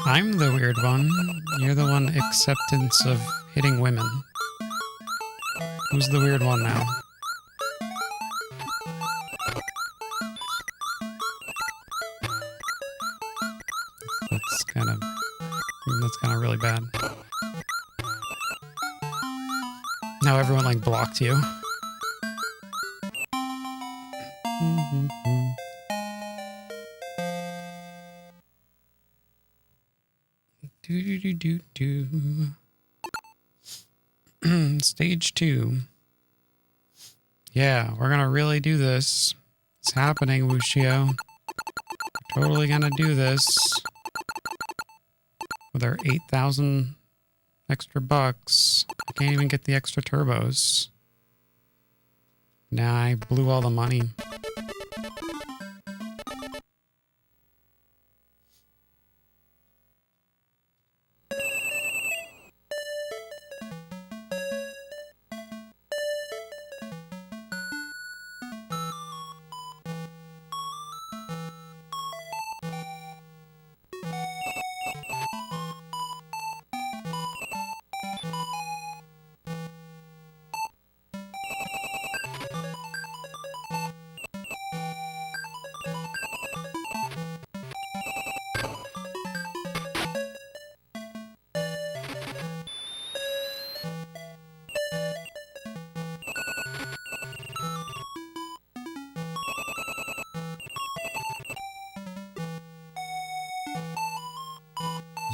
S1: I'm the weird one. You're the one acceptance of hitting women. Who's the weird one now? That's kind of really bad. Now everyone like blocked you. Stage 2. Yeah, we're gonna really do this. It's happening, Wushio. We're totally gonna do this. With our 8,000 extra bucks. I can't even get the extra turbos. Nah, I blew all the money.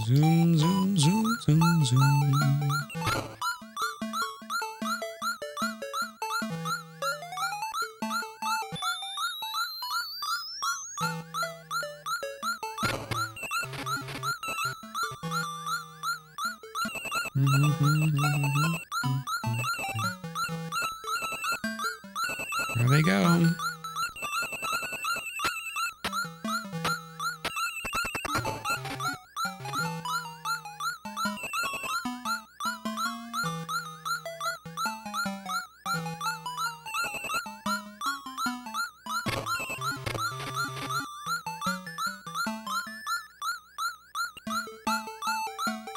S1: Zoom, zoom, zoom, zoom, zoom. There they go.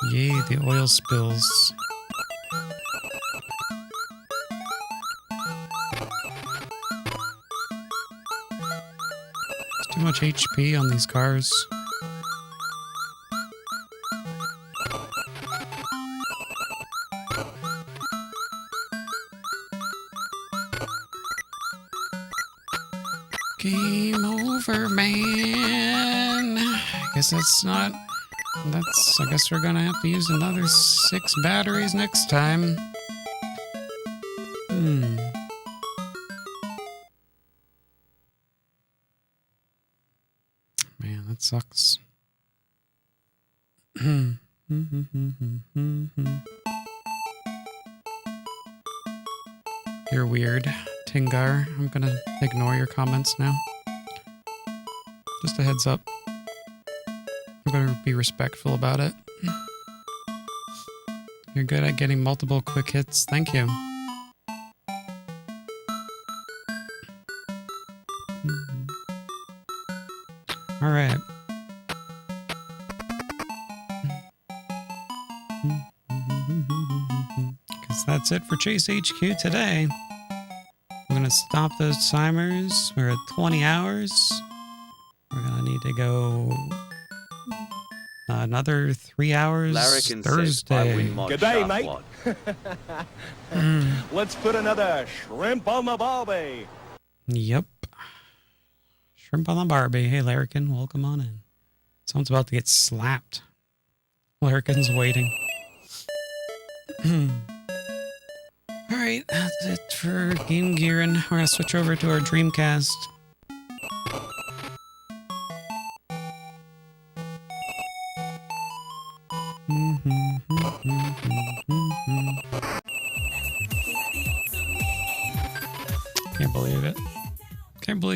S1: Yay, the oil spills. Too much HP on these cars. Game over, man. I guess that's not... I guess we're gonna have to use another 6 batteries next time. Man, that sucks. You're weird, Tingar. I'm gonna ignore your comments now. Just a heads up. You better be respectful about it. You're good at getting multiple quick hits. Thank you. All right. Guess that's it for Chase HQ today. We're gonna stop those timers. We're at 20 hours. We're gonna need to go another 3 hours
S5: Larrikin
S1: Thursday.
S5: said, I win my
S6: Good day,
S5: shot
S6: mate.
S5: lot.
S6: Let's put another shrimp on the barbie.
S1: Yep. Shrimp on the Barbie. Hey, Larrikin, welcome on in. Someone's about to get slapped. Larrikin's waiting. Alright, that's it for Game Gear, and we're gonna switch over to our Dreamcast.